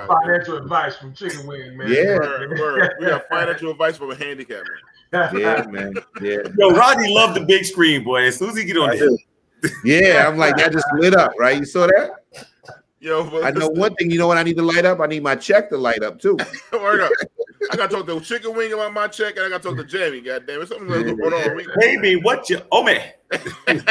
financial advice from Chicken Wing, man. Yeah, word. We got financial advice from a handicap man. Yeah, man. Yeah. Yo, Rodney loved the big screen, boy. As soon as he get on there. Yeah, I'm like, that just lit up, right? You saw that? Yo, I know one thing. You know what I need to light up? I need my check to light up too. Word up. I gotta talk to Chicken Wing about my check, and I gotta talk to Jamie. Goddamn it, something's going on. Baby, what you? Oh man, I'm gonna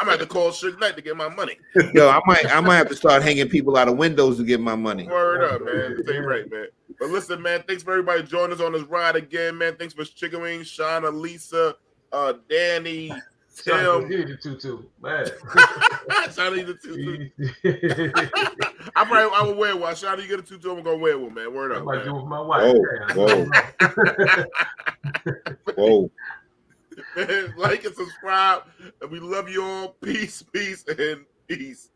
have to call Suge Knight to get my money. Yo, I might have to start hanging people out of windows to get my money. Word up, man. That's right, man. But listen, man. Thanks for everybody joining us on this ride again, man. Thanks for Chicken Wing, Shauna, Lisa, Danny. Tim. The tutu, man. Shauna, the tutu. I will wear one. Shauna, you get a tutu, I'm gonna wear one, man. Word up. I might do it with my wife. Whoa. Man, like and subscribe. And we love you all. Peace, and peace.